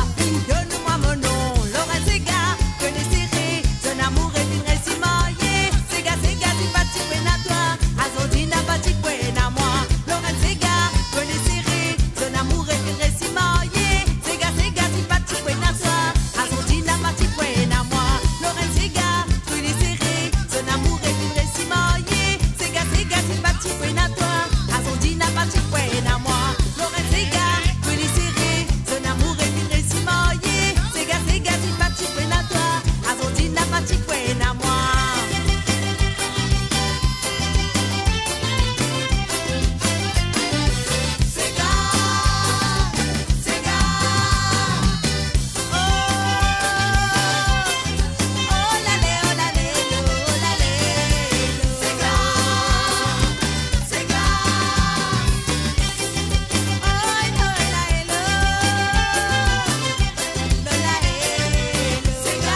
donne-moi mon nom. Laurent Sega, que les serrer, son amour est bien récimaillé. Sega, si pas tu prends à toi, Azondine n'a pas tu prends à moi. Laurent Sega, que les serrer, son amour est bien récimaillé. Sega, si pas tu prends à toi, Azondine n'a pas tu prends à moi. Laurent Sega, que les serrer, son amour est bien récimaillé. Sega, si pas tu prends à toi, Azondine n'a pas tu prends à moi. Laurent Sega, que les serrer, son amour est bien récimaillé. Sega, si pas tu prends à toi, Azondine n'a pas tu prends à moi. Sega, Sega. Oh la lé, oh la lé, oh la lé. Sega, Sega. Oh la hello, la hello. Sega,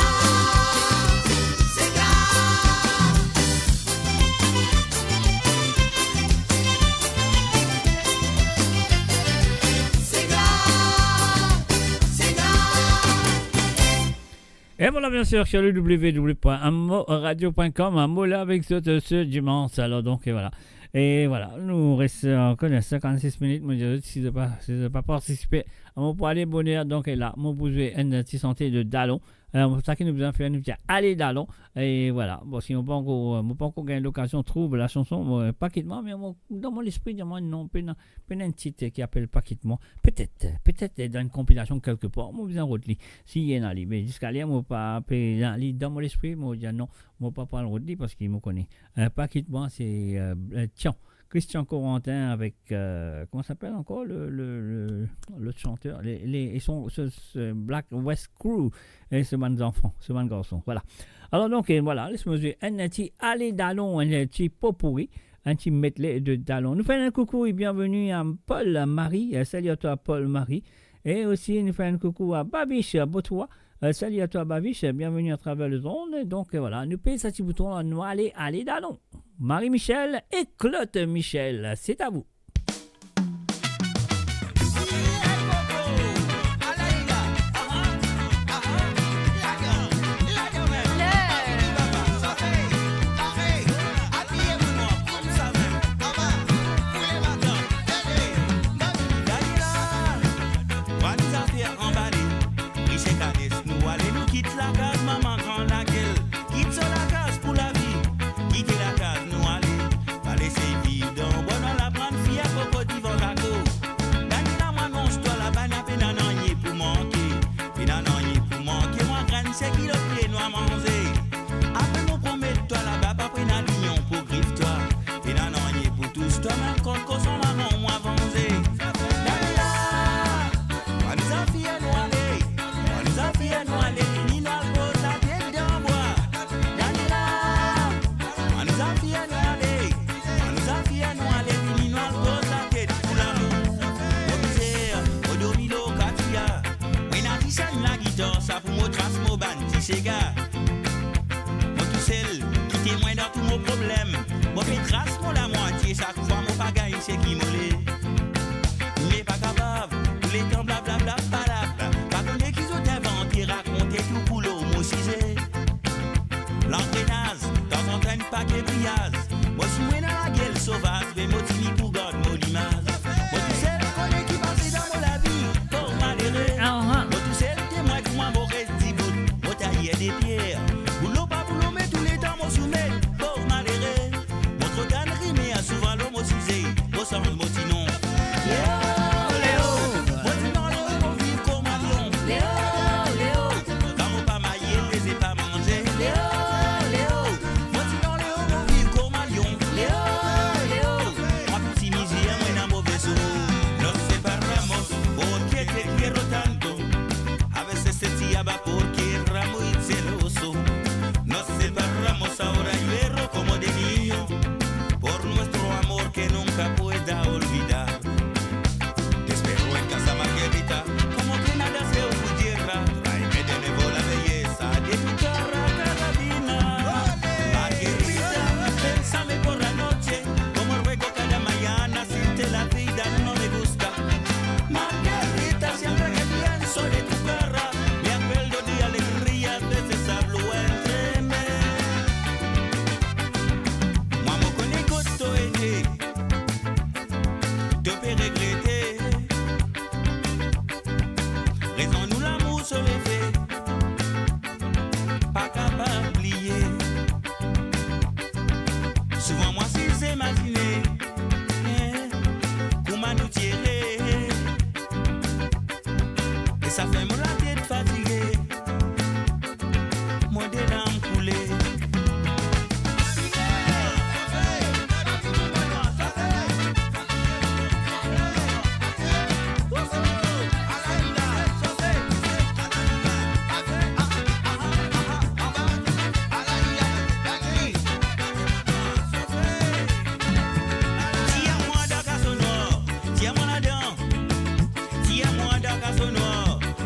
Sega. Et voilà, bien sûr, sur le www.amoradio.com, un mot là avec ce dimanche. Alors, donc, et voilà. Et voilà, nous restons encore 56 minutes. Si vous n'avez pas participé à mon poil bonheur, donc, et là, mon besoin une petite santé de Dallon. Ça qui nous besoin faire, nous dire allez d'allons. Et voilà. Bon, si on pas encore gagné l'occasion de trouver la chanson Paquettement, mais dans mon esprit, il y a non, un titre qui appelle Paquettement. Peut-être dans une compilation quelque part, moi, besoin de si il y en a, mais jusqu'à là, moi, pas dans mon esprit, moi, je dis non, moi, pas prendre le parce qu'il me connaît. Paquettement, c'est tiens. Christian Corentin avec comment s'appelle encore le chanteur ils sont ce Black West Crew et ce man d'enfant ce man garçon voilà alors donc voilà laisse-moi dire un petit allez d'allons un petit pot pourri un petit medley de d'allons nous faisons un coucou et bienvenue à Paul Marie salut à toi Paul Marie et aussi nous faisons un coucou à Babiche Botois. Salut à toi Babiche, bienvenue à travers le zone. Donc voilà, nous payons ce petit bouton, nous allez d'allons. Marie-Michel et Claude Michel, c'est à vous.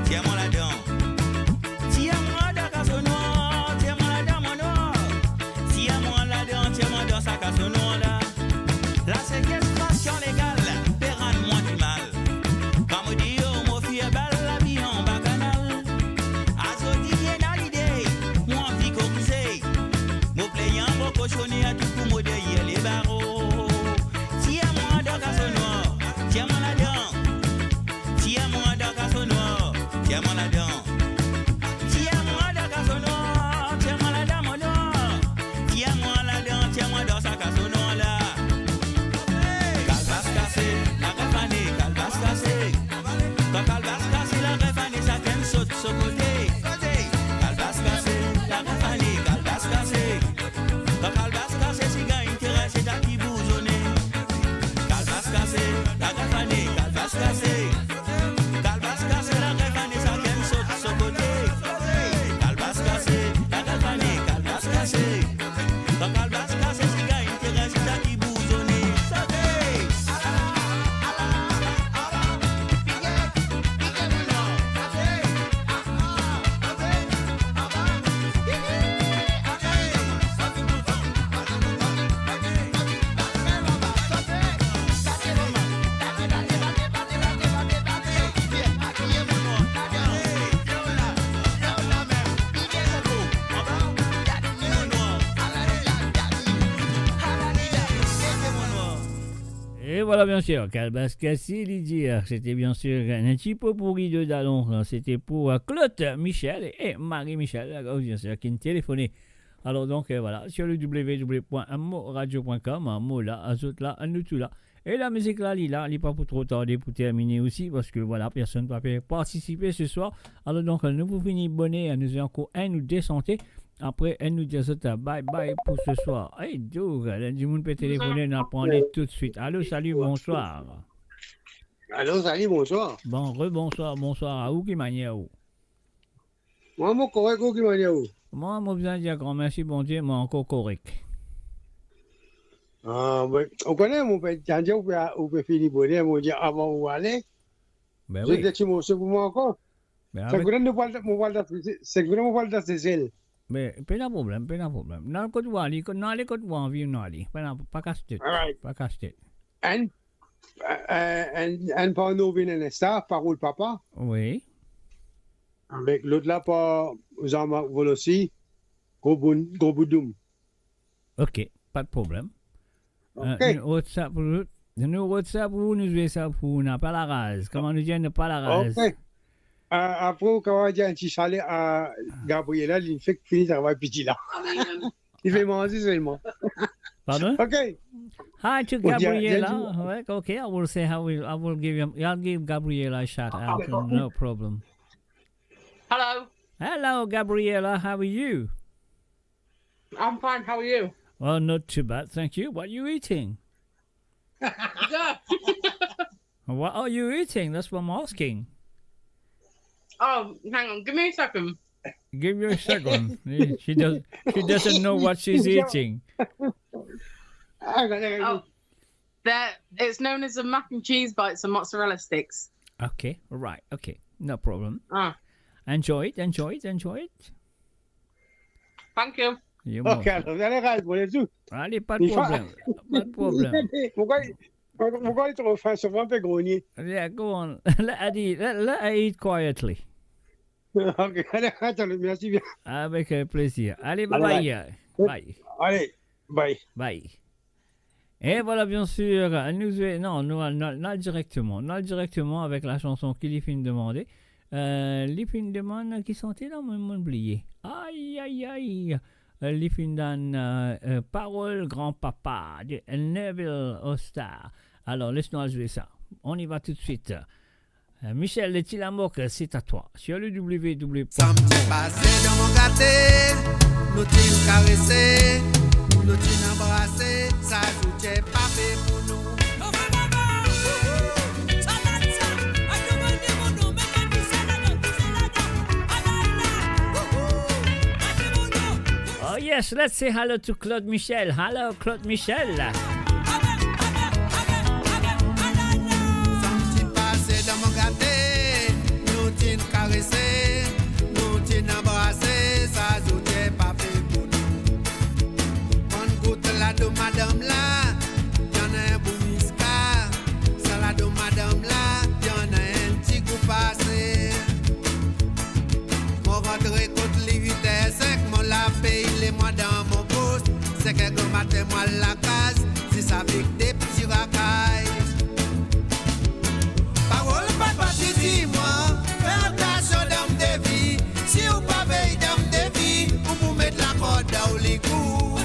Tiens-moi voilà, bien sûr, Calbascassi, Lydia, c'était bien sûr un petit peu pourri de Dallon. C'était pour Claude Michel et Marie-Michel, bien sûr, qui me téléphonaient. Alors donc, voilà, sur le www.moradio.com, mot là, azot là, nous tout là. Et la musique là, il n'est pas pour trop tarder pour terminer aussi, parce que voilà, personne ne peut participer ce soir. Alors donc, nous vous finissons bonnet, nous avons encore un ou deux santé. Après, elle nous dit ça, bye bye pour ce soir. Hey, Doug, du monde peut téléphoner, on prend tout de suite. Allô, salut, bonsoir. Allô, salut, bonsoir. Bon, rebonsoir, bonsoir. À où qui manière où? Moi, mon correct, qui manière où? Moi, je besoin de dire grand merci, bon Dieu, moi encore correct. Ah, ben, on connaît mon père, quand on peut finir bonnet, on dit avant où aller. Ben oui. oui. C'est pour moi encore. Ben c'est vraiment mon voile d'assez. Mais pas de problème, pas de problème. Non, quand tu aller, non, aller quand tu vas en vivre, non, aller. Pas casse-tête. Pas casse-tête. Un par nous vient un staff, parole papa. Oui. Avec l'autre là, par Jean-Marc Volossi, gros boudoum. Ok, pas de problème. Ok. WhatsApp pour nous, nous jouons ça pour n'a pas la rase. Comment nous dire ne pas la rase? Ok. Après, quand on a dit un petit chalet à Gabriela, il fait finir travail petit là. Il fait manger seulement. Pardon? Ok. Hi to Gabriela. Okay, I will say I will give Gabriela a shout out. No problem. Hello. Hello, Gabriela. How are you? I'm fine. How are you? Well, not too bad, thank you. What are you eating? What are you eating? That's what I'm asking. Oh, hang on. Give me a second. Give you a second. She doesn't know what she's eating. Oh, it's known as a mac and cheese bites and mozzarella sticks. Okay, right. Okay, no problem. Ah. Enjoy it. Thank you. Ok, alors vous allez répondre tout. Allez, pas de problème. Pas de problème. Pourquoi tu refais souvent un peu grogner? Yeah, go on. Let her eat quietly. Ok, allez, merci bien. Avec plaisir. Allez, bye. Bye. Allez, bye. Bye. Et voilà, bien sûr, nous allons directement avec la chanson qui lui fin demander. Les fin demande qui sentait là, moi, oublié. Aïe. Les fin dans Parole grand-papa de Neville Ostar. Alors, laisse-nous jouer ça. On y va tout de suite. Michel Le Tilamoc, c'est à toi. Sur le www. Ça me fait passer dans mon gâté, nous t'y caresser, nous t'y embrasser, ça jouait pas fait pour nous. Oh yes, let's say hello to Claude Michel. Hello, Claude Michel. Nous t'y caresser, nous t'y embrasser, ça jouait pas fait pour nous. On goûte la de madame là, y'en a un beau misca. Ça la de madame là, y'en a un petit coup passé. Mon rentré contre les 8h05, mon la paye les mois dans mon poste. C'est que matin moi la case, si ça avec des petits racailles. Parole papa, dis-moi, fais attention d'homme de vie. Si vous pas veille d'homme de vie, vous pouvez mettre la corde dans les coups.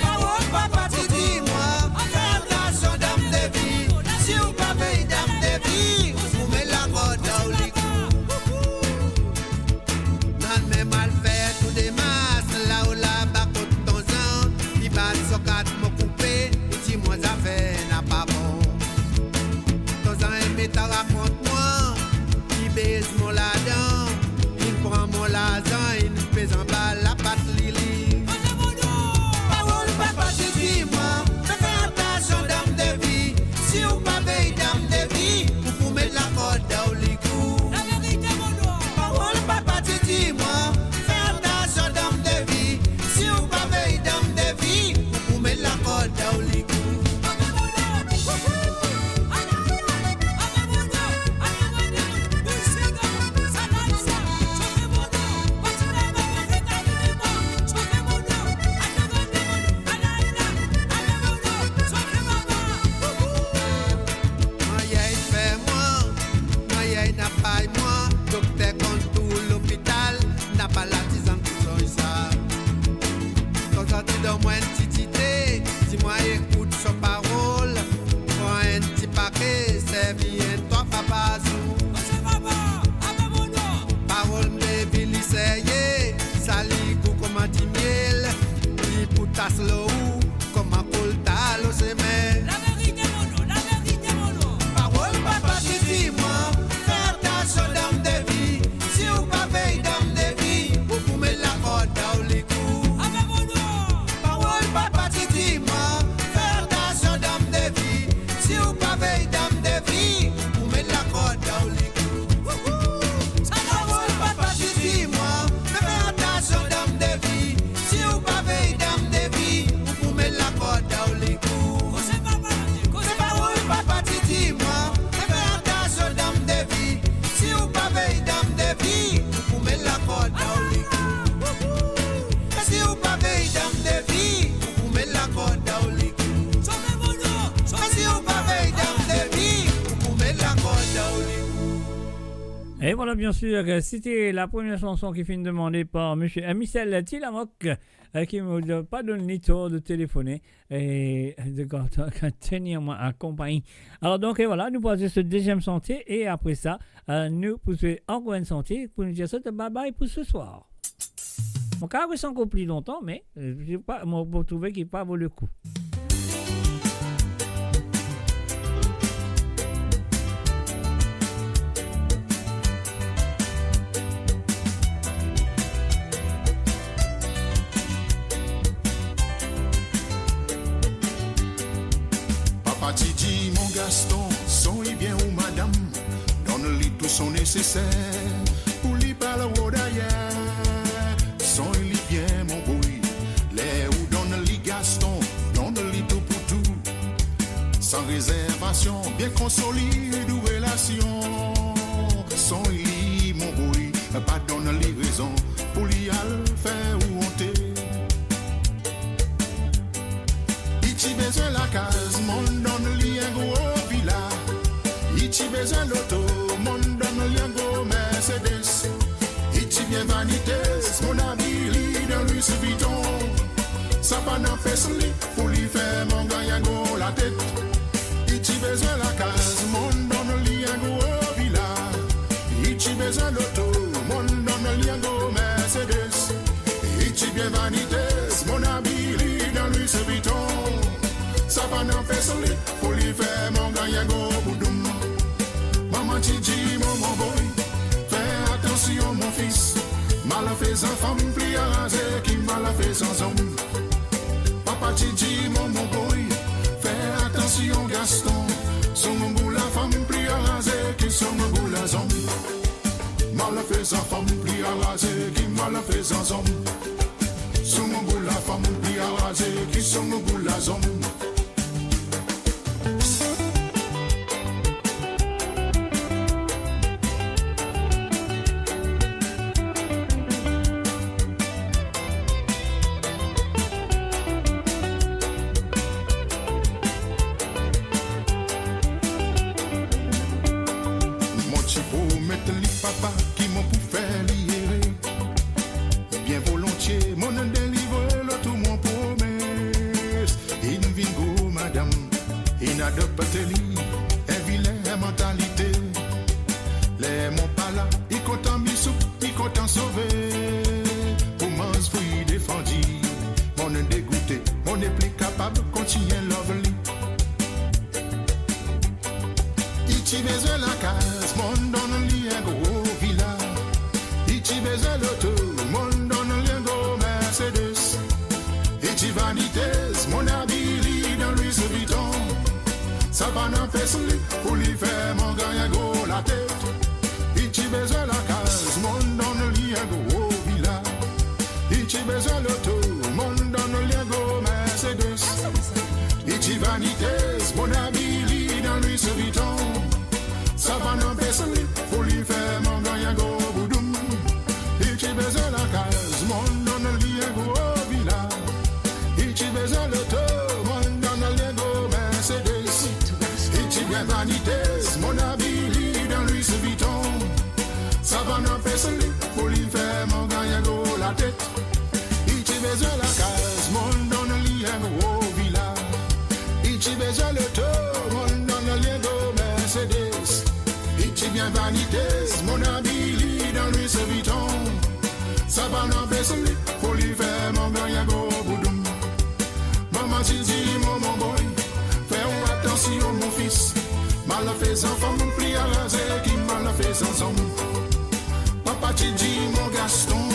Parole papa, dis-moi, fais attention d'homme de vie. Si vous pas veille d'homme de vie, vous pouvez mettre la corde dans les coups. Non mais mal fait, tout des masses, là où la bas côté ton sang. Il bat sur quatre me couper, dis-moi ça fait n'a pas bon. T'as raconte-moi, il baise mon ladin, il prend mon lasan, il nous pèse en bas la patte lili. Parole papa, dis-moi, fais attention d'homme de vie, si vous pas veille d'homme de vie, vous pouvez mettre la corde dans les coups. Parole papa, dis-moi, fais attention d'homme de vie, si vous pas veille d'homme de vie, vous pouvez mettre la corde dans les coups. bien toi papa zou. Parole de ville essayé, sali kou comme un miel, ni pour ta slow, comme un colta lo semé. La vérité mono. Parole papa qui dit moi, fais attention dame de vie, si ou pas veille dame de vie, vous pouvez la corde dans les coups. Parole papa qui dit moi, fais attention dame de vie, si ou pas veille dame de vie, vous pouvez la corde dans les coups. Et voilà, bien sûr, c'était la première chanson qui finit demandée par M. Michel Tilamok, qui ne m'a pas donné le tort de téléphoner et de tenir moi en compagnie. Alors donc, et voilà, nous passons ce deuxième santé et après ça, nous poussons encore une santé pour nous dire ça de bye bye pour ce soir. Mon cas, c'est encore plus longtemps, mais je vais trouver qu'il pas vaut le coup. Titi, mon Gaston, son-y bien ou madame, donne-lui tout son nécessaire, pour lui parler d'ailleurs, son-y bien mon boy, les ou donne-lui Gaston, donne-lui tout pour tout, sans réservation, bien consolide ou relation, son-y mon boy, pas donne-lui raison, pour lui aller faire ou honter. Ici besoin la case, mon donne li un gros villa. Ici besoin l'auto, mon donne li un gros Mercedes. Ici bien vanité, mon ami li dans Louis Vuitton. Ça pas n'empêche li pour lui faire mon gagne un gros la tête. Ici besoin la case, mon donne li un gros villa. Ici besoin l'auto, mon donne li un gros Mercedes. Ici bien vanité, mon ami li dans Louis Vuitton. Ça va n'empêcher pour lui faire mon gagne go boudoum. Maman Titi, mon boy, fais attention mon fils. Mal fait sans femme, pli à raser, qui mal fait sans homme. Papa Titi, mon boy, fais attention Gaston. Son bout la femme, pli à raser, qui son bout la homme. Mal fait sans femme, pli à raser, qui mal fait sans homme. Son bout la femme, pli à raser, qui son bout la homme. Mercedes. fait vanité, mon ami lit dans lui se viton. Ça va n'empêcher lui, pour lui faire mon gagne go boudoum. Maman tu dis mon boy, fais attention mon fils. Mal fait sans femme, plie à raser, qui mal fait sans homme. Papa tu dis mon Gaston,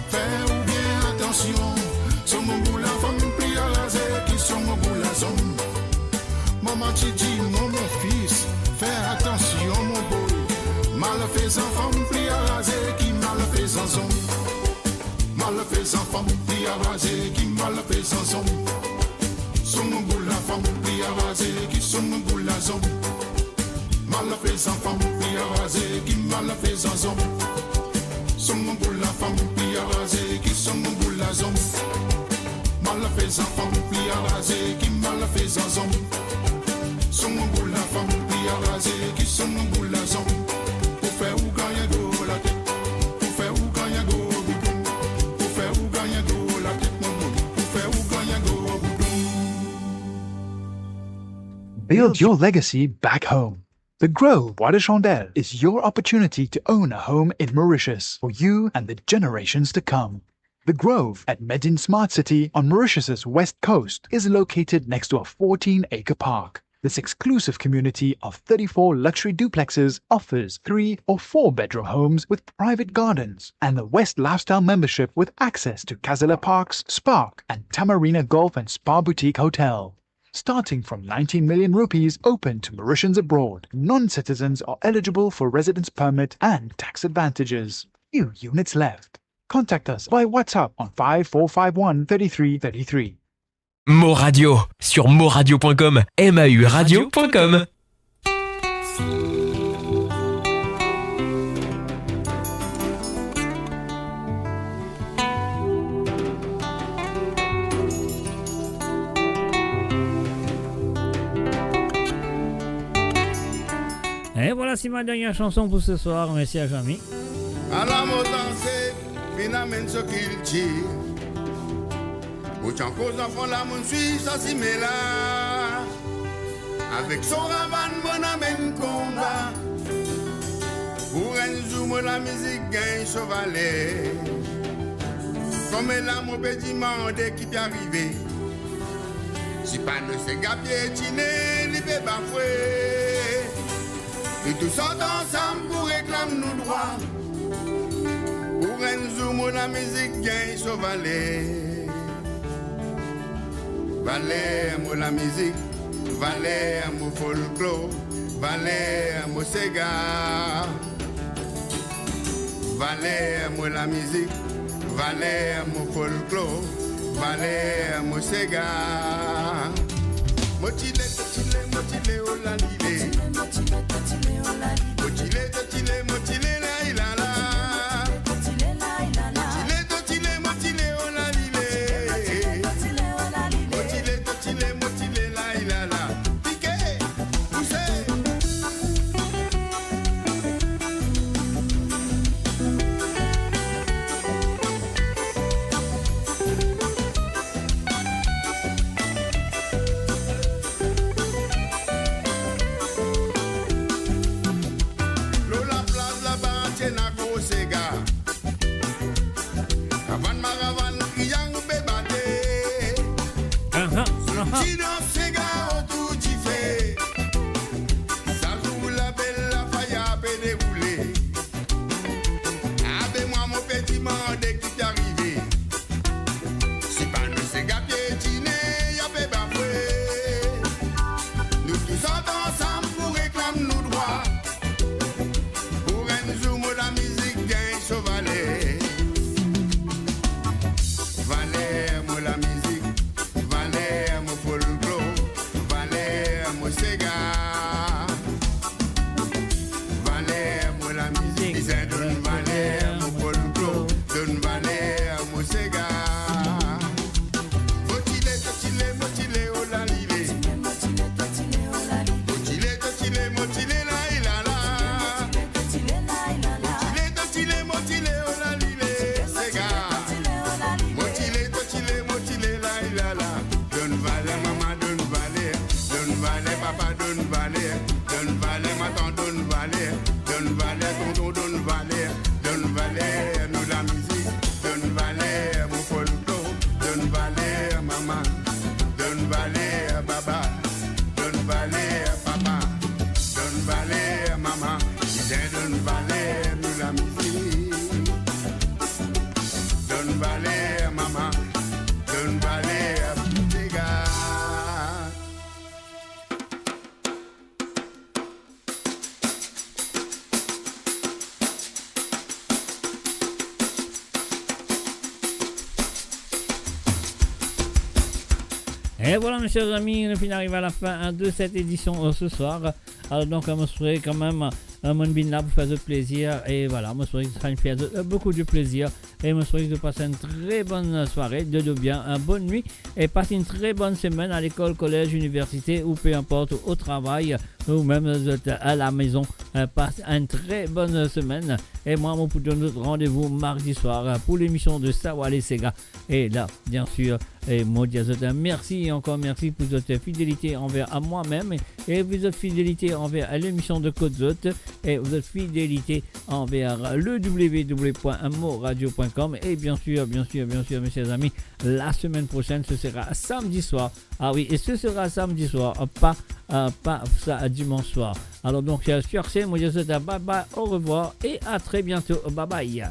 fais ou bien attention. Sur mon bout la femme, plie à raser, qui sont mon bout la zone. Maman tu dis mon fils, fais attention mon boy. Mal fait sans femme, plie à raser, qui mal fait sans homme. Mal fait sans femme, plie à raser, qui mal fait sans homme. Sur mon bout la femme, plie à raser, qui sont mon bout la zone. Mal fait sans femme, plie à raser, qui mal fait sans homme. Sur mon bout la femme, plie à raser, qui sont mon bout la zone. Mal fait sans femme, plie à raser, qui mal fait sans homme. Sur mon bout la femme, plie à raser, qui sont mon bout la zone. Pour faire ou gagner go la tête, pour faire ou gagner go boudoum. Pour faire ou gagner go la tête, mon bout. Pour faire ou gagner go boudoum. Build your legacy back home. The Grove Bois de Chandelle is your opportunity to own a home in Mauritius for you and the generations to come. The Grove at Medin Smart City on Mauritius's west coast is located next to a 14-acre park. This exclusive community of 34 luxury duplexes offers 3 or 4 bedroom homes with private gardens and the West Lifestyle membership with access to Casella Parks, Spark and Tamarina Golf and Spa Boutique Hotel. Starting from 19 million rupees open to Mauritians abroad, non-citizens are eligible for residence permit and tax advantages. Few units left. Contact us by WhatsApp on 5451 3333. Mo Radio sur moradio.com, MAUradio.com. Et voilà, c'est ma dernière chanson pour ce soir. Merci à Jamy. À la danser, finalement ce qu'il dit. Autant cause enfant la mon suit, ça s'y met là. Avec son ravan, mon amène combat. Pour un zoom, la musique gagne chevalet. Comme là, mon petit mandé qui est arrivé. Si pas ne se gapier, tine, li peut bafouer. Et tous sortent ensemble pour réclamer nos droits. Pour un zoom, la musique gagne chevalet. Valet à moi la musique, valet à mon folklore, valet à mon cigare. Valet à moi la musique, valet à mon folklore, valet à mon cigare. Motile, motile, oh la lile. Motile, motile, la ilala. Motile, Et voilà, mes chers amis, nous arrivons à la fin de cette édition ce soir. Alors donc, je me souhaite quand même mon bin là pour faire de plaisir. Et voilà, je me souhaite que ça nous fait beaucoup de plaisir. Et je me souhaite de passer une très bonne soirée, de bien, une bonne nuit. Et passer une très bonne semaine à l'école, collège, université ou peu importe, au travail ou même à la maison. Passe une très bonne semaine. Et moi, je vous donne notre rendez-vous mardi soir pour l'émission de Sawale Sega. Et là, bien sûr, et Modia Zota, merci et encore merci pour votre fidélité envers à moi-même et votre fidélité envers l'émission de Côte Zot et votre fidélité envers le www.moradio.com et bien sûr, mes chers amis, la semaine prochaine, ce sera samedi soir. Ah oui, et ce sera samedi soir, pas ça dimanche soir. Alors donc, sur ce, Modia Zota, bye bye, au revoir et à très bientôt. Bye bye.